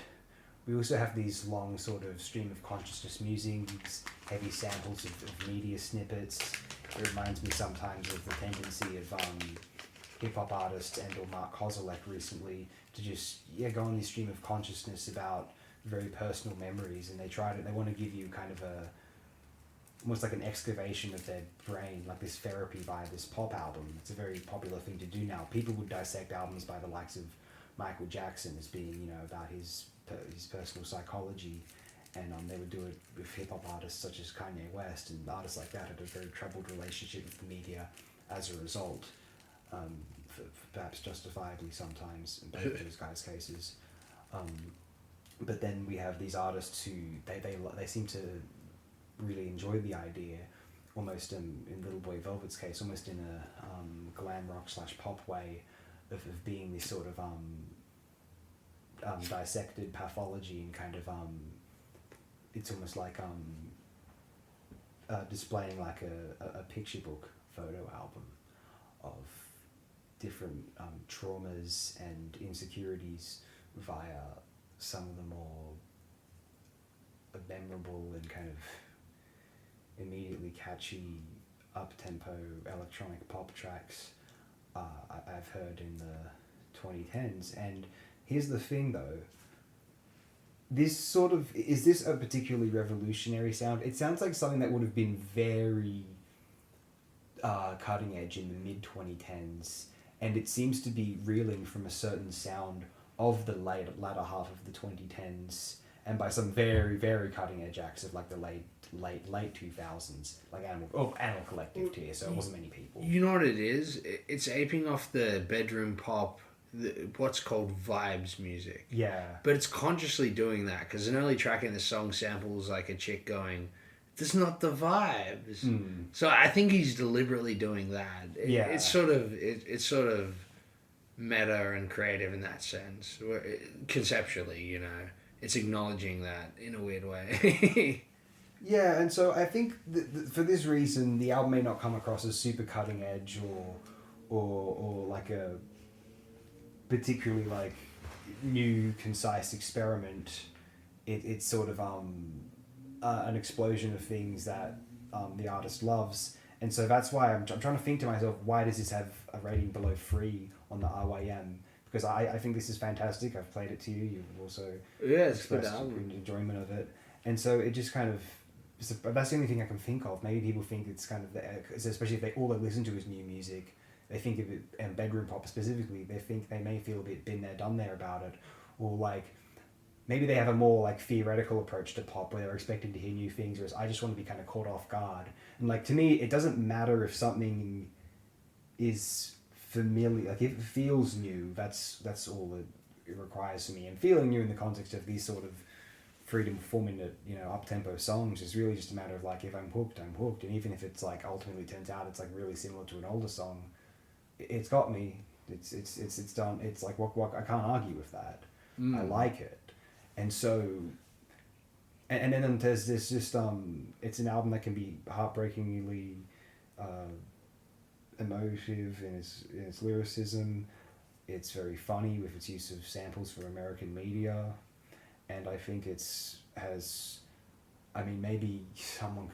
we also have these long sort of stream of consciousness music, these heavy samples of media snippets. It reminds me sometimes of the tendency of hip-hop artists and or Mark Kozelek recently to just go on this stream of consciousness about very personal memories, and they want to give you kind of almost like an excavation of their brain, like this therapy via this pop album. It's a very popular thing to do now. People would dissect albums by the likes of Michael Jackson as being, about his personal psychology, and they would do it with hip-hop artists such as Kanye West, and artists like that had a very troubled relationship with the media as a result, perhaps justifiably sometimes in both of those guys' cases. But then we have these artists who, they seem to really enjoy the idea, almost in Little Boy Velvet's case, almost in a glam rock / pop way of being this sort of dissected pathology, and kind of it's almost like displaying like a picture book photo album of different traumas and insecurities via some of the more memorable and kind of immediately catchy up-tempo electronic pop tracks I've heard in the 2010s. And here's the thing though, is this a particularly revolutionary sound? It sounds like something that would have been very cutting edge in the mid-2010s, and it seems to be reeling from a certain sound of the latter half of the 2010s, and by some very, very cutting edge acts of like the late 2000s, like Animal Collective tier, so it wasn't many people. You know what it is? It's aping off the bedroom pop, what's called vibes music. Yeah. But it's consciously doing that, because an early track in the song samples like a chick going, That's not the vibes. Mm. So I think he's deliberately doing that. Yeah. It's sort of meta and creative in that sense. Conceptually, you know, it's acknowledging that in a weird way. Yeah, and so I think for this reason, the album may not come across as super cutting edge or like a particularly like new concise experiment. It's sort of an explosion of things that the artist loves, and so that's why I'm trying to think to myself, why does this have a rating below 3 on the RYM? Because I think this is fantastic. I've played it to you. You've also It's good expressed album. enjoyment of it, and so it just kind of. That's the only thing I can think of. Maybe people think it's kind of, especially if all they listen to is new music, they think of it, and bedroom pop specifically, they may feel a bit been there, done there about it, or like maybe they have a more like theoretical approach to pop where they're expecting to hear new things, whereas I just want to be kind of caught off guard. And like to me, it doesn't matter if something is familiar, like if it feels new. That's all it requires for me. And feeling new in the context of these sort of freedom performing it, up-tempo songs is really just a matter of like, if I'm hooked, I'm hooked. And even if it's like ultimately turns out it's like really similar to an older song, it's got me. It's done. It's like what I can't argue with that. I like it. And so and then there's this just it's an album that can be heartbreakingly emotive in its lyricism. It's very funny with its use of samples from American media. And I think maybe someone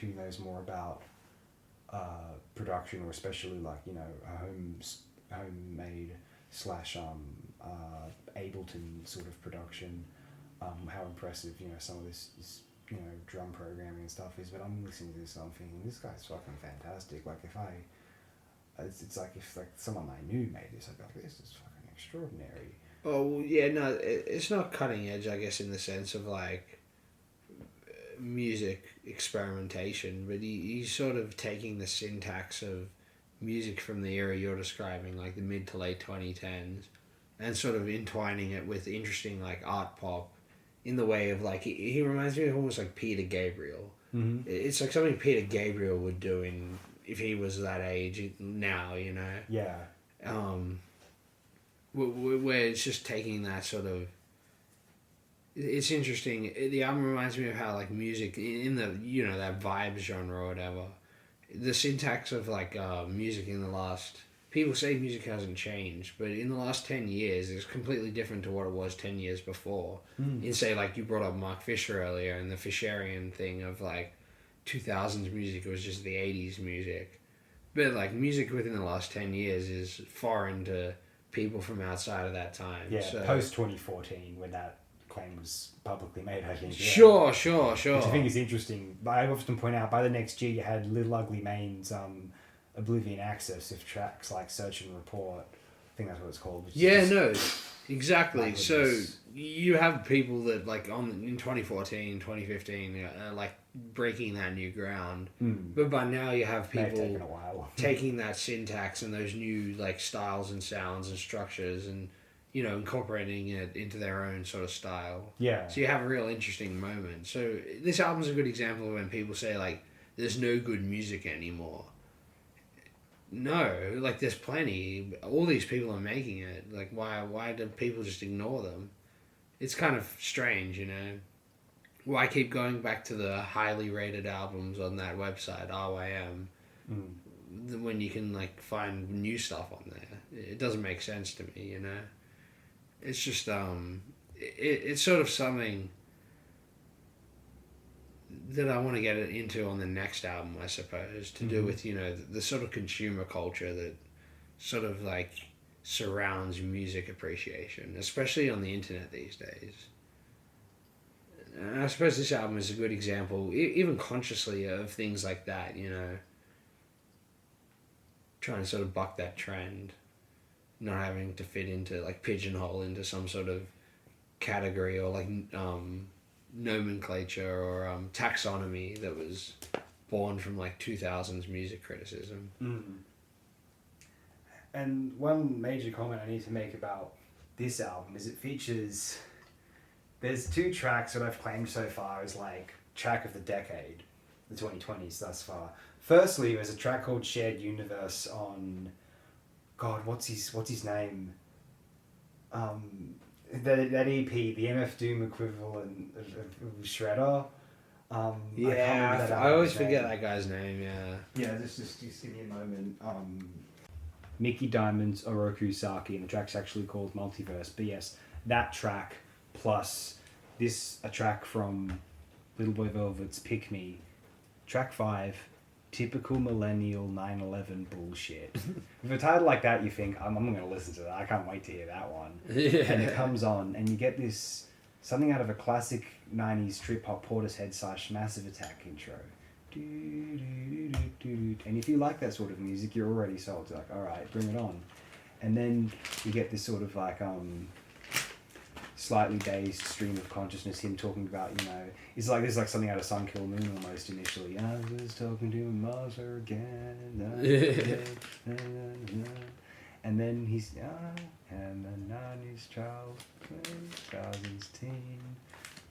who knows more about production, or especially like, a homemade / Ableton sort of production, how impressive, some of this drum programming and stuff is. But I'm listening to this and I'm thinking, this guy's fucking fantastic. Like it's like if like someone I knew made this, I'd be like, this is fucking extraordinary. Oh, yeah, no, it's not cutting edge, I guess, in the sense of, like, music experimentation, but he's sort of taking the syntax of music from the era you're describing, like the mid to late 2010s, and sort of entwining it with interesting, like, art pop in the way of, like, he reminds me of almost like Peter Gabriel. Mm-hmm. It's like something Peter Gabriel would do if he was that age now, Yeah. Where it's just taking that sort of... It's interesting. The album reminds me of how, like, music in the, that vibes genre or whatever, the syntax of, like, music in the last... People say music hasn't changed, but in the last 10 years, it's completely different to what it was 10 years before. In, say, like, you brought up Mark Fisher earlier, and the Fisherian thing of, like, 2000s music, it was just the 80s music. But, like, music within the last 10 years is foreign to people from outside of that time. Yeah, so, post 2014, when that claim was publicly made, I think. Yeah. Sure. Which I think is interesting. I often point out, by the next year, you had Little Ugly Mane's Oblivion Access with tracks like Search and Report. I think that's what it's called. Yeah, no, exactly. So this. you have people that, like, in 2014, 2015, like, breaking that new ground. But by now you have May have people taken a while. taking that syntax and those new, like, styles and sounds and structures and, incorporating it into their own sort of style. Yeah. So you have a real interesting moment. So this album's a good example of when people say, like, there's no good music anymore. No, like, there's plenty. All these people are making it. Like, why do people just ignore them? It's kind of strange, Why keep going back to the highly rated albums on that website, RYM, when you can, like, find new stuff on there? It doesn't make sense to me, It's just, it's sort of something that I want to get into on the next album, I suppose, to do with, the sort of consumer culture that sort of, like, surrounds music appreciation, especially on the internet these days. And I suppose this album is a good example, even consciously, of things like that, trying to sort of buck that trend, not having to fit into, like, pigeonhole into some sort of category or, like, nomenclature or taxonomy that was born from, like, 2000s music criticism. And one major comment I need to make about this album is it features... There's 2 tracks that I've claimed so far as, like, track of the decade. the 2020s thus far. Firstly, there's a track called Shared Universe on, God, what's his name? That EP, the MF Doom equivalent of Shredder. I always forget that guy's name. Yeah. Yeah, just give me a moment. Mickey Diamond's Oroku Saki, and the track's actually called Multiverse. But yes, that track plus a track from Little Boy Velvet's Pick Me, track 5, typical millennial 9/11 bullshit. With a title like that, you think, I'm going to listen to that. I can't wait to hear that one. Yeah. And it comes on, and you get this something out of a classic 90s trip hop Portishead / Massive Attack intro. And if you like that sort of music, you're already sold. You're like, all right, bring it on. And then you get this sort of like slightly dazed stream of consciousness, him talking about, it's like there's like something out of Sun Kill Moon almost initially. I was talking to Mother again. And then he's and the 90s child, 2000s teen,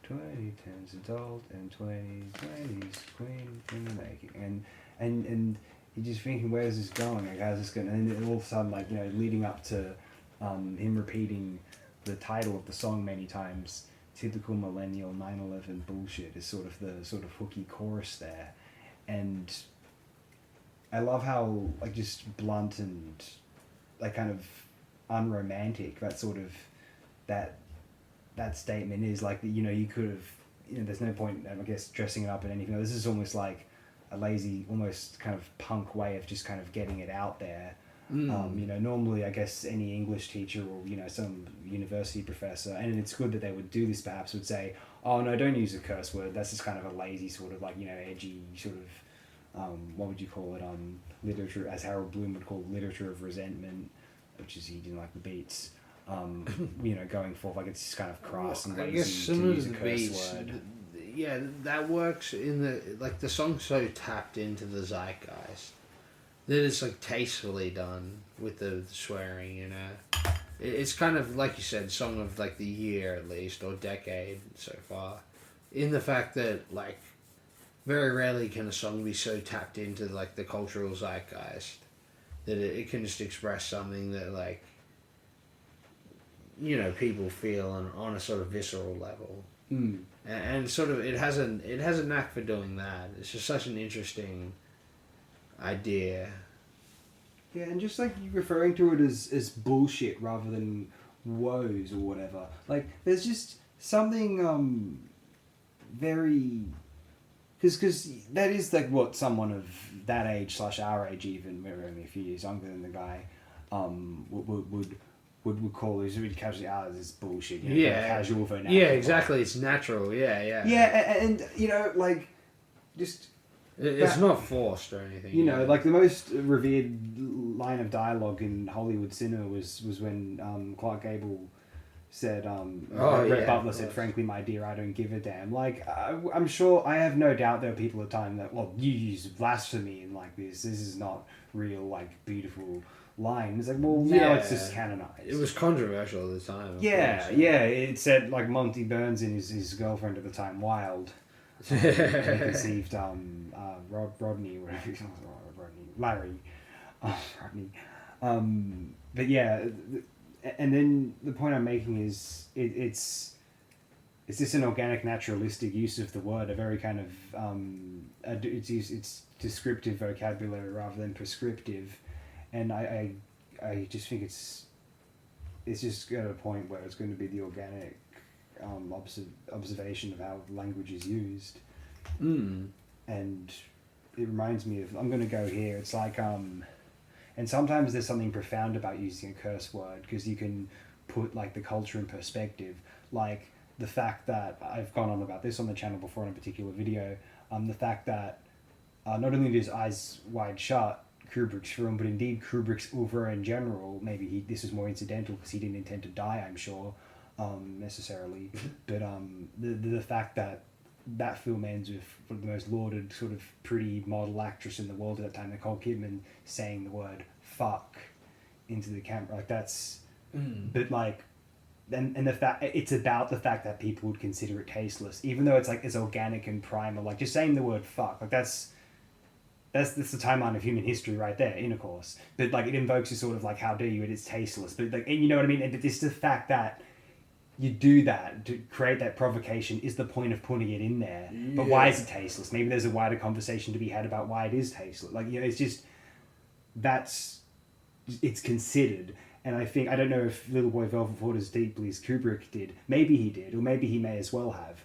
2010s adult, and 2020s queen in the making. And you're just thinking, where's this going? Like, how's this going? And then all of a sudden, like, leading up to him repeating the title of the song many times, typical millennial 9/11 bullshit, is sort of the sort of hooky chorus there. And I love how, like, just blunt and, like, kind of unromantic that sort of that statement is. Like, you could have, there's no point, I guess, dressing it up in anything. This is almost like a lazy, almost kind of punk way of just kind of getting it out there. Normally, I guess any English teacher or, some university professor, and it's good that they would do this, perhaps, would say, oh, no, don't use a curse word. That's just kind of a lazy sort of, like, edgy sort of, what would you call it, literature, as Harold Bloom would call literature of resentment, which is he didn't like the beats. Going forth, like, it's just kind of crass and lazy to use a curse word. Yeah, that works in the song's so tapped into the zeitgeist that it's, like, tastefully done with the swearing, It's kind of, like you said, song of, like, the year at least, or decade so far, in the fact that, like, very rarely can a song be so tapped into, like, the cultural zeitgeist that it can just express something that, like, people feel on a sort of visceral level. And sort of it has a knack for doing that. It's just such an interesting idea. Yeah, and just like you referring to it as bullshit rather than woes or whatever. Like, there's just something very, because that is like what someone of that age / our age, even we're only a few years younger than the guy, would call this really casually, this is bullshit. Casual vernacular. Yeah, exactly. It's natural. Yeah. Yeah, and like, just. It's not forced or anything. Like, the most revered line of dialogue in Hollywood cinema was when Clark Gable said, Rhett Butler said, frankly, my dear, I don't give a damn. Like, I'm sure, I have no doubt there are people at the time that, well, you use blasphemy in, like, this is not real, like, beautiful line. It's like, well, now it's just canonized. It was controversial at the time. Yeah. It said, like, Monty Burns and his girlfriend at the time, Wild, conceived Rodney, whatever he was, Larry, Rodney. But yeah, and then the point I'm making is it's just an organic, naturalistic use of the word, a very kind of it's descriptive vocabulary rather than prescriptive, and I just think it's just at a point where it's going to be the organic observation of how language is used. And it reminds me of, I'm going to go here, it's like, and sometimes there's something profound about using a curse word, because you can put, like, the culture in perspective. Like, the fact that, I've gone on about this on the channel before in a particular video, the fact that not only does Eyes Wide Shut, Kubrick's film, but indeed Kubrick's oeuvre in general, maybe this was more incidental because he didn't intend to die, I'm sure, necessarily, but the fact that film ends with one of the most lauded sort of pretty model actress in the world at that time, Nicole Kidman, saying the word fuck into the camera, like, that's but, like, and the fact it's about the fact that people would consider it tasteless, even though it's like as organic and primal. Like just saying the word fuck, like that's the timeline of human history right there, intercourse. But like it invokes a sort of like how dare you, and it's tasteless. But like you know what I mean. And it's the fact that you do that to create that provocation is the point of putting it in there. But why is it tasteless? Maybe there's a wider conversation to be had about why it is tasteless. Like it's just it's considered. And I think I don't know if Little Boy Velvet fought as deeply as Kubrick did. Maybe he did, or maybe he may as well have.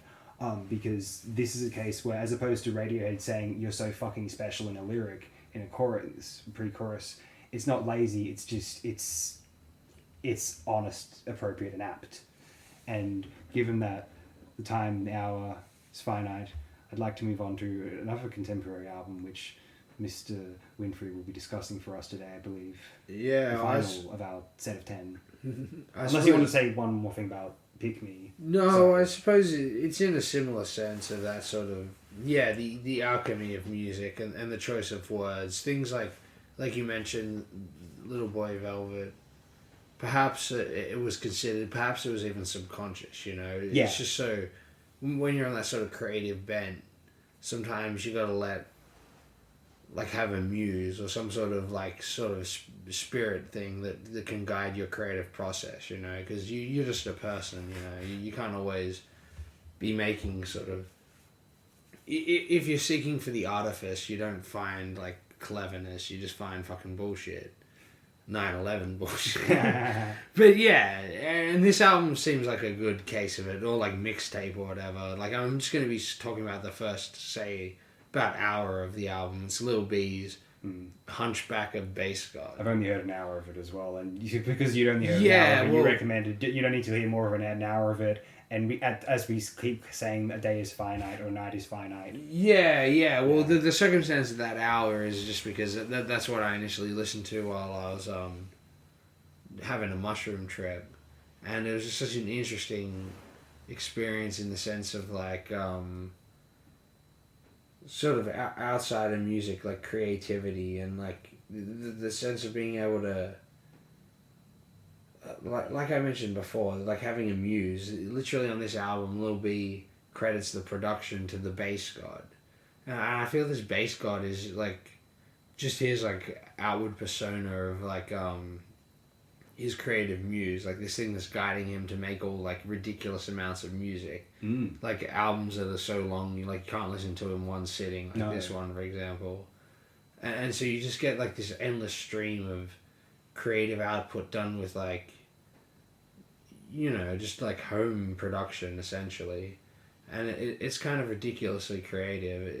Because this is a case where, as opposed to Radiohead saying "you're so fucking special" in a lyric, in a chorus, pre-chorus, it's not lazy. It's just it's honest, appropriate, and apt. And given that the time, the hour is finite, I'd like to move on to another contemporary album, which Mr. Winfrey will be discussing for us today, I believe. Yeah, the final of our set of 10. Unless suppose... you want to say one more thing about Pick Me. No, so, I suppose it's in a similar sense of that sort of, the alchemy of music and the choice of words. Things like you mentioned, Little Boy Velvet. Perhaps it was considered, perhaps it was even subconscious, It's just so, when you're on that sort of creative bent, sometimes you gotta let, have a muse or some sort of, spirit thing that can guide your creative process, because you're just a person, you can't always be making sort of, if you're seeking for the artifice, you don't find, cleverness, you just find fucking bullshit. 9/11 bullshit. But yeah, and this album seems like a good case of it, or mixtape or whatever. I'm just going to be talking about the first, say, about hour of the album. It's Lil B's Hunchback of Bass God. I've only heard an hour of it as well, and because you'd only heard an hour of it, you recommended, you don't need to hear more of an hour of it. And as we keep saying, a day is finite or a night is finite. Yeah. Well, the circumstance of that hour is just because that's what I initially listened to while I was having a mushroom trip. And it was just such an interesting experience in the sense of sort of outside of music, creativity and the sense of being able to, like I mentioned before, having a muse. Literally on this album, Lil B credits the production to the bass god, and I feel this bass god is just his outward persona of his creative muse, this thing that's guiding him to make all ridiculous amounts of music, albums that are so long you can't listen to in one sitting, this one for example, and so you just get this endless stream of creative output done with just home production essentially, and it's kind of ridiculously creative.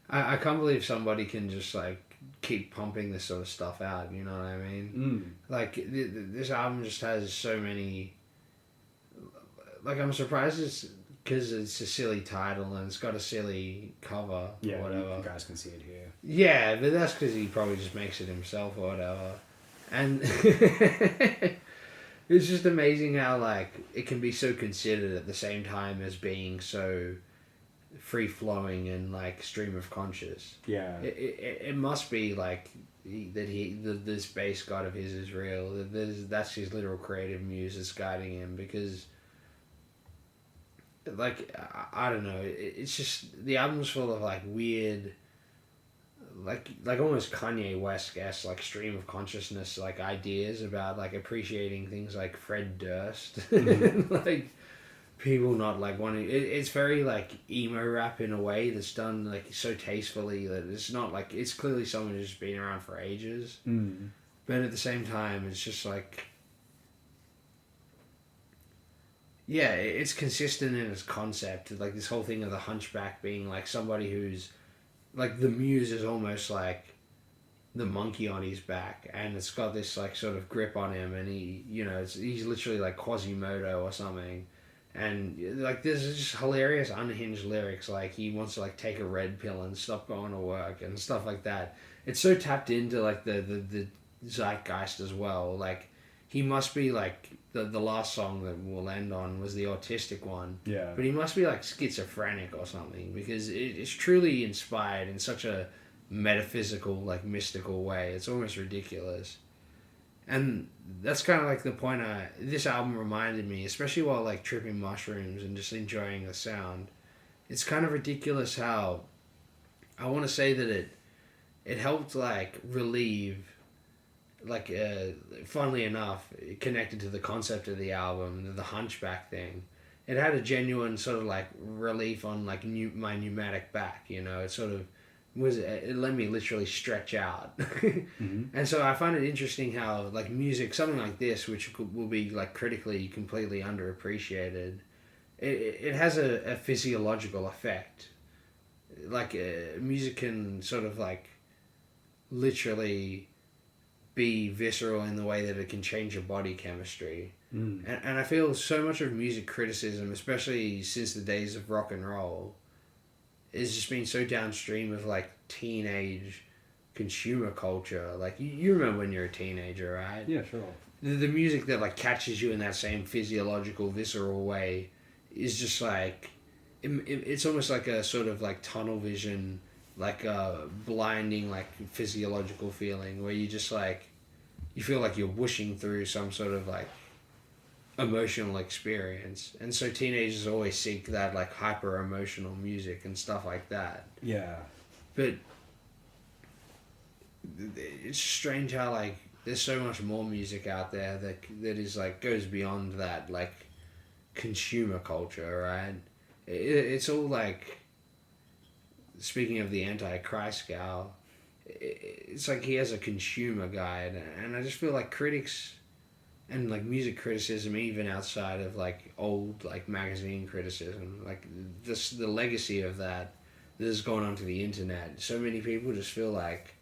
I can't believe somebody can just keep pumping this sort of stuff out, you know what I mean? This album just has so many, I'm surprised it's because it's a silly title and it's got a silly cover or whatever. You guys can see it here. Yeah, but that's because he probably just makes it himself or whatever. And it's just amazing how it can be so considered at the same time as being so free flowing and stream of conscious. Yeah. It must be this bass god of his is real. That's his literal creative muse that's guiding him, because I don't know. It's just the album's full of weird, almost Kanye West-esque stream of consciousness ideas about appreciating things like Fred Durst, people not wanting. It's very emo rap in a way that's done so tastefully that it's not it's clearly someone who's been around for ages, but at the same time it's just yeah, it's consistent in its concept. This whole thing of the hunchback being somebody who's the muse is almost the monkey on his back, and it's got this sort of grip on him, and he's literally Quasimodo or something, and there's just hilarious unhinged lyrics he wants to take a red pill and stop going to work and stuff like that. It's so tapped into the zeitgeist as well. He must be the last song that we'll end on was the autistic one. Yeah. But he must be schizophrenic or something, because it's truly inspired in such a metaphysical, mystical way. It's almost ridiculous. And that's kind of like the point this album reminded me, especially while like tripping mushrooms and just enjoying the sound. It's kind of ridiculous how I want to say that it helped like relieve, like funnily enough, it connected to the concept of the album, the Hunchback thing. It had a genuine sort of like relief on like my pneumatic back, you know. It sort of it let me literally stretch out. And so I find it interesting how like music, something like this, which will be like critically completely underappreciated, it has a physiological effect. Like music can sort of like literally be visceral in the way that it can change your body chemistry. And I feel so much of music criticism, especially since the days of rock and roll, is just been so downstream of like teenage consumer culture. Like you remember when you're a teenager, right? Yeah, sure. The music that like catches you in that same physiological, visceral way is just like it's almost like a sort of like tunnel vision, like a blinding like physiological feeling where you just like you feel like you're whooshing through some sort of like emotional experience. And so teenagers always seek that like hyper emotional music and stuff like that. Yeah. But it's strange how like there's so much more music out there that is like goes beyond that like consumer culture, right? It's all like, speaking of the Antichrist gal, it's like he has a consumer guide, and I just feel like critics and like music criticism, even outside of like old like magazine criticism, like the legacy of that has gone onto the internet. So many people just feel like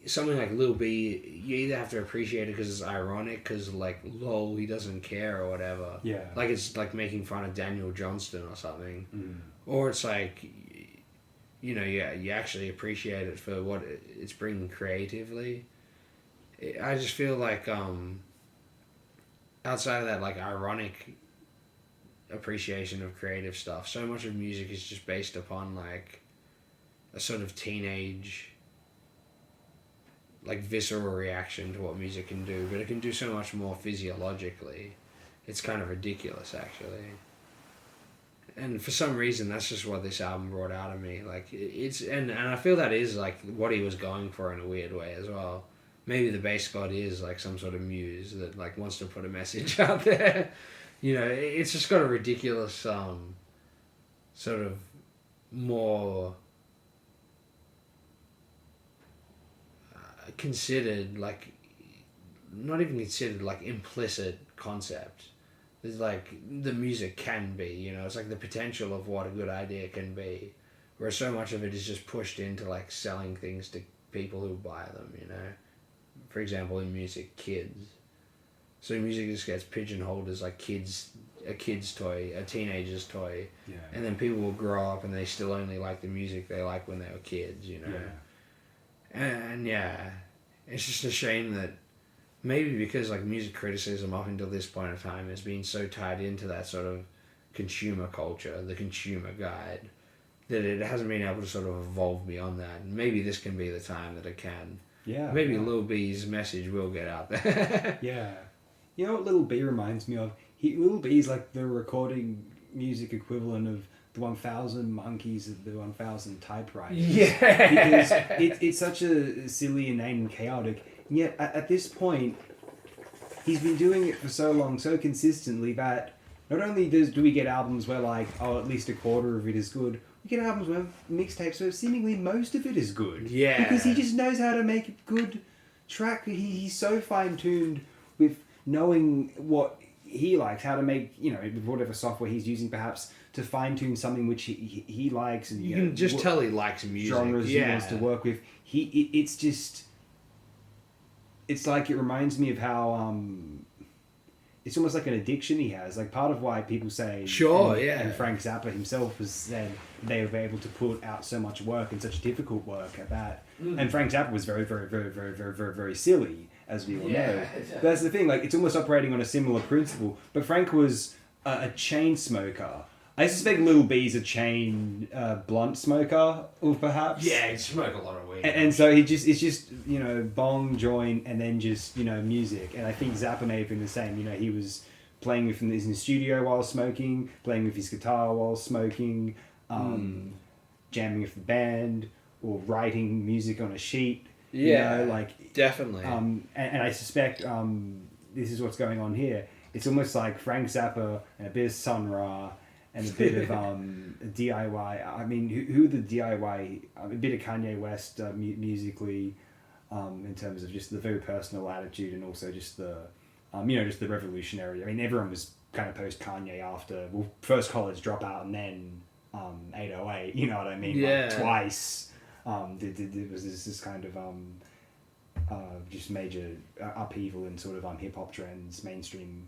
something like Lil B, you either have to appreciate it because it's ironic, because like lol, he doesn't care or whatever. Yeah. Like it's like making fun of Daniel Johnston or something, or it's like, you know, you actually appreciate it for what it's bringing creatively. I just feel like outside of that like ironic appreciation of creative stuff, so much of music is just based upon like a sort of teenage like visceral reaction to what music can do, but it can do so much more physiologically. It's kind of ridiculous, actually. And for some reason, that's just what this album brought out of me. Like it's and I feel that is like what he was going for in a weird way as well. Maybe the bass god is like some sort of muse that like wants to put a message out there. You know, it's just got a ridiculous sort of more considered, like not even considered, like implicit concept. There's like the music can be, you know, it's like the potential of what a good idea can be, where so much of it is just pushed into like selling things to people who buy them, you know. For example, in music, kids. So music just gets pigeonholed as like a kid's toy, a teenager's toy. Yeah. And then people will grow up and they still only like the music they liked when they were kids, you know. Yeah. And yeah, it's just a shame that maybe because like music criticism up until this point of time has been so tied into that sort of consumer culture, the consumer guide, that it hasn't been able to sort of evolve beyond that. And maybe this can be the time that it can. Yeah. Maybe yeah. Lil B's message will get out there. Yeah. You know what Lil B reminds me of? Lil B is like the recording music equivalent of the 1000 Monkeys of the 1000 Typewriters. Yeah. Because it's such a silly, inane, and chaotic. And yet, at this point, he's been doing it for so long, so consistently, that not only do we get albums where, like, oh, at least a quarter of it is good, we get albums where mixtapes where seemingly most of it is good. Yeah. Because he just knows how to make a good track. He's so fine-tuned with knowing what he likes, how to make, you know, with whatever software he's using, perhaps, to fine-tune something which he likes. And you can just tell he likes music. Genres he wants to work with. It's just... It's like, it reminds me of how... it's almost like an addiction he has. Like, part of why people say... Sure, and, yeah. And Frank Zappa himself has said they were able to put out so much work and such difficult work at that. And Frank Zappa was very, very, very, very, very, very, very silly, as we all know. But that's the thing. Like, it's almost operating on a similar principle. But Frank was a chain smoker I suspect Lil B's a chain blunt smoker, or perhaps. Yeah, he smoked a lot of weed. And so it's just bong, joint, and then just music. And I think Zappa may have been the same. He was playing with in the studio while smoking, playing with his guitar while smoking, jamming with the band, or writing music on a sheet. Definitely. And I suspect this is what's going on here. It's almost like Frank Zappa and a bit of Sun Ra and a bit of DIY. I mean, who the DIY? A bit of Kanye West musically, in terms of just the very personal attitude and also just the, just the revolutionary. I mean, everyone was kind of post Kanye after first College Dropout and then 808. You know what I mean? Yeah. Like, twice. It was this kind of just major upheaval in sort of hip hop trends, mainstream,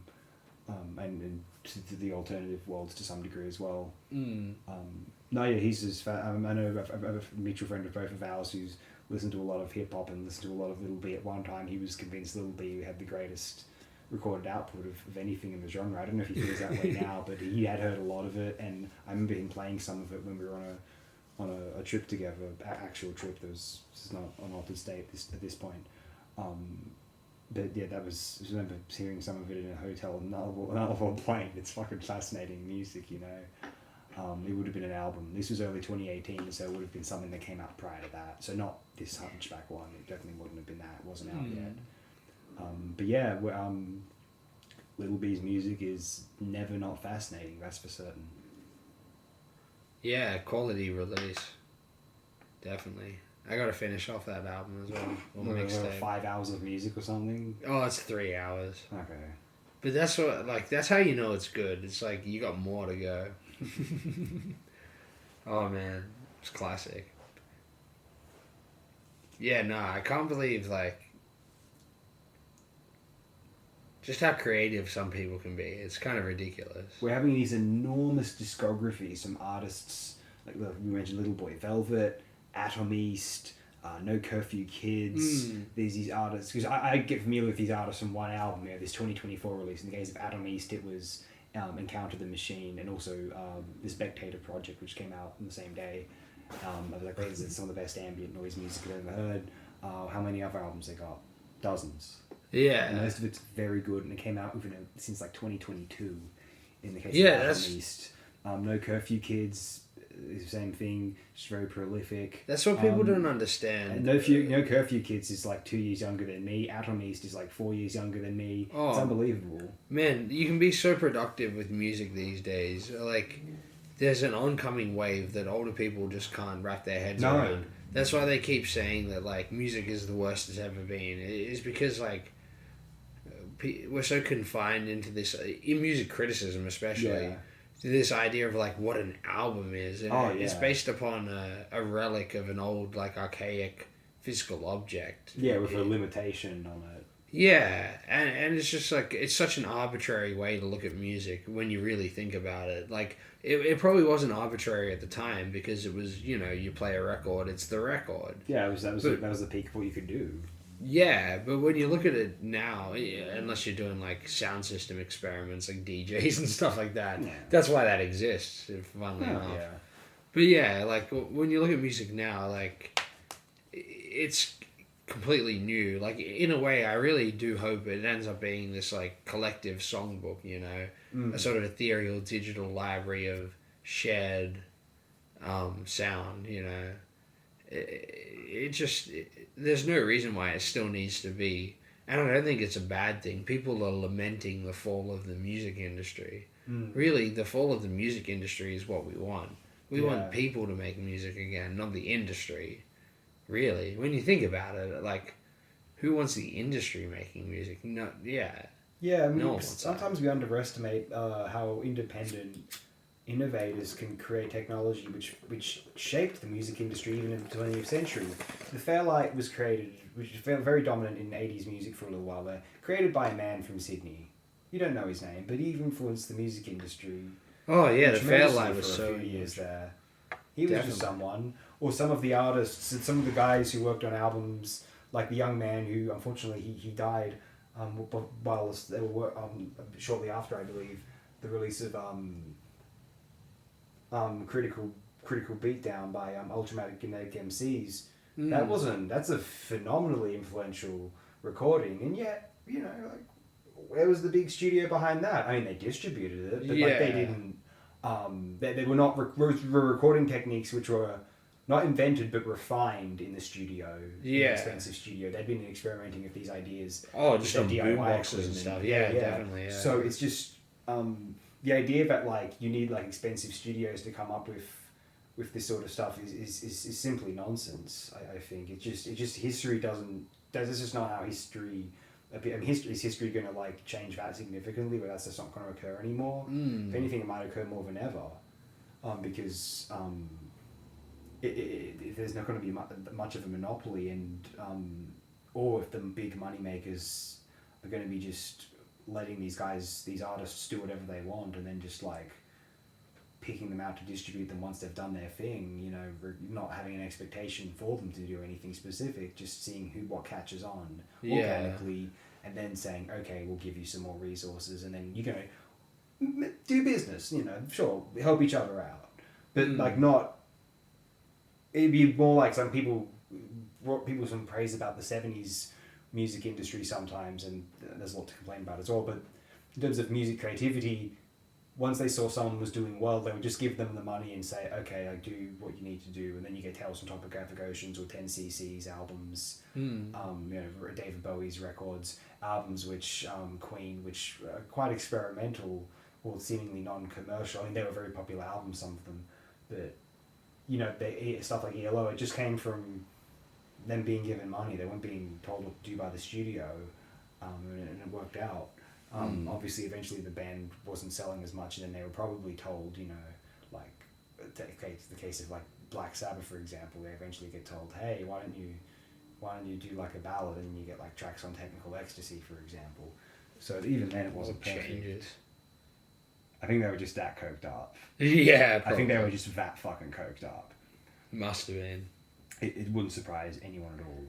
and to the alternative worlds to some degree as well. He's just I know I have a mutual friend of both of ours who's listened to a lot of hip hop and listened to a lot of Lil B. At one time, he was convinced Lil B had the greatest recorded output of anything in the genre. I don't know if he feels that way now, but he had heard a lot of it, and I remember him playing some of it when we were on a trip together, actual trip. This is not an altered state at this point. But yeah, I remember hearing some of it in a hotel in Nullarbor Plain. It's fucking fascinating music, It would have been an album. This was early 2018, so it would have been something that came out prior to that. So not this Hunchback one. It definitely wouldn't have been that. It wasn't out yet. But yeah, Little B's music is never not fascinating, that's for certain. Yeah, quality release. Definitely. I gotta finish off that album as well. Or mixtape. 5 hours of music or something? Oh, it's 3 hours. Okay. But that's how you know it's good. It's like you got more to go. Oh man, it's classic. Yeah, no, I can't believe just how creative some people can be. It's kind of ridiculous. We're having these enormous discographies, some artists, like we mentioned Little Boy Velvet, Atom East, No Curfew Kids. There's these artists, because I get familiar with these artists from one album, this 2024 release. In the case of Atom East, it was Encounter the Machine, and also the Spectator Project, which came out on the same day. I was like, this is some of the best ambient noise music I've ever heard. How many other albums they got? Dozens. Yeah. And most of it's very good, and it came out since like 2022 in the case of Atom East. No Curfew Kids, the same thing, just very prolific. That's what people don't understand. No Curfew Kids is like 2 years younger than me. Atom East is like 4 years younger than me. Oh, it's unbelievable. Man, you can be so productive with music these days. Like, there's an oncoming wave that older people just can't wrap their heads around. That's why they keep saying that, like, music is the worst it's ever been. It's because, like, we're so confined into this, in music criticism especially, to this idea of, like, what an album is. And it's based upon a relic of an old, like, archaic physical object. Yeah, with a limitation on it. Yeah, and it's just, like, it's such an arbitrary way to look at music when you really think about it. Like, it probably wasn't arbitrary at the time because it was, you play a record, it's the record. Yeah, that was the peak of what you could do. Yeah, but when you look at it now, unless you're doing like sound system experiments like DJs and stuff like that, that's why that exists, funnily enough. Yeah. But yeah, like when you look at music now, like it's completely new. Like in a way, I really do hope it ends up being this like collective songbook, a sort of ethereal digital library of shared sound, there's no reason why it still needs to be, and I don't think it's a bad thing. People are lamenting the fall of the music industry. Really, the fall of the music industry is what we want. We want people to make music again, not the industry. Really, when you think about it, like, who wants the industry making music? No, yeah. Yeah, I mean, sometimes we underestimate how independent innovators can create technology which shaped the music industry even in the 20th century. The Fairlight was created, which is very dominant in 80s music for a little while there, created by a man from Sydney. You don't know his name, but he influenced the music industry. Oh yeah, the Fairlight was so a few years there. He was just someone, or some of the artists and some of the guys who worked on albums, like the young man who unfortunately he died while they were shortly after, I believe, the release of Critical Beatdown by Ultramatic Kinetic MCs. That's a phenomenally influential recording, and yet, like, where was the big studio behind that? I mean, they distributed it, but like they didn't. They were not recording techniques which were not invented but refined in the studio. In the expensive studio. They'd been experimenting with these ideas. Oh, just on boomboxes and stuff. Yeah, definitely. Yeah. So it's just the idea that like you need like expensive studios to come up with this sort of stuff is simply nonsense. I think it's just history doesn't. This is not how history. I mean, is history going to like change that significantly? Where that's just not going to occur anymore. If anything, it might occur more than ever, because there's not going to be much of a monopoly, and or if the big money makers are going to be just letting these artists do whatever they want, and then just like picking them out to distribute them once they've done their thing, not having an expectation for them to do anything specific, just seeing what catches on organically, and then saying, okay, we'll give you some more resources, and then you're going to do business, sure, help each other out. But like not, it'd be more like some people some praise about the 70s music industry sometimes, and there's a lot to complain about as well, but in terms of music creativity, once they saw someone was doing well, they would just give them the money and say, okay, I do what you need to do, and then you get Tales from Topographic Oceans or 10cc's albums, David Bowie's records, albums which Queen, which are quite experimental or seemingly non-commercial. I mean, they were very popular albums, some of them, but stuff like ELO, it just came from them being given money. They weren't being told what to do by the studio, and it worked out. Obviously, eventually the band wasn't selling as much, and then they were probably told, like, the case of like Black Sabbath, for example, they eventually get told, hey, why don't you do like a ballad, and you get like tracks on Technical Ecstasy, for example. So even then it wasn't perfect. Changes. I think they were just that coked up. Yeah, probably. I think they were just that fucking coked up. Must have been. It wouldn't surprise anyone at all.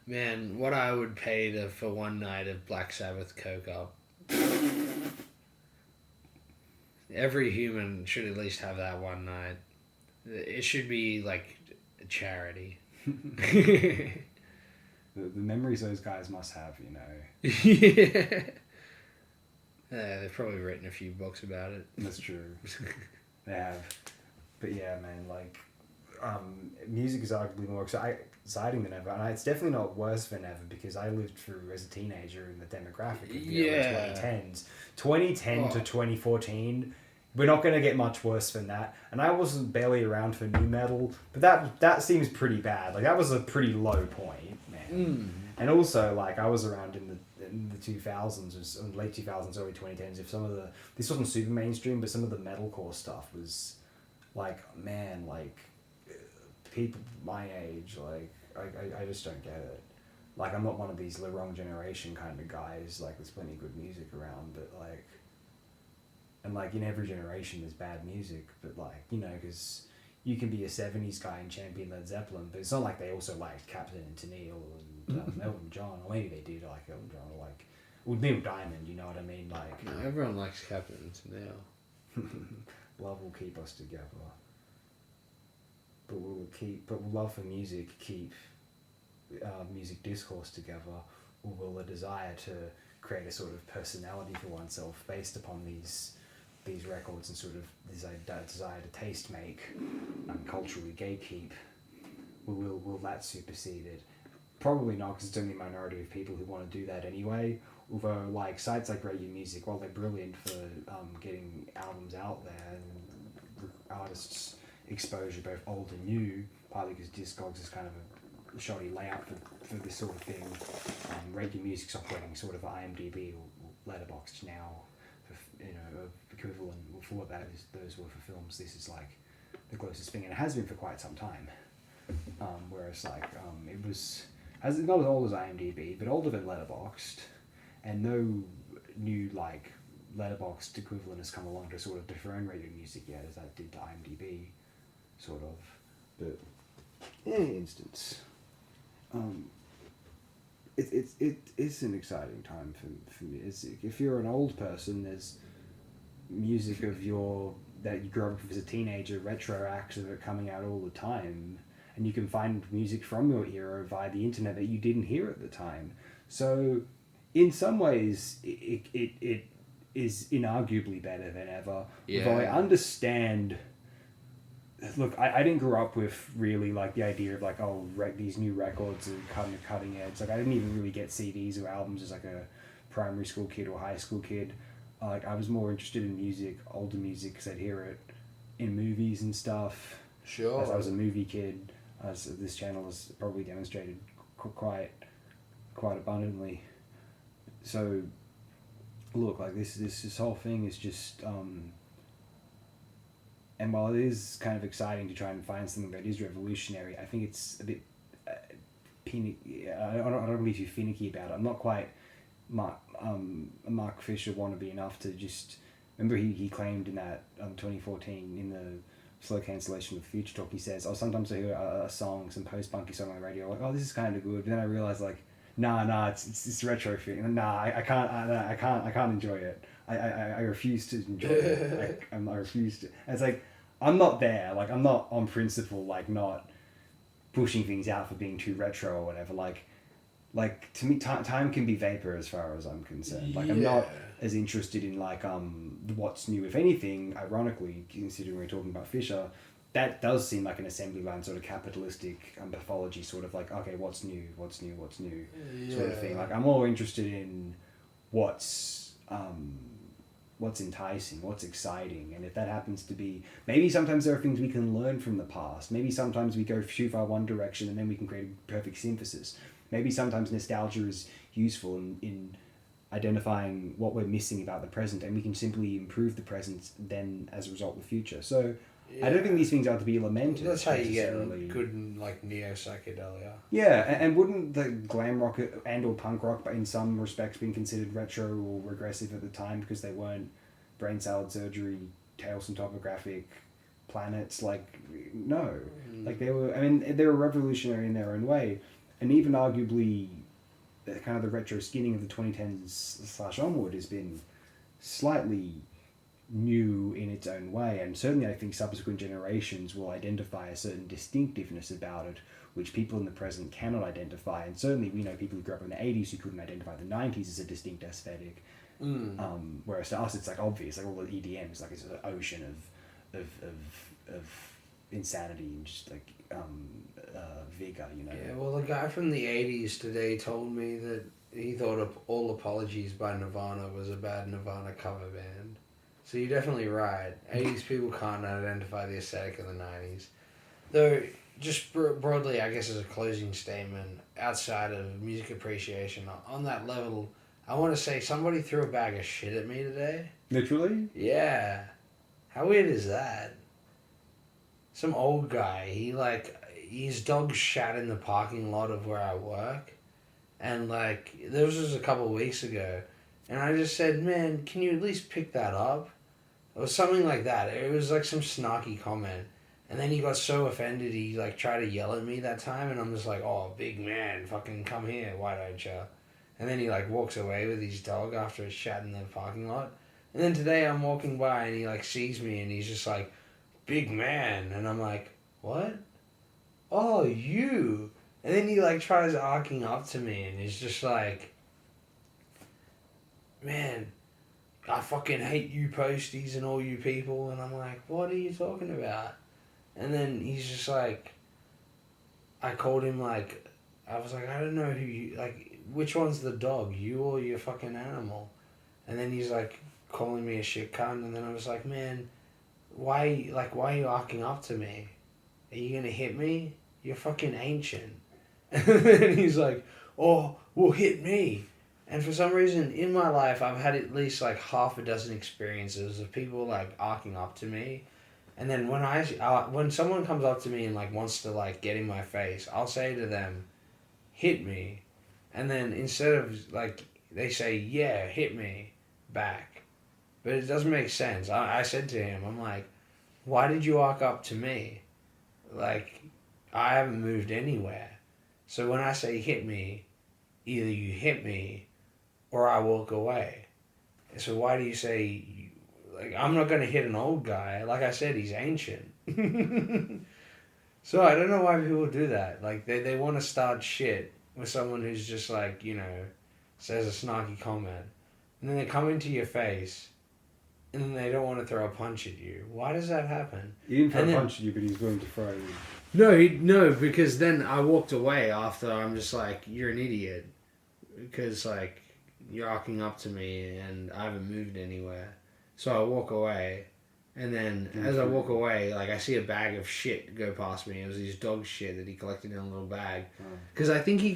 Man, what I would pay for one night of Black Sabbath coke up. Every human should at least have that one night. It should be like a charity. The memories those guys must have, Yeah. They've probably written a few books about it. That's true. They have. But yeah, man, like, music is arguably more exciting than ever, and it's definitely not worse than ever, because I lived through as a teenager in the demographic of the early 2010s. 2010 to 2014, we're not going to get much worse than that. And I wasn't barely around for new metal, but that seems pretty bad. Like, that was a pretty low point, man. And also, like, I was around in the 2000s, or late 2000s, early 2010s. If some of this wasn't super mainstream, but some of the metalcore stuff was, like, man, like, people my age, like, I just don't get it. Like, I'm not one of these the wrong generation kind of guys. Like, there's plenty of good music around, but like, and like in every generation there's bad music, but like, because you can be a 70s guy and champion Led Zeppelin, but it's not like they also liked Captain and Tennille and Elton John, or maybe they did like Elton John, or like, well, Neil Diamond, you know what I mean? Like, no, everyone likes Captain and Tennille. Love will keep us together. But will love for music keep music discourse together, or will a desire to create a sort of personality for oneself based upon these records and sort of this desire to taste make and culturally gatekeep, will that supersede it? Probably not, because it's only a minority of people who want to do that anyway. Although, like, sites like Radio Music, while they're brilliant for getting albums out there and artists' exposure, both old and new, partly because Discogs is kind of a shoddy layout for this sort of thing. Radio Music's operating sort of IMDb or Letterboxd now, for, equivalent for what those were for films. This is like the closest thing, and it has been for quite some time. Whereas like it was not as old as IMDb, but older than Letterboxd, and no new like Letterboxd equivalent has come along to sort of dethrone Radio Music yet, as that did to IMDb, sort of. But in any instance, it's an exciting time for music. If you're an old person, there's music of your that you grew up with as a teenager, retro acts that are coming out all the time, and you can find music from your era via the internet that you didn't hear at the time. So, in some ways, it is inarguably better than ever. Yeah. Though I understand. Look, I didn't grow up with really like the idea of like, oh, these new records are cutting edge. Like I didn't even really get CDs or albums as like a primary school kid or high school kid. Like I was more interested in music, older music, because I'd hear it in movies and stuff. Sure. As I was a movie kid, as this channel has probably demonstrated quite abundantly. So, look, like this whole thing is just. And while it is kind of exciting to try and find something that is revolutionary, I think it's a bit finicky. I don't believe you're finicky about it. I'm not quite Mark Fisher wannabe enough to just... Remember he claimed in that 2014, in the slow cancellation of Future Talk, he says, oh, sometimes I hear a song, some post-punky song on the radio, like, oh, this is kind of good. But then I realize, like, nah, it's retro thing. Nah, I can't enjoy it. I refuse to enjoy it. I refuse to. And it's like, I'm not there. Like, I'm not on principle, like, not pushing things out for being too retro or whatever. Like to me, time can be vapor as far as I'm concerned. Like, I'm not as interested in, like, what's new. If anything, ironically, considering we're talking about Fisher, that does seem like an assembly line sort of capitalistic pathology, sort of like, okay, what's new, sort of thing. Like, I'm more interested in what's enticing, what's exciting, and if that happens to be, maybe sometimes there are things we can learn from the past. Maybe sometimes we go too far one direction and then we can create a perfect synthesis. Maybe sometimes nostalgia is useful in identifying what we're missing about the present, and we can simply improve the present then as a result of the future. So I don't think these things are to be lamented. That's how you get good, like, neo-psychedelia. Yeah, and wouldn't the glam rock and or punk rock, in some respects, been considered retro or regressive at the time because they weren't brain salad surgery, Tales from Topographic Planets? Like, no. Like, they were revolutionary in their own way. And even arguably, kind of the retro skinning of the 2010s / onward has been slightly new in its own way, and certainly I think subsequent generations will identify a certain distinctiveness about it which people in the present cannot identify. And certainly we know people who grew up in the 80s who couldn't identify the 90s as a distinct aesthetic. Whereas to us it's like obvious, like all the EDM is like it's an ocean of insanity and just like vigor, you know. Yeah, well, the guy from the 80s today told me that he thought All Apologies by Nirvana was a bad Nirvana cover band. So you're definitely right. 80s people can't identify the aesthetic of the 90s. Though, just broadly, I guess as a closing statement, outside of music appreciation, on that level, I want to say somebody threw a bag of shit at me today. Literally? Yeah. How weird is that? Some old guy, his dog shat in the parking lot of where I work. And, like, this was a couple of weeks ago. And I just said, man, can you at least pick that up? It was something like that. It was like some snarky comment. And then he got so offended, he like tried to yell at me that time. And I'm just like, oh, big man, fucking come here, why don't you? And then he like walks away with his dog after it's shat in the parking lot. And then today I'm walking by and he like sees me and he's just like, big man. And I'm like, what? Oh, you. And then he like tries arcing up to me and he's just like, man, I fucking hate you posties and all you people. And I'm like, what are you talking about? And then he's just like, I called him like, I was like, I don't know who you, like, which one's the dog, you or your fucking animal? And then he's like calling me a shit cunt. And then I was like, man, why are you arcing up to me? Are you gonna hit me? You're fucking ancient. And then he's like, oh, well, hit me. And for some reason, in my life, I've had at least like half a dozen experiences of people like arcing up to me. And then when someone comes up to me and like wants to like get in my face, I'll say to them, hit me. And then instead of like, they say, yeah, hit me back. But it doesn't make sense. I said to him, I'm like, why did you arc up to me? Like, I haven't moved anywhere. So when I say hit me, either you hit me or I walk away. So why do you say, like, I'm not gonna hit an old guy. Like I said, he's ancient. So I don't know why people do that. Like they want to start shit with someone who's just like, you know, says a snarky comment, and then they come into your face, and then they don't want to throw a punch at you. Why does that happen? He didn't throw a punch at you, but he's willing to throw. No, because then I walked away after. I'm just like, you're an idiot, because like you're arcing up to me and I haven't moved anywhere. So I walk away. And then, as I walk away, like, I see a bag of shit go past me. It was his dog shit that he collected in a little bag. Because I think he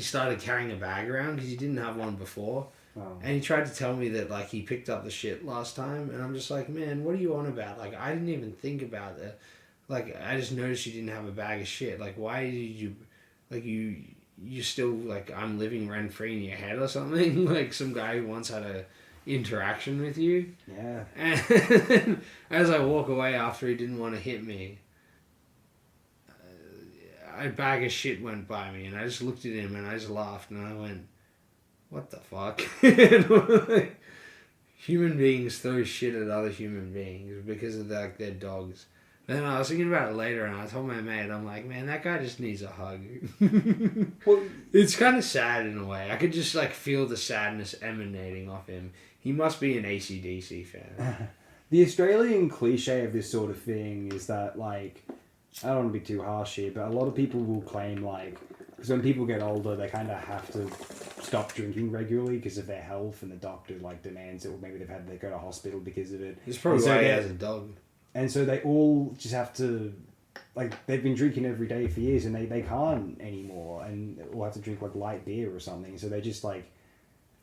started carrying a bag around because he didn't have one before. And he tried to tell me that, like, he picked up the shit last time. And I'm just like, man, what are you on about? Like, I didn't even think about that. Like, I just noticed you didn't have a bag of shit. Like, why did you... Like, you still, like, I'm living rent-free in your head or something? Like, some guy who once had a... interaction with you. Yeah. And as I walk away after he didn't want to hit me, a bag of shit went by me, and I just looked at him and I just laughed and I went, "What the fuck?" Human beings throw shit at other human beings because of like their dogs. Then I was thinking about it later, and I told my mate, I'm like, man, that guy just needs a hug. Well, it's kind of sad in a way. I could just like feel the sadness emanating off him. He must be an AC/DC fan. The Australian cliche of this sort of thing is that, like, I don't want to be too harsh here, but a lot of people will claim, like, because when people get older, they kind of have to stop drinking regularly because of their health, and the doctor, like, demands it, or maybe they go to hospital because of it. It's probably why he has a dog. And so they all just have to, like, they've been drinking every day for years, and they can't anymore, and will have to drink, like, light beer or something. So they just, like,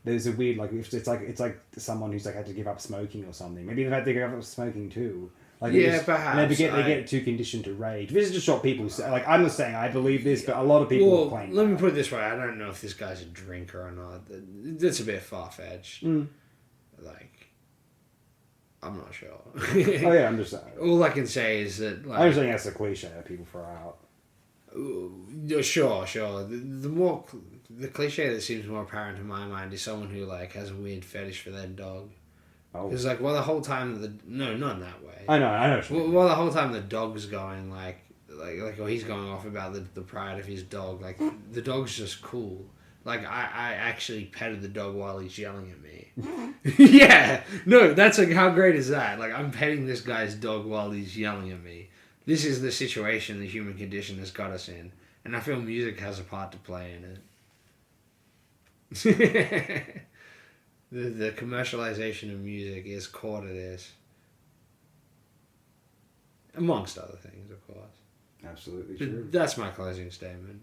there's a weird, like, it's like someone who's, like, had to give up smoking or something. Maybe they've had to give up smoking too. Like, perhaps. And they get too conditioned to rage. This is just what people say. Like, I'm not saying I believe this, but a lot of people claim let me put it this way. I don't know if this guy's a drinker or not. That's a bit far-fetched. Like, I'm not sure. Oh, yeah, I'm just saying. All I can say is that... Like, I'm just saying that's a cliche that people throw out. Sure. The cliche that seems more apparent in my mind is someone who, like, has a weird fetish for their dog. Because, like, well, the whole time... No, not in that way. I know. Well, the whole time the dog's going, or he's going off about the pride of his dog, like, the dog's just cool. Like, I actually petted the dog while he's yelling at me. Yeah! No, that's, like, how great is that? Like, I'm petting this guy's dog while he's yelling at me. This is the situation the human condition has got us in. And I feel music has a part to play in it. The commercialization of music is core to this. Amongst other things, of course. Absolutely true. That's my closing statement.